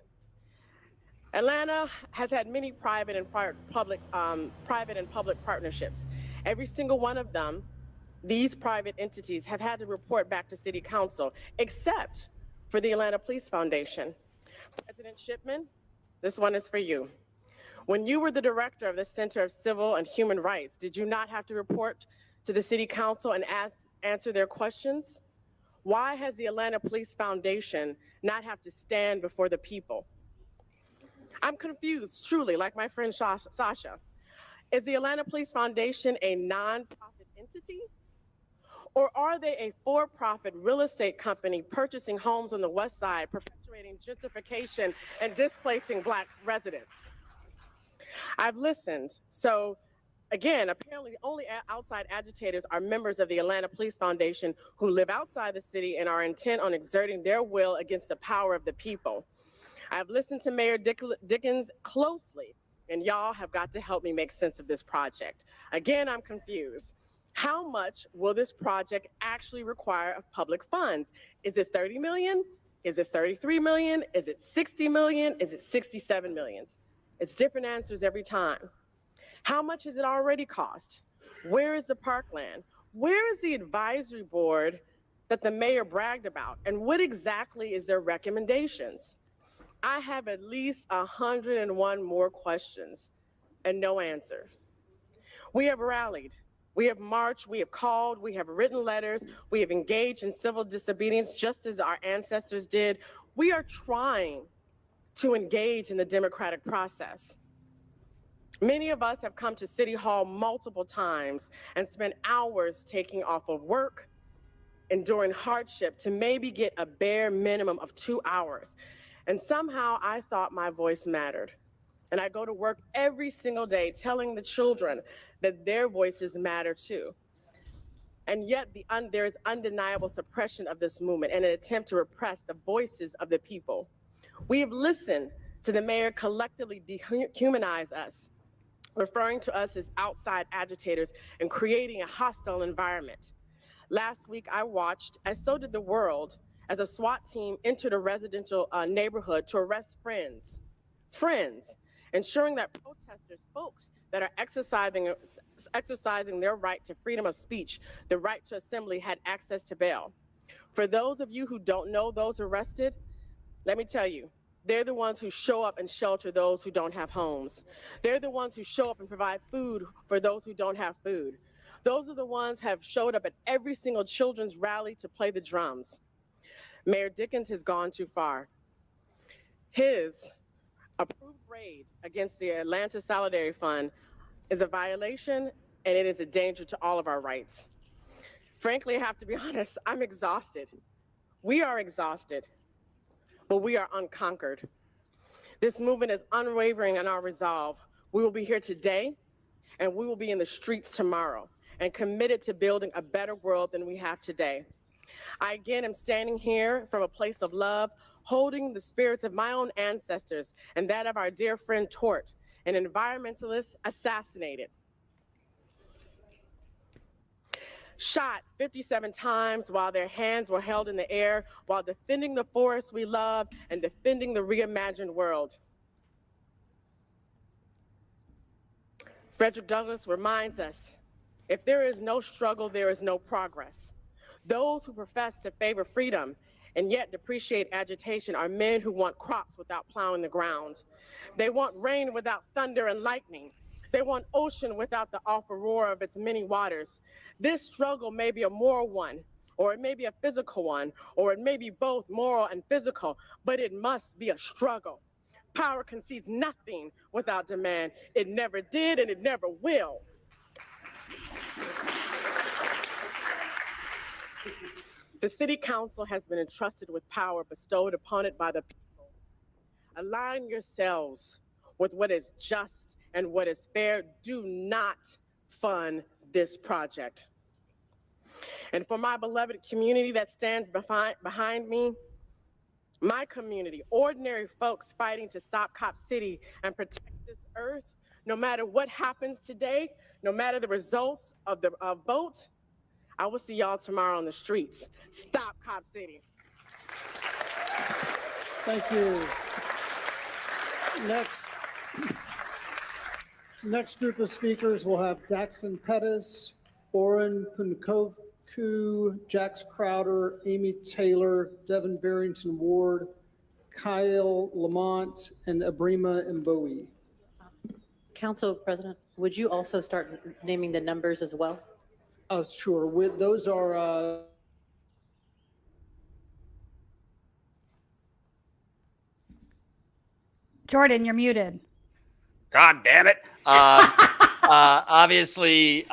Atlanta has had many private and public partnerships. Every single one of them, these private entities have had to report back to City Council, except for the Atlanta Police Foundation. President Shipman, this one is for you. When you were the director of the Center of Civil and Human Rights, did you not have to report to the city council and answer their questions? Why has the Atlanta Police Foundation not have to stand before the people? I'm confused, truly, like my friend Sasha. Is the Atlanta Police Foundation a nonprofit entity? Or are they a for-profit real estate company purchasing homes on the West Side, perpetuating gentrification and displacing Black residents? I've listened. So again, apparently only outside agitators are members of the Atlanta Police Foundation who live outside the city and are intent on exerting their will against the power of the people. I've listened to Mayor Dickens closely, and y'all have got to help me make sense of this project. Again, I'm confused. How much will this project actually require of public funds? Is it 30 million? Is it 33 million? Is it 60 million? Is it 67 million? It's different answers every time. How much has it already cost? Where is the parkland? Where is the advisory board that the mayor bragged about? And what exactly is their recommendations? I have at least 101 more questions and no answers. We have rallied, we have marched, we have called, we have written letters, we have engaged in civil disobedience just as our ancestors did. We are trying to engage in the democratic process. Many of us have come to City Hall multiple times and spent hours taking off of work, enduring hardship to maybe get a bare minimum of 2 hours. And somehow I thought my voice mattered. And I go to work every single day telling the children that their voices matter too. And yet there is undeniable suppression of this movement and an attempt to repress the voices of the people. We have listened to the mayor collectively dehumanize us, referring to us as outside agitators and creating a hostile environment. Last week I watched, as so did the world, as a SWAT team entered a residential neighborhood to arrest friends, ensuring that protesters, folks that are exercising their right to freedom of speech, the right to assembly, had access to bail. For those of you who don't know those arrested, let me tell you, they're the ones who show up and shelter those who don't have homes. They're the ones who show up and provide food for those who don't have food. Those are the ones who have showed up at every single children's rally to play the drums. Mayor Dickens has gone too far. His approved raid against the Atlanta Solidarity Fund is a violation, and it is a danger to all of our rights. Frankly, I have to be honest, I'm exhausted. We are exhausted, but we are unconquered. This movement is unwavering in our resolve. We will be here today, and we will be in the streets tomorrow, and committed to building a better world than we have today. I again am standing here from a place of love, holding the spirits of my own ancestors and that of our dear friend Tort, an environmentalist assassinated, shot 57 times while their hands were held in the air, while defending the forests we love and defending the reimagined world. Frederick Douglass reminds us, if there is no struggle, there is no progress. Those who profess to favor freedom and yet depreciate agitation are men who want crops without plowing the ground. They want rain without thunder and lightning. They want ocean without the awful roar of its many waters. This struggle may be a moral one, or it may be a physical one, or it may be both moral and physical, but it must be a struggle. Power concedes nothing without demand. It never did and it never will. The City Council has been entrusted with power bestowed upon it by the people. Align yourselves with what is just and what is fair. Do not fund this project. And for my beloved community that stands behind me, my community, ordinary folks fighting to stop Cop City and protect this earth, no matter what happens today, no matter the results of the vote, I will see y'all tomorrow on the streets. Stop Cop City. Thank you. Next group of speakers will have Daxton Pettis, Oren Punkoku, Jax Crowder, Amy Taylor, Devin Barrington Ward, Kyle Lamont, and Abrima Mbowe. Council President, would you also start naming the numbers as well? Sure. Those are, Jordan, you're muted. God damn it. Obviously,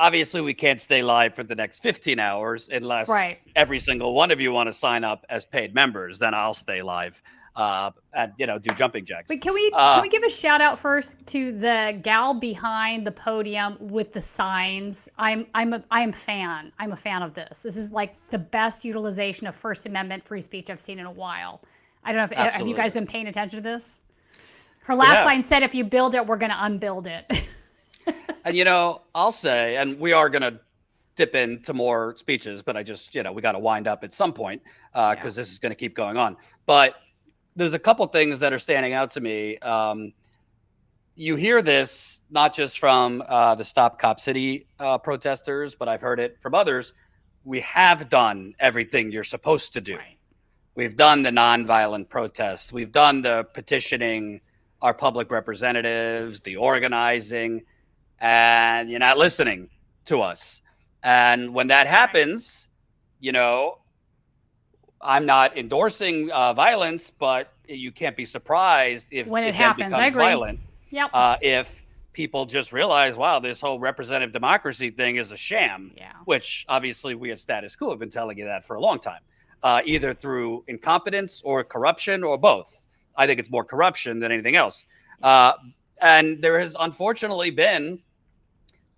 we can't stay live for the next 15 hours unless Right. every single one of you want to sign up as paid members. Then I'll stay live and do jumping jacks. But can we give a shout out first to the gal behind the podium with the signs? I'm a fan. I'm a fan of this. This is like the best utilization of First Amendment free speech I've seen in a while. I don't know if have you Absolutely. guys been paying attention to this? Her last sign said, "If you build it, we're going to unbuild it." And I'll say, and we are going to dip into more speeches, but I just, we got to wind up at some point because this is going to keep going on. But there's a couple things that are standing out to me. You hear this not just from the Stop Cop City protesters, but I've heard it from others. We have done everything you're supposed to do. Right. We've done the nonviolent protests. We've done the petitioning our public representatives, the organizing, and you're not listening to us. And when that happens, I'm not endorsing violence, but you can't be surprised if When it then happens. I becomes agree. violent. Yep. If people just realize, wow, this whole representative democracy thing is a sham, which obviously we at Status Coup have been telling you that for a long time, either through incompetence or corruption or both. I think it's more corruption than anything else. And there has unfortunately been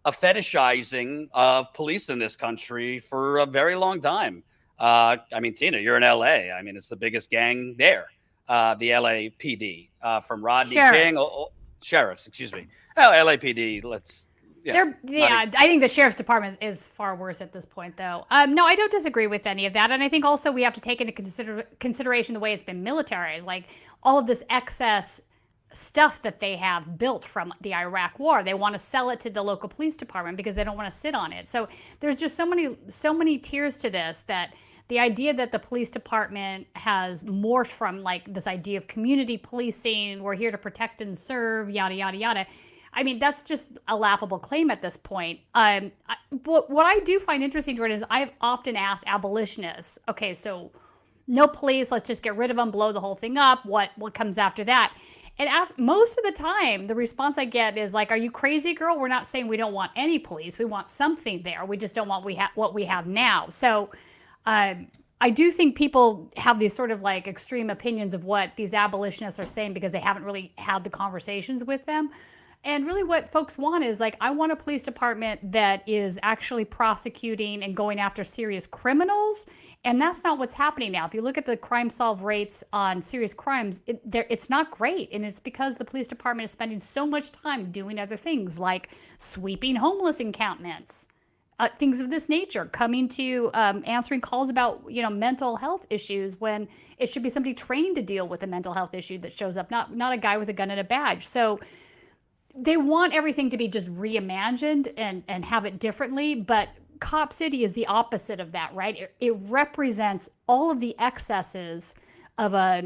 a fetishizing of police in this country for a very long time. I mean, Tina, you're in LA. I mean, it's the biggest gang there, the LAPD, from Rodney King. Sheriffs, excuse me. Oh, LAPD, let's. I think the sheriff's department is far worse at this point, though. No, I don't disagree with any of that. And I think also we have to take into consideration the way it's been militarized, like all of this excess stuff that they have built from the Iraq war. They want to sell it to the local police department because they don't want to sit on it. So there's just so many tiers to this, that the idea that the police department has morphed from like this idea of community policing, we're here to protect and serve, yada, yada, yada. I mean, that's just a laughable claim at this point. What I do find interesting, Jordan, is I've often asked abolitionists, okay, so no police, let's just get rid of them, blow the whole thing up. What comes after that? And most of the time, the response I get is like, are you crazy, girl? We're not saying we don't want any police. We want something there. We just don't want what we have now. So I do think people have these sort of like extreme opinions of what these abolitionists are saying because they haven't really had the conversations with them. And really what folks want is like, I want a police department that is actually prosecuting and going after serious criminals. And that's not what's happening now. If you look at the crime solve rates on serious crimes, it's not great. And it's because the police department is spending so much time doing other things like sweeping homeless encampments, things of this nature, coming to answering calls about, mental health issues when it should be somebody trained to deal with a mental health issue that shows up, not a guy with a gun and a badge. So they want everything to be just reimagined and have it differently, but Cop City is the opposite of that, right? It represents all of the excesses of a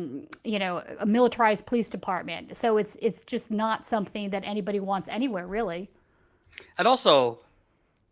militarized police department. So it's just not something that anybody wants anywhere, really. And also,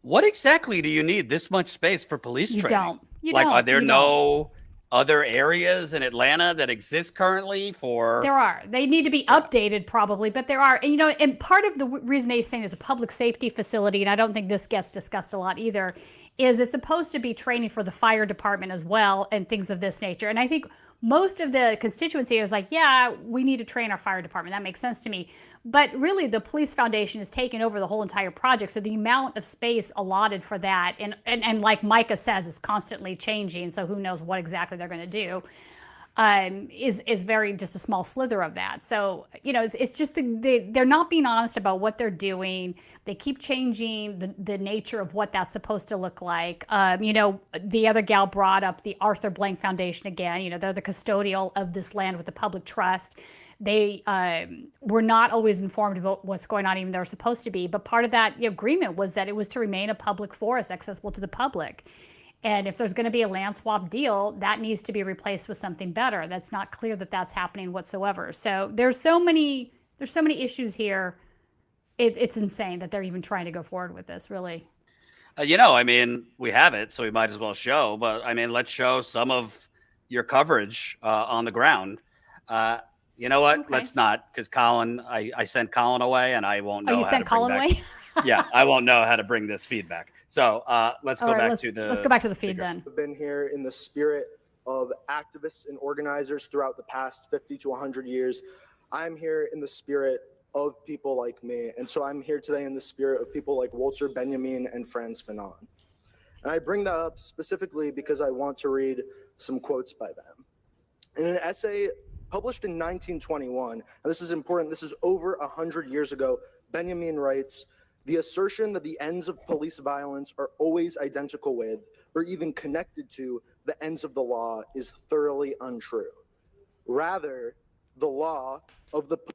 what exactly do you need this much space for police training? Are there no other areas in Atlanta that exist currently for? There are. They need to be updated probably, but there are. And, and part of the reason they say it's a public safety facility, and I don't think this gets discussed a lot either, is it's supposed to be training for the fire department as well and things of this nature. And I think most of the constituency is like, yeah, we need to train our fire department. That makes sense to me. But really, the police foundation is taking over the whole entire project. So the amount of space allotted for that, and like Micah says, is constantly changing. So who knows what exactly they're going to do, is very just a small slither of that. So, it's just they're not being honest about what they're doing. They keep changing the nature of what that's supposed to look like. The other gal brought up the Arthur Blank Foundation again. They're the custodial of this land with the public trust. They were not always informed about what's going on, even though they're supposed to be. But part of that agreement was that it was to remain a public forest accessible to the public. And if there's going to be a land swap deal, that needs to be replaced with something better. That's not clear that that's happening whatsoever. So there's so many issues here. It's insane that they're even trying to go forward with this, really. I mean, we have it, so we might as well show. But I mean, let's show some of your coverage on the ground. You know what? Okay. Let's not, because Colin, I sent Colin away, and I won't know Oh, you how sent to bring Colin back. away? Yeah, I won't know how to bring this feedback. So let's All go right, back to the. let's go back to the feed figures. then. I've been here in the spirit of activists and organizers throughout the past 50 to 100 years. I'm here in the spirit of people like me. And so I'm here today in the spirit of people like Walter Benjamin and Frantz Fanon. And I bring that up specifically because I want to read some quotes by them. In an essay published in 1921, and this is important, this is over 100 years ago, Benjamin writes, "The assertion that the ends of police violence are always identical with, or even connected to, the ends of the law is thoroughly untrue. Rather, the law of the police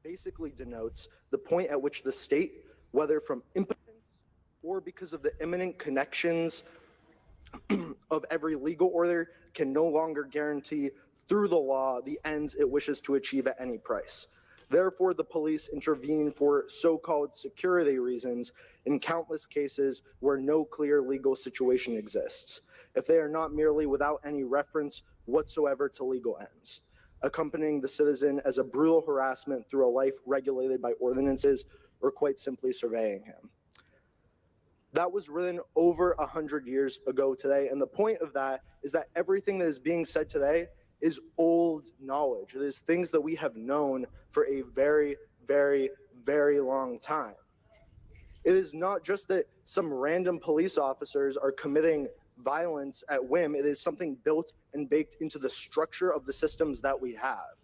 basically denotes the point at which the state, whether from impotence or because of the imminent connections of every legal order, can no longer guarantee through the law the ends it wishes to achieve at any price. Therefore, the police intervene for so-called security reasons in countless cases where no clear legal situation exists, if they are not merely without any reference whatsoever to legal ends, accompanying the citizen as a brutal harassment through a life regulated by ordinances, or quite simply surveying him." That was written over 100 years ago today, and the point of that is that everything that is being said today is old knowledge. It is things that we have known for a very, very, very long time. It is not just that some random police officers are committing violence at whim. It is something built and baked into the structure of the systems that we have.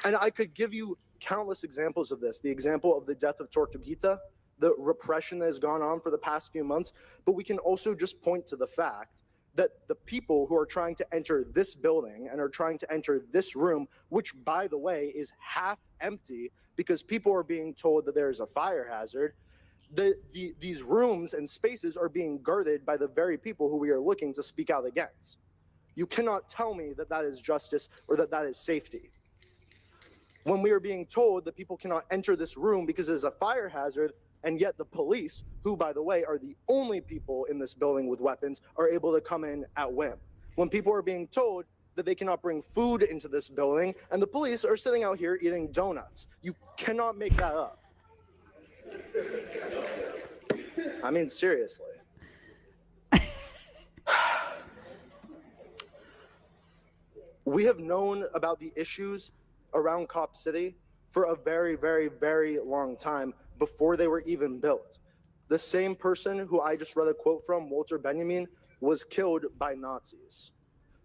And I could give you countless examples of this. The example of the death of Tortuguita, the repression that has gone on for the past few months, but we can also just point to the fact that the people who are trying to enter this building and are trying to enter this room, which by the way is half empty because people are being told that there is a fire hazard, these rooms and spaces are being guarded by the very people who we are looking to speak out against. You cannot tell me that that is justice or that that is safety. When we are being told that people cannot enter this room because it is a fire hazard, and yet the police, who by the way are the only people in this building with weapons, are able to come in at whim. When people are being told that they cannot bring food into this building, and the police are sitting out here eating donuts. You cannot make that up. I mean, seriously. We have known about the issues around Cop City for a very, very, very long time before they were even built. The same person who I just read a quote from, Walter Benjamin, was killed by Nazis.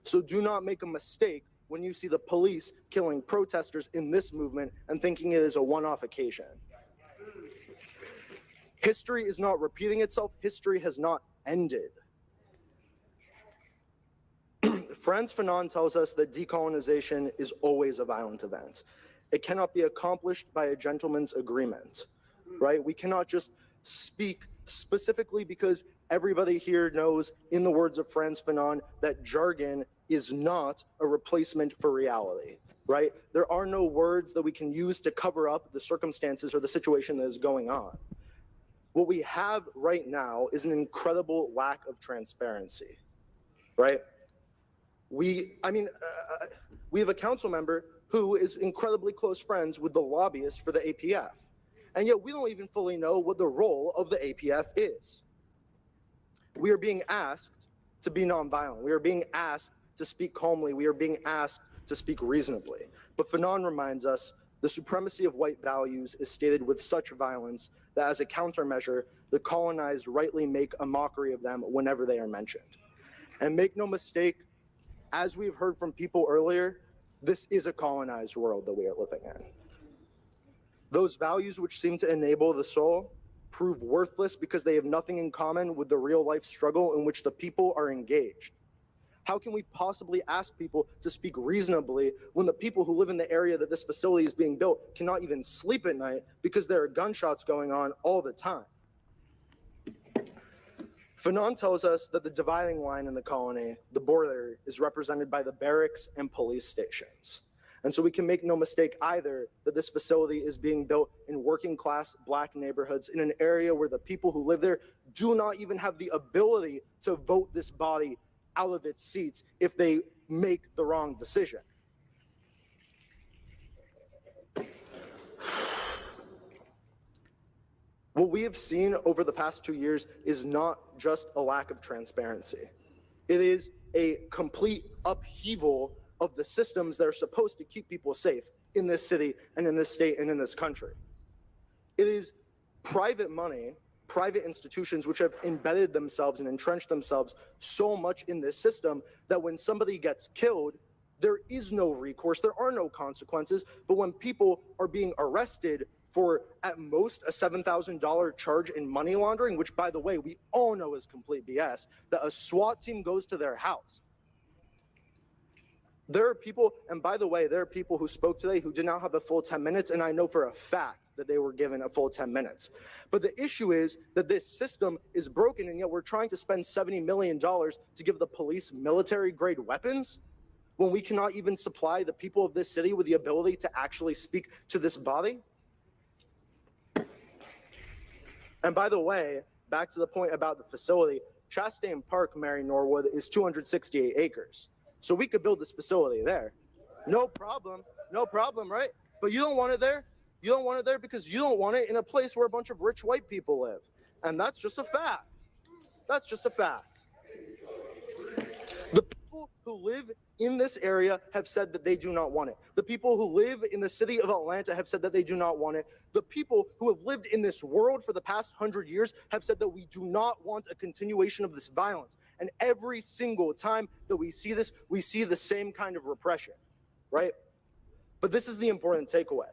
So do not make a mistake when you see the police killing protesters in this movement and thinking it is a one-off occasion. History is not repeating itself. History has not ended. Frantz Fanon tells us that decolonization is always a violent event. It cannot be accomplished by a gentleman's agreement, right? We cannot just speak specifically because everybody here knows, in the words of Frantz Fanon, that jargon is not a replacement for reality, right? There are no words that we can use to cover up the circumstances or the situation that is going on. What we have right now is an incredible lack of transparency, right? We have a council member who is incredibly close friends with the lobbyist for the APF. And yet we don't even fully know what the role of the APF is. We are being asked to be nonviolent. We are being asked to speak calmly. We are being asked to speak reasonably. But Fanon reminds us the supremacy of white values is stated with such violence that as a countermeasure, the colonized rightly make a mockery of them whenever they are mentioned. And make no mistake, as we've heard from people earlier, this is a colonized world that we are living in. Those values which seem to enable the soul prove worthless because they have nothing in common with the real life struggle in which the people are engaged. How can we possibly ask people to speak reasonably when the people who live in the area that this facility is being built cannot even sleep at night because there are gunshots going on all the time? Fanon tells us that the dividing line in the colony, the border, is represented by the barracks and police stations. And so we can make no mistake either that this facility is being built in working class Black neighborhoods in an area where the people who live there do not even have the ability to vote this body out of its seats if they make the wrong decision. What we have seen over the past 2 years is not just a lack of transparency. It is a complete upheaval of the systems that are supposed to keep people safe in this city and in this state and in this country. It is private money, private institutions which have embedded themselves and entrenched themselves so much in this system that when somebody gets killed, there is no recourse, there are no consequences. But when people are being arrested for at most a $7,000 charge in money laundering, which by the way, we all know is complete BS, that a SWAT team goes to their house. There are people, and by the way, there are people who spoke today who did not have a full 10 minutes, and I know for a fact that they were given a full 10 minutes. But the issue is that this system is broken, and yet we're trying to spend $70 million to give the police military-grade weapons when we cannot even supply the people of this city with the ability to actually speak to this body. And by the way, back to the point about the facility, Chastain Park, Mary Norwood, is 268 acres. So we could build this facility there. No problem, right? But you don't want it there. You don't want it there because you don't want it in a place where a bunch of rich white people live. And that's just a fact. That's just a fact. The people who live in this area have said that they do not want it. The people who live in the city of Atlanta have said that they do not want it. The people who have lived in this world for the past 100 years have said that we do not want a continuation of this violence. And every single time that we see this, we see the same kind of repression, right? But this is the important takeaway.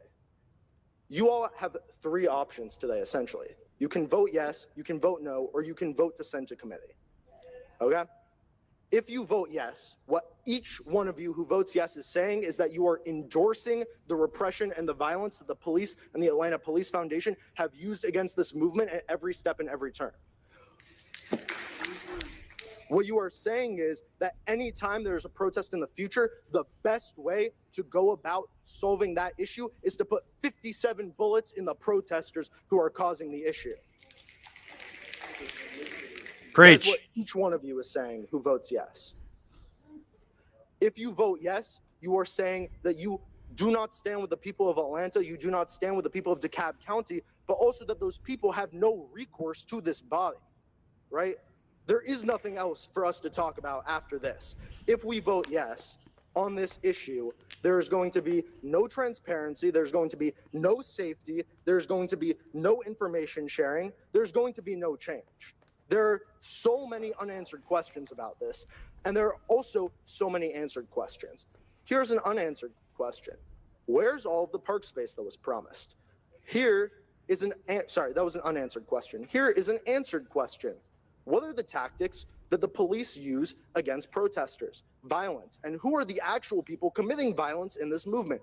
You all have three options today, essentially. You can vote yes, you can vote no, or you can vote to send to committee, okay? If you vote yes, what each one of you who votes yes is saying is that you are endorsing the repression and the violence that the police and the Atlanta Police Foundation have used against this movement at every step and every turn. What you are saying is that anytime there's a protest in the future, the best way to go about solving that issue is to put 57 bullets in the protesters who are causing the issue. Preach. That's what each one of you is saying who votes yes. If you vote yes, you are saying that you do not stand with the people of Atlanta, you do not stand with the people of DeKalb County, but also that those people have no recourse to this body, right? There is nothing else for us to talk about after this. If we vote yes on this issue, there is going to be no transparency, there's going to be no safety, there's going to be no information sharing, there's going to be no change. There are so many unanswered questions about this, and there are also so many answered questions. Here's an unanswered question. Where's all of the park space that was promised? Here is that was an unanswered question. Here is an answered question. What are the tactics that the police use against protesters? Violence. And who are the actual people committing violence in this movement?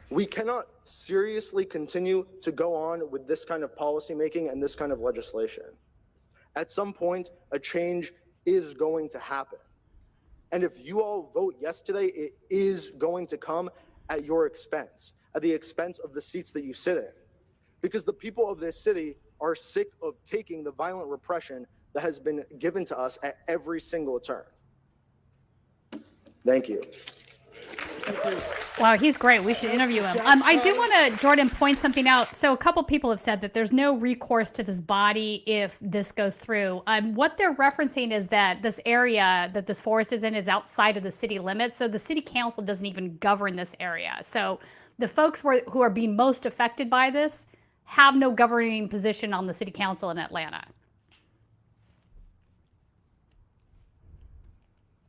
We cannot seriously continue to go on with this kind of policymaking and this kind of legislation. At some point, a change is going to happen. And if you all vote yes today, it is going to come at your expense, at the expense of the seats that you sit in. Because the people of this city are sick of taking the violent repression that has been given to us at every single turn. Thank you. Wow, he's great. We should interview him. I do want to, Jordan, point something out. So a couple people have said that there's no recourse to this body if this goes through. What they're referencing is that this area that this forest is in is outside of the city limits. So the city council doesn't even govern this area. So the folks who are being most affected by this have no governing position on the city council in Atlanta.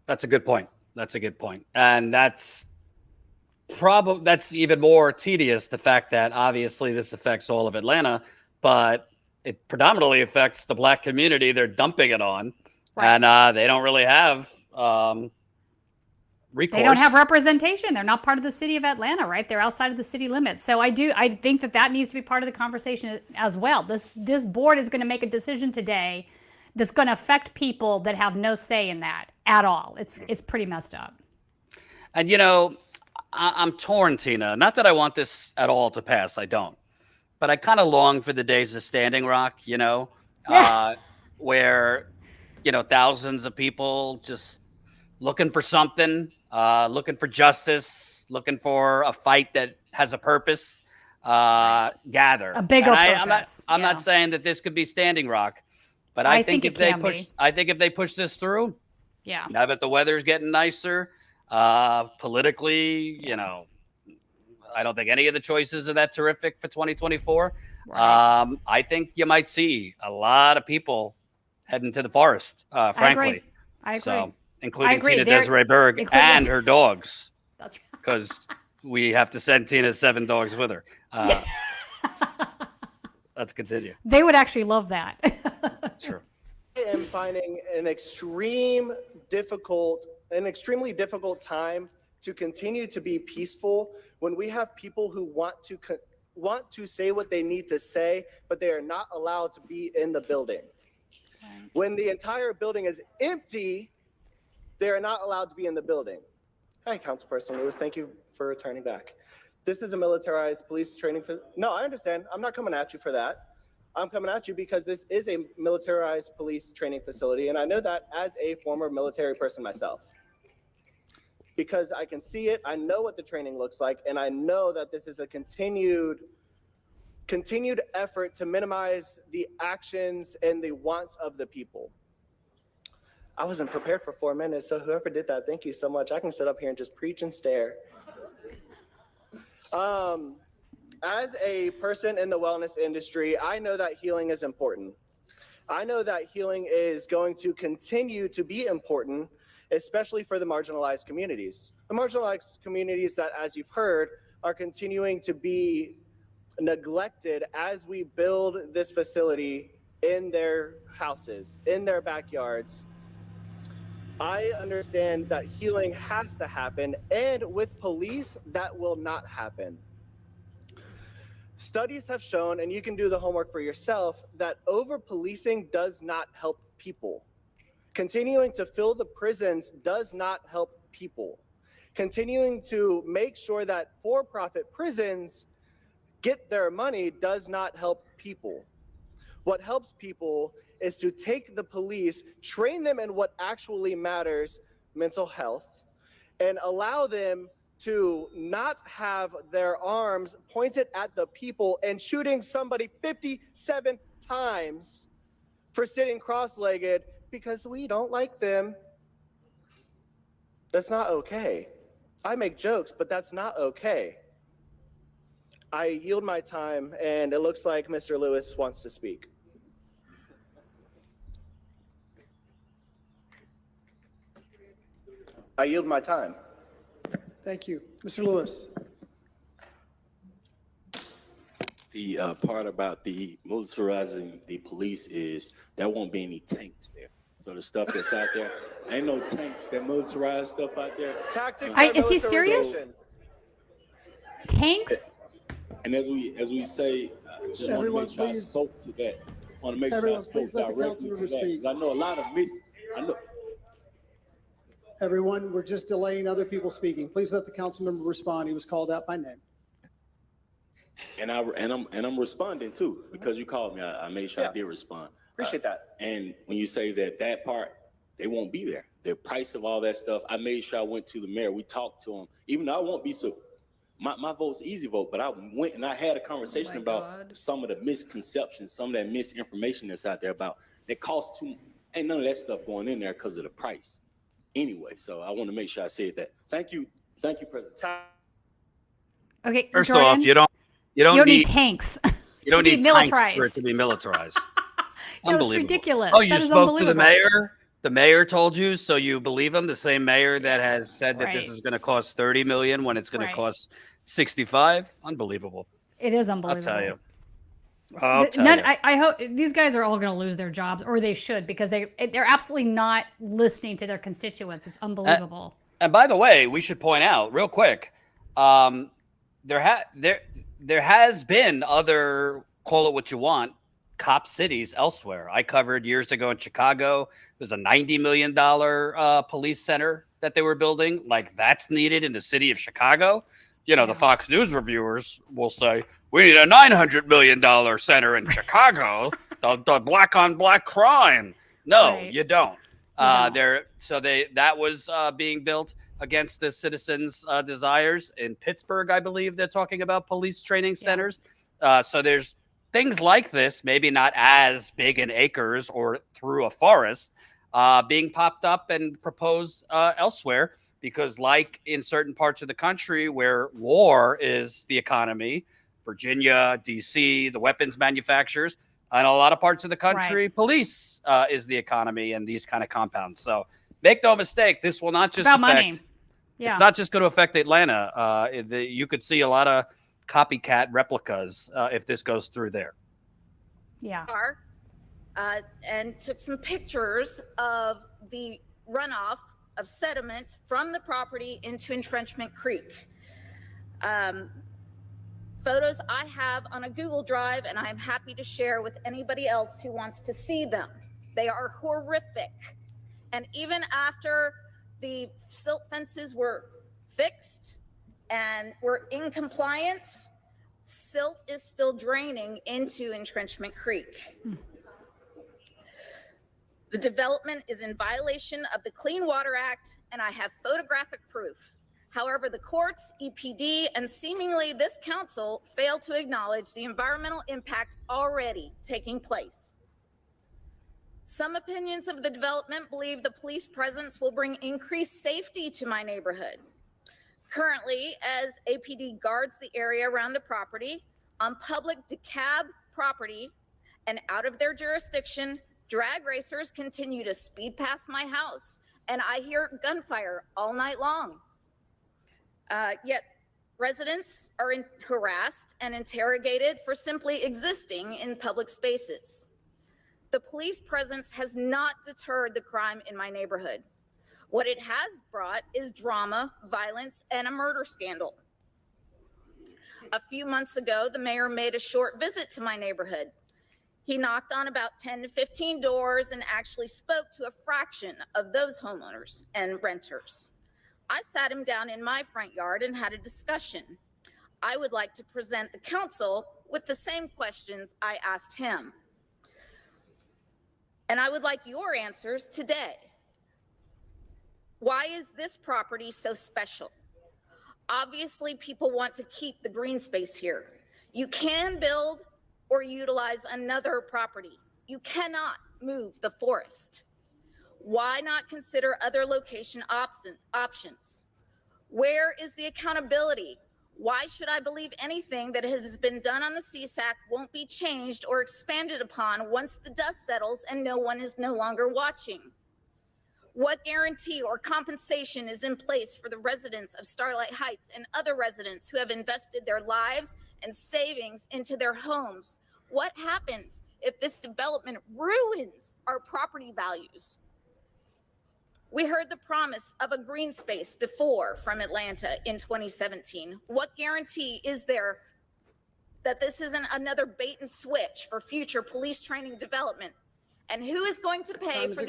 That's a good point. That's a good point. And that's even more tedious, the fact that obviously this affects all of Atlanta, but it predominantly affects the Black community they're dumping it on. Right. And they don't really have recourse. They don't have representation. They're not part of the city of Atlanta, right? They're outside of the city limits. So I think that needs to be part of the conversation as well. This board is going to make a decision today that's going to affect people that have no say in that. at all. It's pretty messed up. And I'm torn, Tina. Not that I want this at all to pass. I don't. But I kind of long for the days of Standing Rock, where, thousands of people just looking for something, looking for justice, looking for a fight that has a purpose, gather. A bigger purpose. I'm not saying that this could be Standing Rock, but I think if they push this through, yeah. Now that the weather's getting nicer, politically, I don't think any of the choices are that terrific for 2024. Right. I think you might see a lot of people heading to the forest, frankly. I agree. So, including Tina Desiree Berg and her dogs. That's right. Because we have to send Tina 7 dogs with her. Let's continue. They would actually love that. Sure. I am finding an extremely difficult time to continue to be peaceful when we have people who want to say what they need to say, but they are not allowed to be in the building. Okay. When the entire building is empty, they are not allowed to be in the building. Hi, Councilperson Lewis. Thank you for returning back. This is a militarized police training. No, I understand. I'm not coming at you for that. I'm coming at you because this is a militarized police training facility, and I know that as a former military person myself. Because I can see it, I know what the training looks like, and I know that this is a continued effort to minimize the actions and the wants of the people. I wasn't prepared for 4 minutes, so whoever did that, thank you so much. I can sit up here and just preach and stare. As a person in the wellness industry, I know that healing is important. I know that healing is going to continue to be important, especially for the marginalized communities. The marginalized communities that, as you've heard, are continuing to be neglected as we build this facility in their houses, in their backyards. I understand that healing has to happen, and with police, that will not happen. Studies have shown, and you can do the homework for yourself, that over-policing does not help people. Continuing to fill the prisons does not help people. Continuing to make sure that for-profit prisons get their money does not help people. What helps people is to take the police, train them in what actually matters, mental health, and allow them to not have their arms pointed at the people and shooting somebody 57 times for sitting cross-legged because we don't like them. That's not okay. I make jokes, but that's not okay. I yield my time, and it looks like Mr. Lewis wants to speak. I yield my time. Thank you. Mr. Lewis. The part about the militarizing the police is there won't be any tanks there. So the stuff that's out there, ain't no tanks, that militarized stuff out there. Tactics. Is he serious? Tanks? And as we say, I just want to make sure I spoke to that. I want to make sure I spoke directly to that because I know a lot of Everyone, we're just delaying other people speaking. Please let the council member respond. He was called out by name. And I'm responding too because you called me. I made sure I did respond. Appreciate that. And when you say that part, they won't be there. The price of all that stuff, I made sure I went to the mayor. We talked to him. Even though I won't be so. My vote's easy vote, but I went and I had a conversation about some of the misconceptions, some of that misinformation that's out there about that costs too. Ain't none of that stuff going in there because of the price. Anyway, so I want to make sure I said that. Thank you, President. Okay, First Jordan, off, you don't need tanks. You don't need militarized. tanks for it to be militarized. No, it's ridiculous. Oh, you that is spoke to the unbelievable. mayor? The mayor told you, so you believe him? The same mayor that has said that this Right. is going to cost $30 million when it's going to cost 65? Unbelievable. It is unbelievable. I'll tell you. I hope these guys are all going to lose their jobs, or they should, because they're absolutely not listening to their constituents. It's unbelievable. And by the way, we should point out real quick, there has been other, call it what you want, cop cities elsewhere. I covered years ago in Chicago. There's a $90 million police center that they were building. Like, that's needed in the city of Chicago. You know, the Fox News reviewers will say, we need a $900 million center in Chicago, the black on black crime. No, you don't. That was being built against the citizens' desires. In Pittsburgh, I believe they're talking about police training centers. So there's things like this, maybe not as big in acres or through a forest, being popped up and proposed elsewhere, because like in certain parts of the country where war is the economy, Virginia, DC, the weapons manufacturers, and a lot of parts of the country, police is the economy and these kind of compounds. So make no mistake, this will not just affect money. It's not just going to affect Atlanta. You could see a lot of copycat replicas if this goes through there. Yeah. And took some pictures of the runoff of sediment from the property into Entrenchment Creek. Photos I have on a Google Drive, and I'm happy to share with anybody else who wants to see them. They are horrific. And even after the silt fences were fixed and were in compliance, silt is still draining into Entrenchment Creek. The development is in violation of the Clean Water Act, and I have photographic proof. However, the courts, EPD, and seemingly this council failed to acknowledge the environmental impact already taking place. Some opinions of the development believe the police presence will bring increased safety to my neighborhood. Currently, as APD guards the area around the property, on public DeKalb property and out of their jurisdiction, drag racers continue to speed past my house, and I hear gunfire all night long. Yet residents are harassed and interrogated for simply existing in public spaces. The police presence has not deterred the crime in my neighborhood. What it has brought is drama, violence, and a murder scandal. A few months ago, the mayor made a short visit to my neighborhood. He knocked on about 10 to 15 doors and actually spoke to a fraction of those homeowners and renters. I sat him down in my front yard and had a discussion. I would like to present the council with the same questions I asked him. And I would like your answers today. Why is this property so special? Obviously, people want to keep the green space here. You can build or utilize another property. You cannot move the forest. Why not consider other location options? Where is the accountability? Why should I believe anything that has been done on the CSAC won't be changed or expanded upon once the dust settles and no one is no longer watching? What guarantee or compensation is in place for the residents of Starlight Heights and other residents who have invested their lives and savings into their homes? What happens if this development ruins our property values? We heard the promise of a green space before from Atlanta in 2017. What guarantee is there that this isn't another bait and switch for future police training development? And who is going to pay for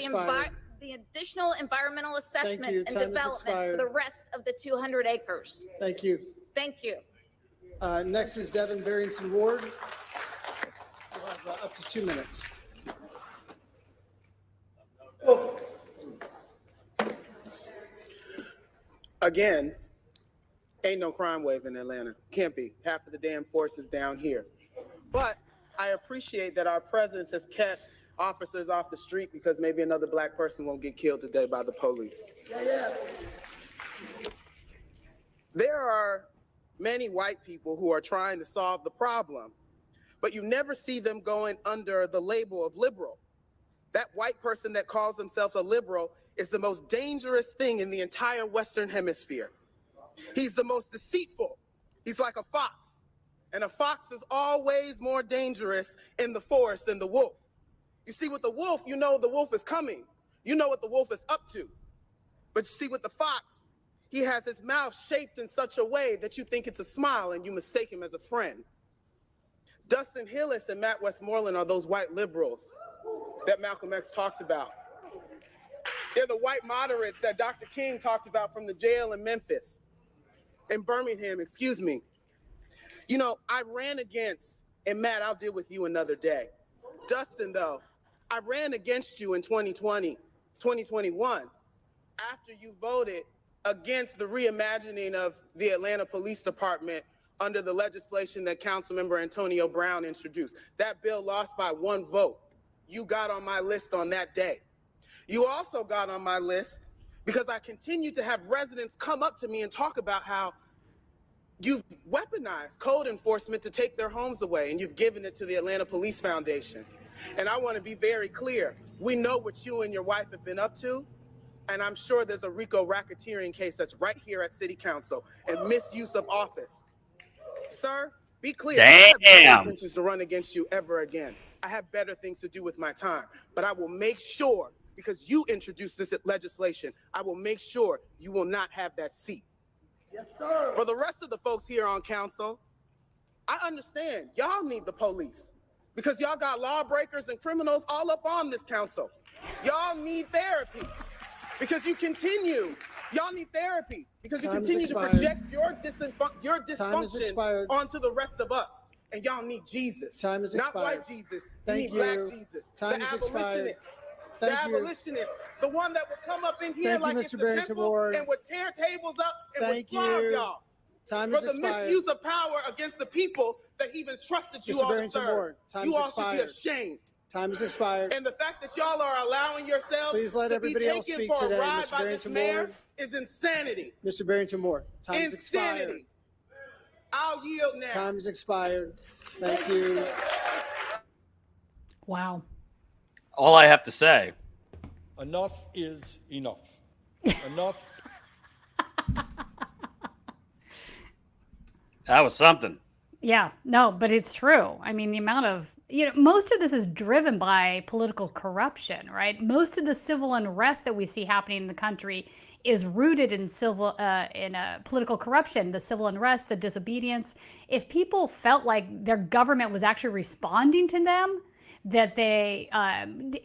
the additional environmental assessment and development for the rest of the 200 acres? Thank you. Thank you. Next is Devin Barrington Ward. We'll have up to 2 minutes. Again, ain't no crime wave in Atlanta. Can't be. Half of the damn force is down here. But I appreciate that our presence has kept officers off the street because maybe another black person won't get killed today by the police. There are many white people who are trying to solve the problem, but you never see them going under the label of liberal. That white person that calls themselves a liberal is the most dangerous thing in the entire Western Hemisphere. He's the most deceitful. He's like a fox, and a fox is always more dangerous in the forest than the wolf. You see, with the wolf, you know the wolf is coming. You know what the wolf is up to. But you see, with the fox, he has his mouth shaped in such a way that you think it's a smile and you mistake him as a friend. Dustin Hillis and Matt Westmoreland are those white liberals that Malcolm X talked about. They're the white moderates that Dr. King talked about from the jail in Memphis, in Birmingham, excuse me. You know, I ran against, and Matt, I'll deal with you another day. Dustin, though, I ran against you in 2020, 2021, after you voted against the reimagining of the Atlanta Police Department under the legislation that Councilmember Antonio Brown introduced. That bill lost by 1 vote. You got on my list on that day. You also got on my list because I continue to have residents come up to me and talk about how you've weaponized code enforcement to take their homes away, and you've given it to the Atlanta Police Foundation. And I want to be very clear. We know what you and your wife have been up to, and I'm sure there's a RICO racketeering case that's right here at City Council and misuse of office. Sir, be clear. I have no intentions to run against you ever again. I have better things to do with my time, but I will make sure, because you introduced this legislation, I will make sure you will not have that seat. Yes, sir. For the rest of the folks here on council, I understand y'all need the police because y'all got lawbreakers and criminals all up on this council. Y'all need therapy because you continue. Y'all need therapy because you continue to project your dysfunction onto the rest of us. And y'all need Jesus. Time is not expired. White Jesus. Thank you need you. Black Jesus. Time the is expired. The Thank you. abolitionist, the one that would come up in here Thank you, like Mr. it's a Barrington temple Ward. and would tear tables up and Thank would flog you. y'all Time for is the expired. misuse of power against the people that he even trusted you Mr. all to Barrington serve. Ward, time You is all should be expired. ashamed. Time is expired. And the fact that y'all are allowing yourselves Please let to be everybody else taken speak for today, a ride Mr. by this Barrington mayor Ward. is insanity. Mr. Barrington Moore, time is expired. Insanity. I'll yield now. Time is expired. Thank you. Wow. All I have to say, enough is enough. Enough. that was something. Yeah, no, but it's true. I mean, the amount of, most of this is driven by political corruption, right? Most of the civil unrest that we see happening in the country is rooted in political corruption, the civil unrest, the disobedience. If people felt like their government was actually responding to them, that they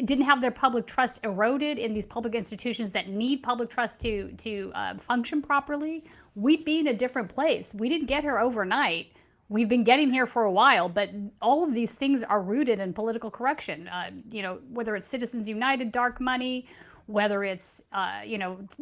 didn't have their public trust eroded in these public institutions that need public trust to function properly, we'd be in a different place. We didn't get here overnight. We've been getting here for a while, but all of these things are rooted in political corruption. Whether it's Citizens United dark money, whether it's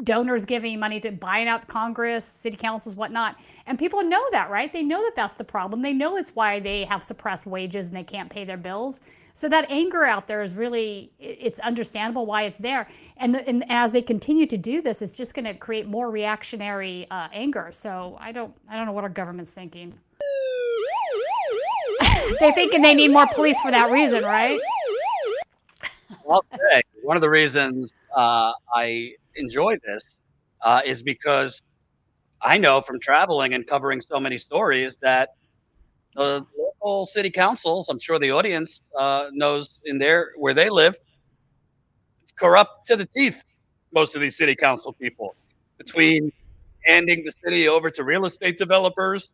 donors giving money to buying out Congress, city councils, whatnot. And people know that, right? They know that that's the problem. They know it's why they have suppressed wages and they can't pay their bills. So that anger out there is really, it's understandable why it's there. And as they continue to do this, it's just going to create more reactionary anger. So I don't know what our government's thinking. They're thinking they need more police for that reason, right? I'll say one of the reasons I enjoy this is because I know from traveling and covering so many stories that the local city councils, I'm sure the audience knows where they live, it's corrupt to the teeth, most of these city council people, between handing the city over to real estate developers,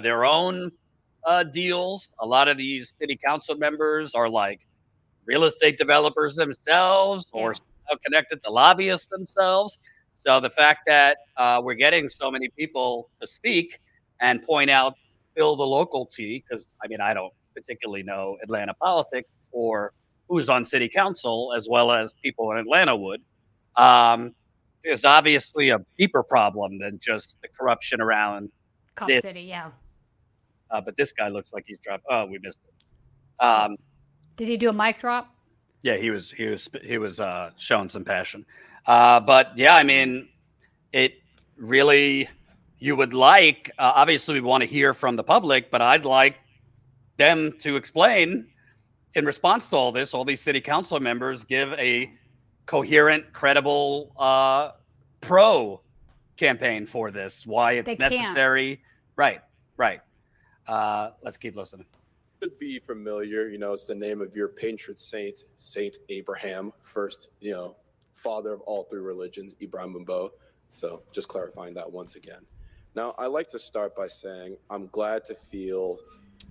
their own deals. A lot of these city council members are like real estate developers themselves or somehow connected to lobbyists themselves. So the fact that we're getting so many people to speak and point out, spill the local tea, because I don't particularly know Atlanta politics or who's on city council as well as people in Atlanta would. There's obviously a deeper problem than just the corruption around Cop this. City, yeah. But this guy looks like he's dropped. Oh, we missed it. Did he do a mic drop? Yeah, he was showing some passion. But yeah, it really, you would like, obviously we want to hear from the public, but I'd like them to explain in response to all this, all these city council members give a coherent, credible, pro campaign for this, why it's necessary. Right. Let's keep listening. Should be familiar, it's the name of your patron saint, Saint Abraham, first, father of all three religions, Ibrahim Mbo. So just clarifying that once again. Now, I like to start by saying I'm glad to feel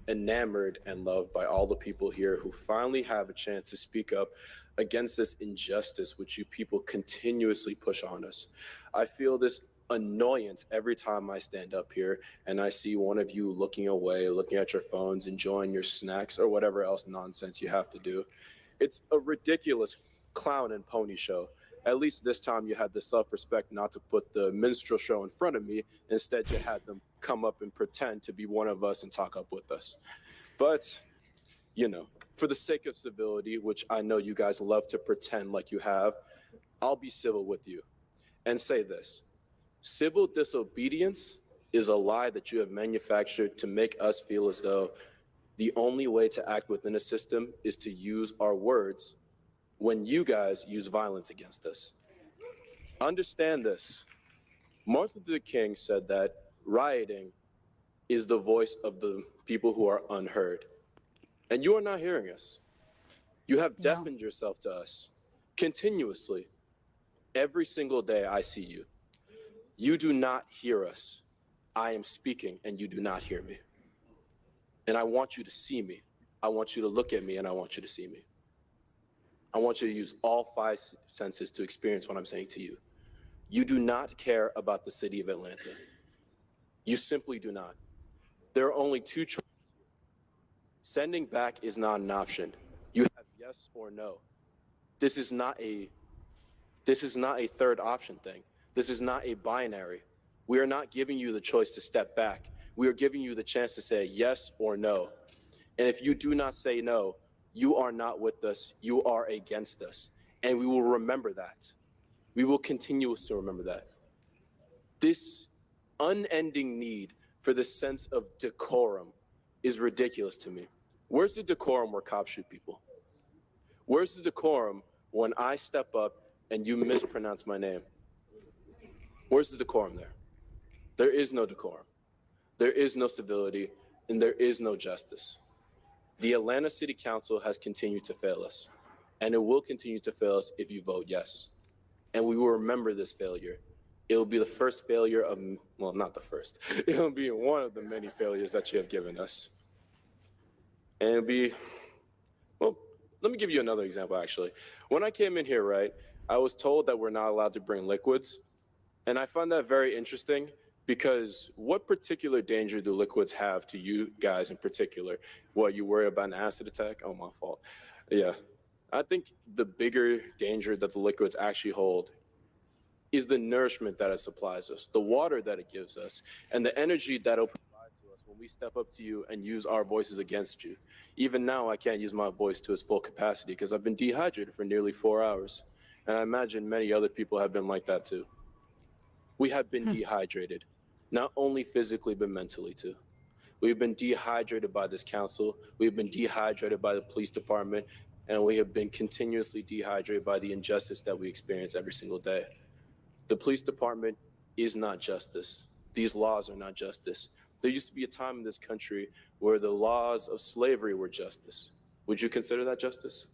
enamored and loved by all the people here who finally have a chance to speak up against this injustice which you people continuously push on us. I feel this annoyance every time I stand up here and I see one of you looking away, looking at your phones, enjoying your snacks or whatever else nonsense you have to do. It's a ridiculous clown and pony show. At least this time you had the self-respect not to put the minstrel show in front of me. Instead, you had them come up and pretend to be one of us and talk up with us. But, you know, for the sake of civility, which I know you guys love to pretend like you have, I'll be civil with you and say this. Civil disobedience is a lie that you have manufactured to make us feel as though the only way to act within a system is to use our words when you guys use violence against us. Understand this. Martin Luther King said that rioting is the voice of the people who are unheard. And you are not hearing us. You have deafened yourself to us continuously. Every single day I see you. You do not hear us. I am speaking and you do not hear me. And I want you to see me. I want you to look at me and I want you to see me. I want you to use all 5 senses to experience what I'm saying to you. You do not care about the city of Atlanta. You simply do not. There are only 2 choices. Sending back is not an option. You have yes or no. This is not a third option thing. This is not a binary. We are not giving you the choice to step back. We are giving you the chance to say yes or no. And if you do not say no, you are not with us. You are against us. And we will remember that. We will continue to remember that. This unending need for the sense of decorum is ridiculous to me. Where's the decorum where cops shoot people? Where's the decorum when I step up and you mispronounce my name? Where's the decorum there? There is no decorum. There is no civility, and there is no justice. The Atlanta City Council has continued to fail us, and it will continue to fail us if you vote yes. And we will remember this failure. It will be the first failure of, well, not the first. It will be one of the many failures that you have given us. And it'll be, well, let me give you another example, actually. When I came in here, right, I was told that we're not allowed to bring liquids. And I find that very interesting because what particular danger do liquids have to you guys in particular? What, you worry about an acid attack? Oh, my fault. Yeah. I think the bigger danger that the liquids actually hold is the nourishment that it supplies us, the water that it gives us, and the energy that it'll provide to us when we step up to you and use our voices against you. Even now, I can't use my voice to its full capacity because I've been dehydrated for nearly 4 hours. And I imagine many other people have been like that too. We have been dehydrated, not only physically, but mentally too. We've been dehydrated by this council. We've been dehydrated by the police department, and we have been continuously dehydrated by the injustice that we experience every single day. The police department is not justice. These laws are not justice. There used to be a time in this country where the laws of slavery were justice. Would you consider that justice?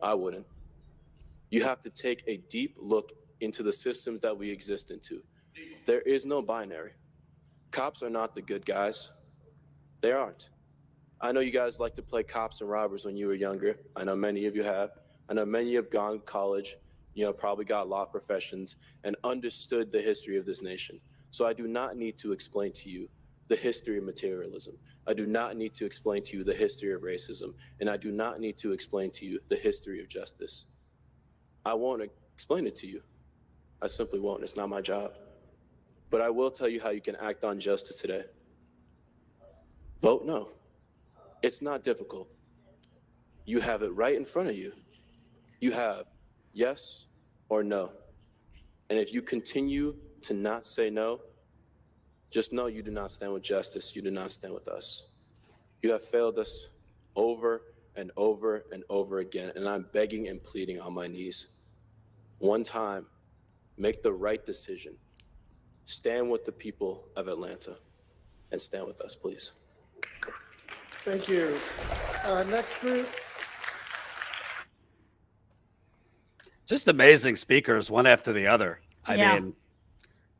I wouldn't. You have to take a deep look into the systems that we exist into. There is no binary. Cops are not the good guys. They aren't. I know you guys like to play cops and robbers when you were younger. I know many of you have. I know many have gone to college, probably got law professions and understood the history of this nation. So I do not need to explain to you the history of materialism. I do not need to explain to you the history of racism. And I do not need to explain to you the history of justice. I won't explain it to you. I simply won't. It's not my job. But I will tell you how you can act on justice today. Vote no. It's not difficult. You have it right in front of you. You have yes or no. And if you continue to not say no, just know you do not stand with justice. You do not stand with us. You have failed us over and over and over again. And I'm begging and pleading on my knees. One time, make the right decision. Stand with the people of Atlanta and stand with us, please. Thank you. Next group. Just amazing speakers, one after the other. I mean,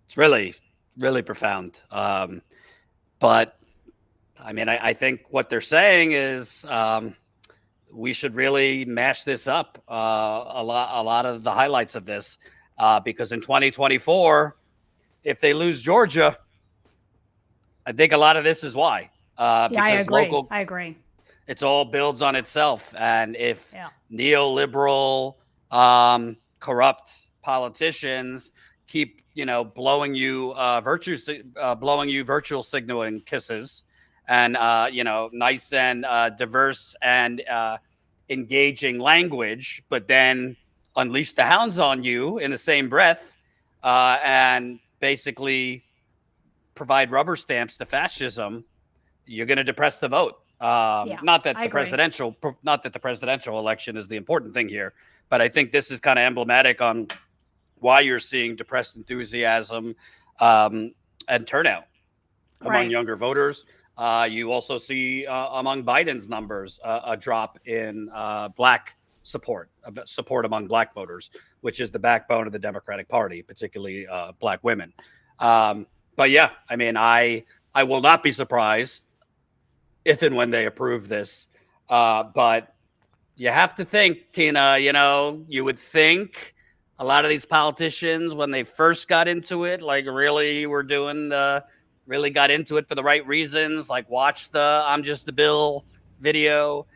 it's really, really profound. But I mean, I think what they're saying is we should really mash this up, a lot of the highlights of this, because in 2024, if they lose Georgia, I think a lot of this is why. Yeah, I Because agree. I agree. it's all builds on itself. And if Yeah. neoliberal, corrupt politicians keep, blowing you virtual signaling kisses, and nice and diverse and engaging language, but then unleash the hounds on you in the same breath, and basically provide rubber stamps to fascism, you're going to depress the vote. Not that the presidential election is the important thing here, but I think this is kind of emblematic on why you're seeing depressed enthusiasm and turnout among younger voters. You also see among Biden's numbers a drop in black support among black voters, which is the backbone of the Democratic Party, particularly black women. But yeah, I mean, I will not be surprised if and when they approve this. But you have to think, Tina, you would think a lot of these politicians, when they first got into it, like really got into it for the right reasons, like watch the I'm Just a Bill video,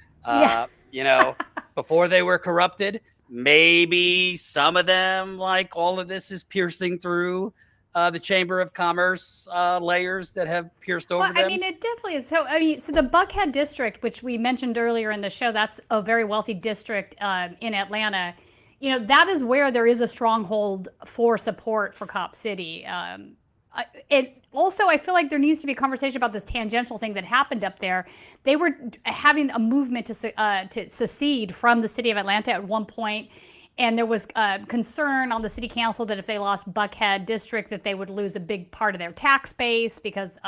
before they were corrupted. Maybe some of them, like all of this is piercing through the Chamber of Commerce layers that have pierced over them. I mean, it definitely is. So the Buckhead district, which we mentioned earlier in the show, that's a very wealthy district in Atlanta. That is where there is a stronghold for support for Cop City. It also, I feel like there needs to be a conversation about this tangential thing that happened up there. They were having a movement to secede from the city of Atlanta at one point. And there was concern on the city council that if they lost Buckhead district, that they would lose a big part of their tax base because,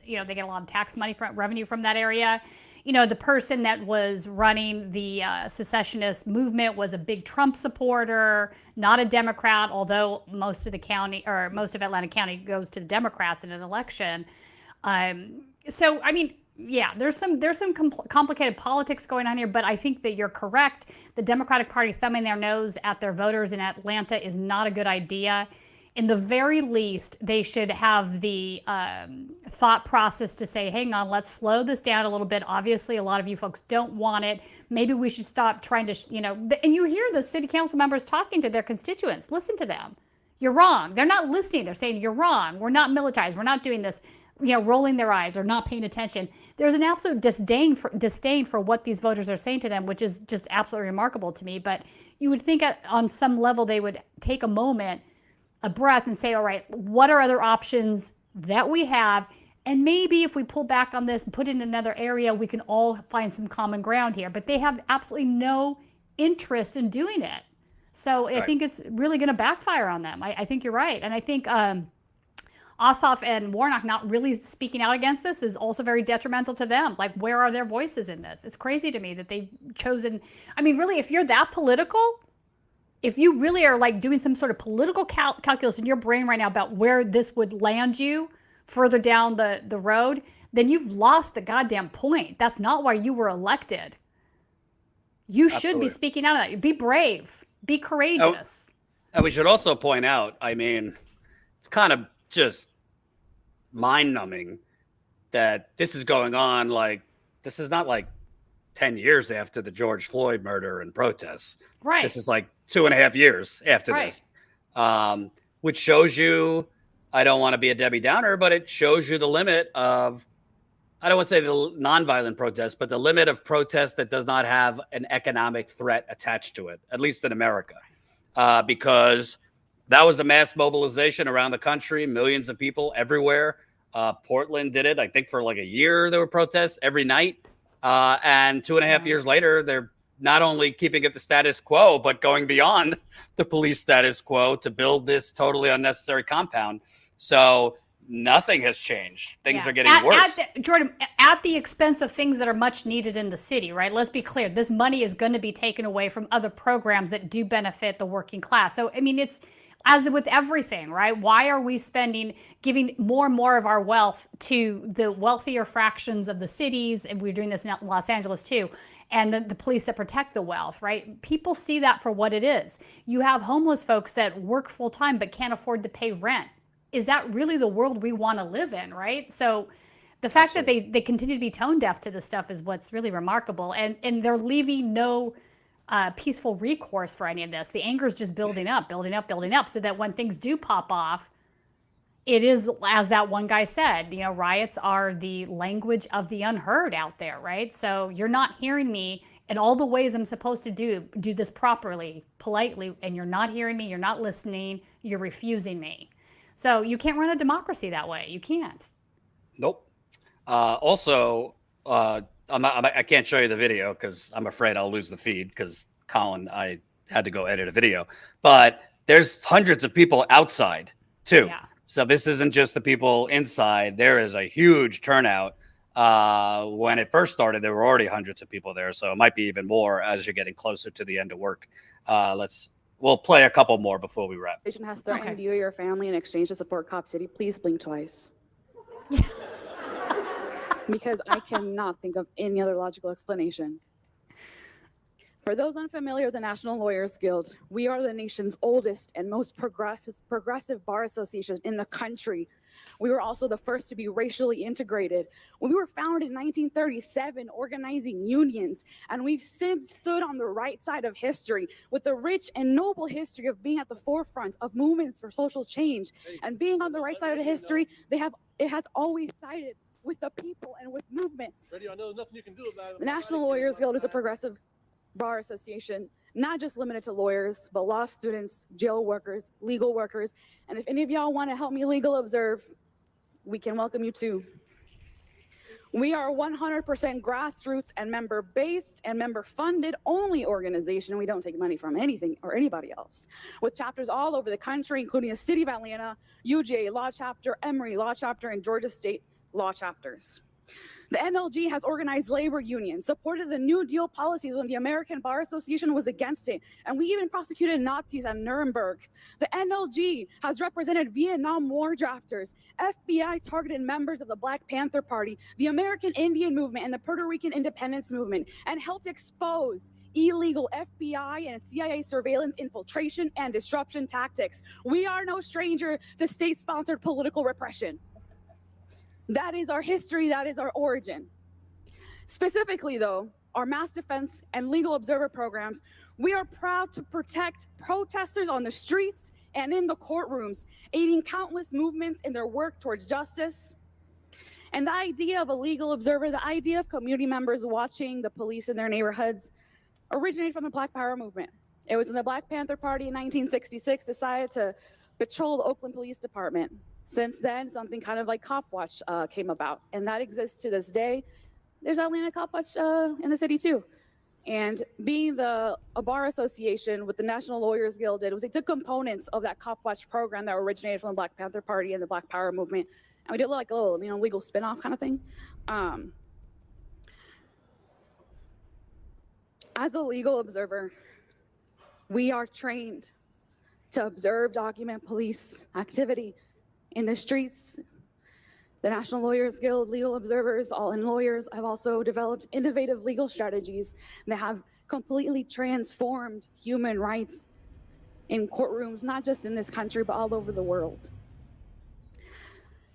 they get a lot of tax money revenue from that area. The person that was running the secessionist movement was a big Trump supporter, not a Democrat, although most of Atlanta County goes to the Democrats in an election. So, I mean, yeah, there's some complicated politics going on here, but I think that you're correct. The Democratic Party thumbing their nose at their voters in Atlanta is not a good idea. In the very least, they should have the thought process to say, hang on, let's slow this down a little bit. Obviously, a lot of you folks don't want it. Maybe we should stop trying to, and you hear the city council members talking to their constituents. Listen to them. You're wrong. They're not listening. They're saying, you're wrong. We're not militarized. We're not doing this. Rolling their eyes or not paying attention. There's an absolute disdain for what these voters are saying to them, which is just absolutely remarkable to me. But you would think on some level they would take a moment, a breath, and say, all right, what are other options that we have? And maybe if we pull back on this and put it in another area, we can all find some common ground here. But they have absolutely no interest in doing it. So I think it's really going to backfire on them. I think you're right. And I think Ossoff and Warnock not really speaking out against this is also very detrimental to them. Like, where are their voices in this? It's crazy to me that they've chosen. I mean, really, if you're that political, if you really are like doing some sort of political calculus in your brain right now about where this would land you further down the road, then you've lost the goddamn point. That's not why you were elected. You should be speaking out of that. Be brave. Be courageous. And we should also point out, I mean, it's kind of just mind-numbing that this is going on. Like, this is not like 10 years after the George Floyd murder and protests. Right. This is like 2.5 years after this, which shows you, I don't want to be a Debbie Downer, but it shows you the limit of, I don't want to say the nonviolent protest, but the limit of protest that does not have an economic threat attached to it, at least in America, because that was the mass mobilization around the country, millions of people everywhere. Portland did it, I think, for like a year. There were protests every night. And 2.5 years later, they're not only keeping it the status quo, but going beyond the police status quo to build this totally unnecessary compound. So nothing has changed. Things are getting worse. Jordan, at the expense of things that are much needed in the city, right? Let's be clear. This money is going to be taken away from other programs that do benefit the working class. So, I mean, it's as with everything, right? Why are we giving more and more of our wealth to the wealthier fractions of the cities? And we're doing this in Los Angeles too. And the police that protect the wealth, right? People see that for what it is. You have homeless folks that work full time but can't afford to pay rent. Is that really the world we want to live in, right? So the fact that they continue to be tone deaf to this stuff is what's really remarkable. And they're leaving no peaceful recourse for any of this. The anger is just building up, building up, building up, so that when things do pop off, it is, as that one guy said, riots are the language of the unheard out there, right? So you're not hearing me in all the ways I'm supposed to do this properly, politely, and you're not hearing me, you're not listening, you're refusing me. So you can't run a democracy that way. You can't. Nope. Also, I can't show you the video because I'm afraid I'll lose the feed because Colin, I had to go edit a video. But there's hundreds of people outside too. Yeah. So this isn't just the people inside. There is a huge turnout. When it first started, there were already hundreds of people there. So it might be even more as you're getting closer to the end of work. We'll play a couple more before we wrap. Has threatened you or your family in exchange to support Cop City. Please blink twice. Because I cannot think of any other logical explanation. For those unfamiliar with the National Lawyers Guild, we are the nation's oldest and most progressive bar association in the country. We were also the first to be racially integrated. We were founded in 1937, organizing unions, and we've since stood on the right side of history with the rich and noble history of being at the forefront of movements for social change. And being on the right side of history, it has always sided with the people and with movements. I know nothing you can do about it. The National Lawyers Guild is a progressive bar association, not just limited to lawyers, but law students, jail workers, legal workers. And if any of y'all want to help me legal observe, we can welcome you too. We are a 100% grassroots and member-based and member-funded only organization. We don't take money from anything or anybody else. With chapters all over the country, including the City of Atlanta, UGA Law Chapter, Emory Law Chapter, and Georgia State Law Chapters. The NLG has organized labor unions, supported the New Deal policies when the American Bar Association was against it, and we even prosecuted Nazis at Nuremberg. The NLG has represented Vietnam War drafters, FBI targeted members of the Black Panther Party, the American Indian Movement, and the Puerto Rican Independence Movement, and helped expose illegal FBI and CIA surveillance, infiltration, and disruption tactics. We are no stranger to state-sponsored political repression. That is our history, that is our origin. Specifically though, our mass defense and legal observer programs, we are proud to protect protesters on the streets and in the courtrooms, aiding countless movements in their work towards justice. And the idea of a legal observer, the idea of community members watching the police in their neighborhoods originated from the Black Power movement. It was when the Black Panther Party in 1966 decided to patrol the Oakland Police Department. Since then, something kind of like Cop Watch came about, and that exists to this day. There's Atlanta Cop Watch in the city too. And being a bar association, what the National Lawyers Guild did was they took components of that Cop Watch program that originated from the Black Panther Party and the Black Power movement, and we did like a little, legal spinoff kind of thing. As a legal observer, we are trained to observe, document police activity in the streets. The National Lawyers Guild, legal observers, all in lawyers, have also developed innovative legal strategies that have completely transformed human rights in courtrooms, not just in this country, but all over the world.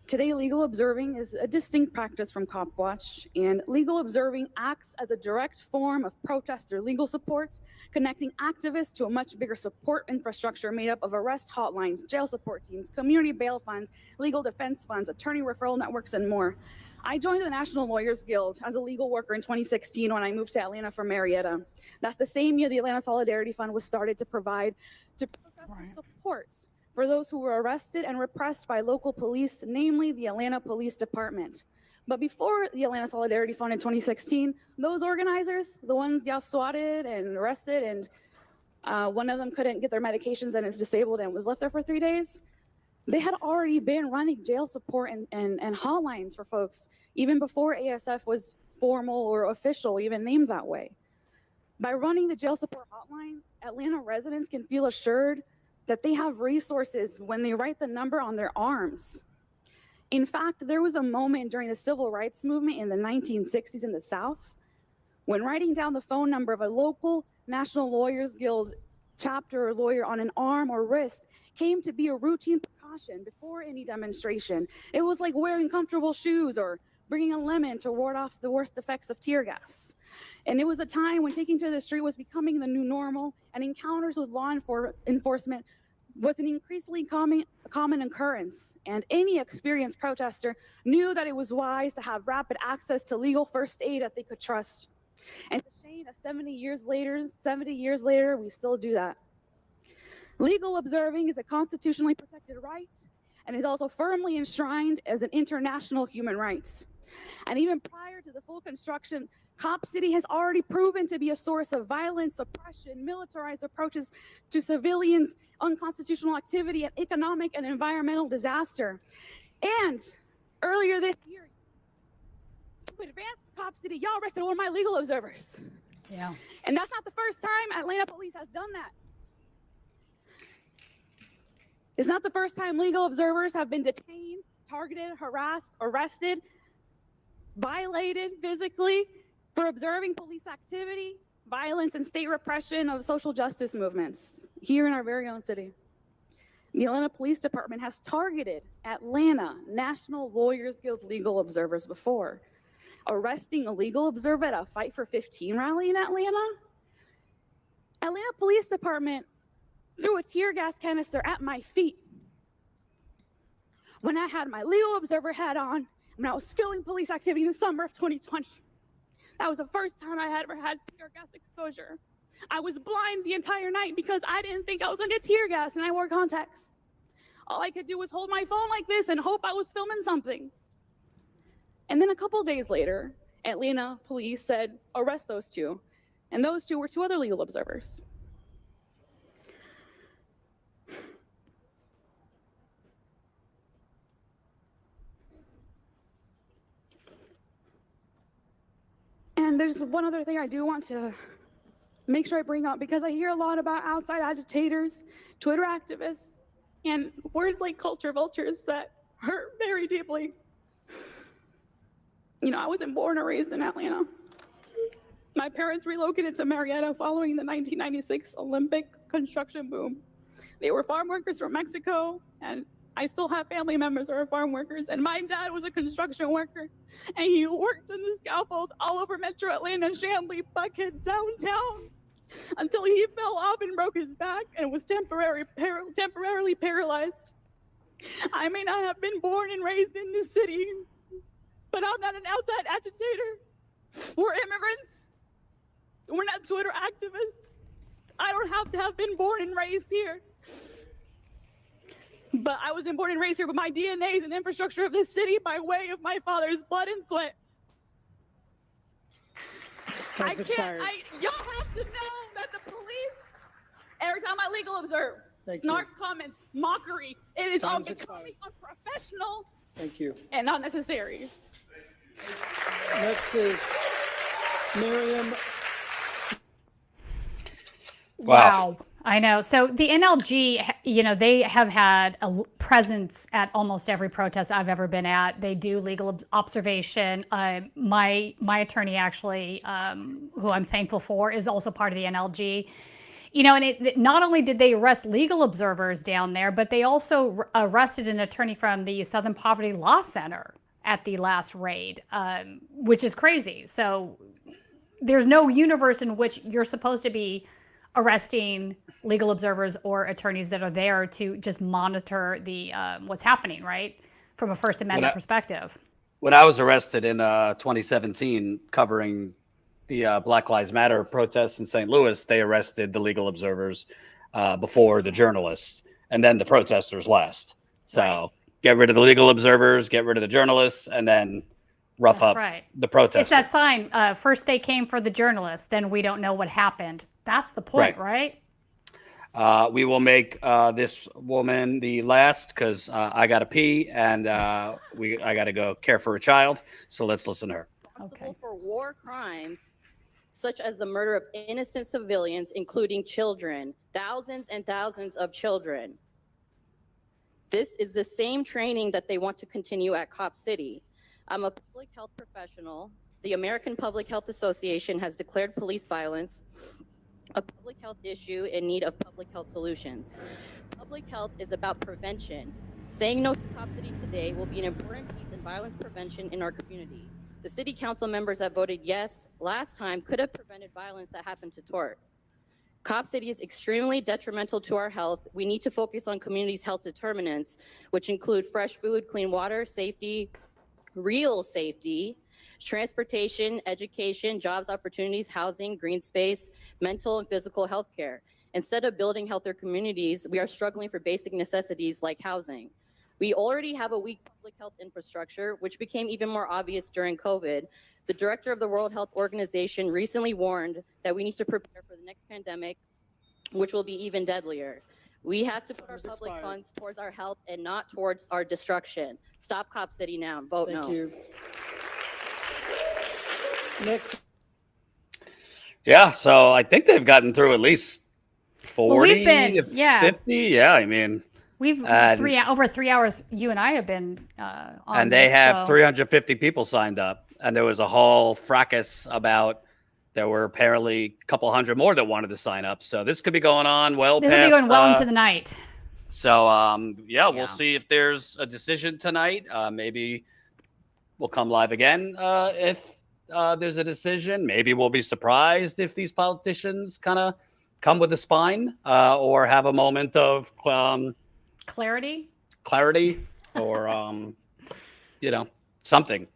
Today, legal observing is a distinct practice from Cop Watch, and legal observing acts as a direct form of protest or legal support, connecting activists to a much bigger support infrastructure made up of arrest hotlines, jail support teams, community bail funds, legal defense funds, attorney referral networks, and more. I joined the National Lawyers Guild as a legal worker in 2016 when I moved to Atlanta from Marietta. That's the same year the Atlanta Solidarity Fund was started to provide to protesters support for those who were arrested and repressed by local police, namely the Atlanta Police Department. But before the Atlanta Solidarity Fund in 2016, those organizers, the ones y'all swatted and arrested, and one of them couldn't get their medications and is disabled and was left there for 3 days, they had already been running jail support and hotlines for folks, even before ASF was formal or official, even named that way. By running the jail support hotline, Atlanta residents can feel assured that they have resources when they write the number on their arms. In fact, there was a moment during the civil rights movement in the 1960s in the South when writing down the phone number of a local National Lawyers Guild chapter or lawyer on an arm or wrist came to be a routine precaution before any demonstration. It was like wearing comfortable shoes or bringing a lemon to ward off the worst effects of tear gas. And it was a time when taking to the street was becoming the new normal, and encounters with law enforcement was an increasingly common occurrence. And any experienced protester knew that it was wise to have rapid access to legal first aid that they could trust. And it's a shame that 70 years later, we still do that. Legal observing is a constitutionally protected right and is also firmly enshrined as an international human right. And even prior to the full construction, Cop City has already proven to be a source of violence, oppression, militarized approaches to civilians, unconstitutional activity, and economic and environmental disaster. And earlier this year, to advance Cop City, y'all arrested one of my legal observers. Yeah. And that's not the first time Atlanta police has done that. It's not the first time legal observers have been detained, targeted, harassed, arrested, violated physically for observing police activity, violence, and state repression of social justice movements here in our very own city. The Atlanta Police Department has targeted Atlanta National Lawyers Guild legal observers before, arresting a legal observer at a Fight for 15 rally in Atlanta. Atlanta Police Department threw a tear gas canister at my feet when I had my legal observer hat on when I was filming police activity in the summer of 2020. That was the first time I had ever had tear gas exposure. I was blind the entire night because I didn't think I was gonna get tear gas and I wore contacts. All I could do was hold my phone like this and hope I was filming something. And then a couple days later, Atlanta police said, arrest those two. And those two were two other legal observers. And there's one other thing I do want to make sure I bring up, because I hear a lot about outside agitators, Twitter activists, and words like culture vultures that hurt very deeply. You know, I wasn't born or raised in Atlanta. My parents relocated to Marietta following the 1996 Olympic construction boom. They were farm workers from Mexico, and I still have family members who are farm workers, and my dad was a construction worker, and he worked on the scaffold all over Metro Atlanta, Chamblee, Buckhead, downtown, until he fell off and broke his back and was temporarily paralyzed. I may not have been born and raised in this city, but I'm not an outside agitator. We're immigrants. We're not Twitter activists. I don't have to have been born and raised here. But I wasn't born and raised here, but my DNA is an infrastructure of this city by way of my father's blood and sweat. Time's expired. Y'all have to know that the police, every time I legal observe, Thank snark you. comments, mockery, it is all Time's becoming expired. unprofessional Thank you. and not necessary. Next is Miriam. Wow. I know. So the NLG, you know, they have had a presence at almost every protest I've ever been at. They do legal observation. My attorney actually, who I'm thankful for, is also part of the NLG. You know, and it not only did they arrest legal observers down there, but they also arrested an attorney from the Southern Poverty Law Center at the last raid, which is crazy. So there's no universe in which you're supposed to be arresting legal observers or attorneys that are there to just monitor the what's happening, right? From a First Amendment perspective. When I was arrested in 2017 covering the Black Lives Matter protests in St. Louis, they arrested the legal observers before the journalists, and then the protesters last. So get rid of the legal observers, get rid of the journalists, and then rough That's up right. the protesters. It's that sign. First they came for the journalists, then we don't know what happened. That's the point, right? We will make this woman the last because I got to pee and I got to go care for a child. So let's listen to her. Responsible for war crimes such as the murder of innocent civilians, including children, thousands and thousands of children. This is the same training that they want to continue at Cop City. I'm a public health professional. The American Public Health Association has declared police violence a public health issue in need of public health solutions. Public health is about prevention. Saying no to Cop City today will be an important piece in violence prevention in our community. The city council members that voted yes last time could have prevented violence that happened to Tort. Cop City is extremely detrimental to our health. We need to focus on communities' health determinants, which include fresh food, clean water, safety, real safety, transportation, education, jobs opportunities, housing, green space, mental and physical health care. Instead of building healthier communities, we are struggling for basic necessities like housing. We already have a weak public health infrastructure, which became even more obvious during COVID. The director of the World Health Organization recently warned that we need to prepare for the next pandemic, which will be even deadlier. We have to put our public funds towards our health and not towards our destruction. Stop Cop City now. Vote no. Thank you. Next. Yeah, so I think they've gotten through at least 40 to 50. Yeah, I mean, We've over 3 hours. You and I have been on and they this, have so. 350 people signed up, and there was a whole fracas about there were apparently a couple hundred more that wanted to sign up. So this could be going on well This past. will be going well into the night. So yeah, we'll see if there's a decision tonight. Maybe we'll come live again if there's a decision. Maybe we'll be surprised if these politicians kind of come with a spine or have a moment of clarity or something.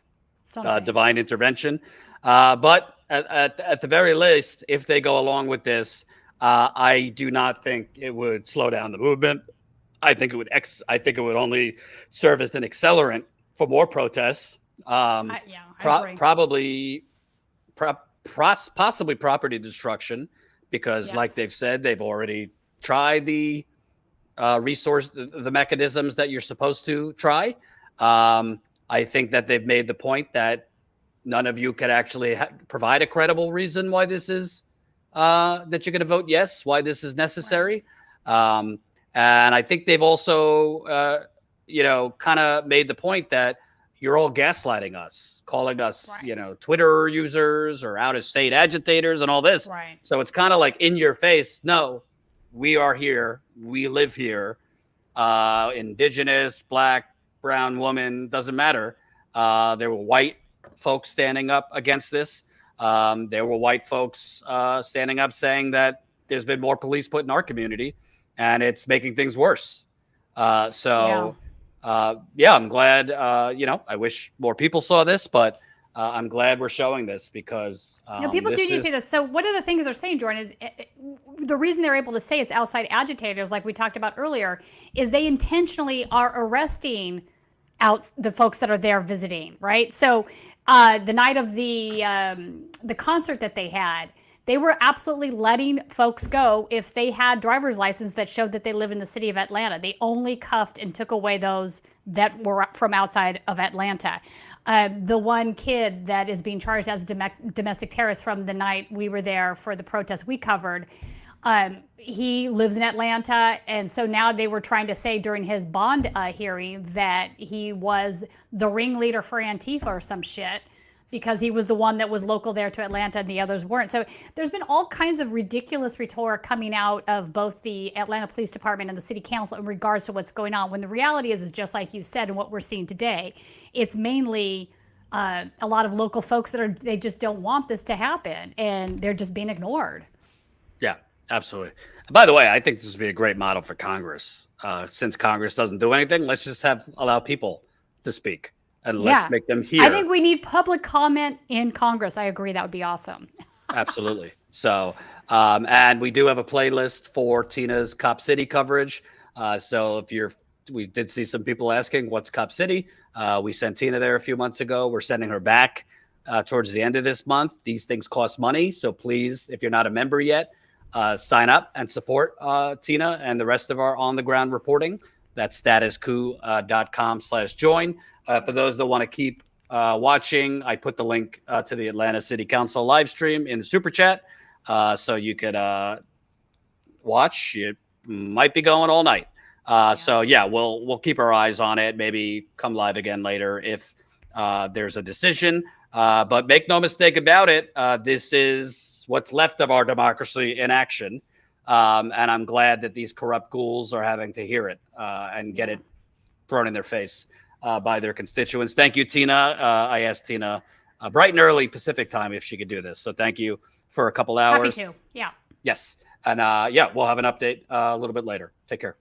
Divine intervention. But at the very least, if they go along with this, I do not think it would slow down the movement. I think it would. I think it would only serve as an accelerant for more protests. I agree. Possibly property destruction, because, like they've said, they've already tried the the mechanisms that you're supposed to try. I think that they've made the point that none of you could actually provide a credible reason why this is that you're going to vote yes, why this is necessary. And I think they've also, kind of made the point that you're all gaslighting us, calling us, Twitter users or out-of-state agitators and all this. Right. So it's kind of like in your face. No, we are here. We live here. Indigenous, Black, brown, woman, doesn't matter. There were white folks standing up against this. There were white folks standing up saying that there's been more police put in our community and it's making things worse. I'm glad, I wish more people saw this, but I'm glad we're showing this because people do need to say this. So one of the things they're saying, Jordan, is the reason they're able to say it's outside agitators, like we talked about earlier, is they intentionally are arresting out the folks that are there visiting, right? So the night of the concert that they had, they were absolutely letting folks go if they had driver's license that showed that they live in the city of Atlanta. They only cuffed and took away those that were from outside of Atlanta. The one kid that is being charged as a domestic terrorist from the night we were there for the protest we covered, he lives in Atlanta, and so now they were trying to say during his bond hearing that he was the ringleader for Antifa or some shit because he was the one that was local there to Atlanta and the others weren't. So there's been all kinds of ridiculous rhetoric coming out of both the Atlanta Police Department and the City Council in regards to what's going on, when the reality is just like you said and what we're seeing today. It's mainly a lot of local folks they just don't want this to happen, and they're just being ignored. Yeah. Absolutely. By the way, I think this would be a great model for Congress. Since Congress doesn't do anything, let's just allow people to speak and let's make them hear. I think we need public comment in Congress. I agree. That would be awesome. Absolutely. So, and we do have a playlist for Tina's Cop City coverage. So we did see some people asking, what's Cop City? We sent Tina there a few months ago. We're sending her back towards the end of this month. These things cost money. So please, if you're not a member yet, sign up and support Tina and the rest of our on-the-ground reporting. That's statuscoup.com/join. For those that want to keep watching, I put the link to the Atlanta City Council live stream in the super chat, so you could watch. It might be going all night. So yeah, we'll keep our eyes on it. Maybe come live again later if there's a decision. But make no mistake about it, this is what's left of our democracy in action. And I'm glad that these corrupt ghouls are having to hear it and get it thrown in their face by their constituents. Thank you, Tina. I asked Tina bright and early Pacific time if she could do this. So thank you for a couple hours. Happy to. Yeah. Yes. And yeah, we'll have an update a little bit later. Take care.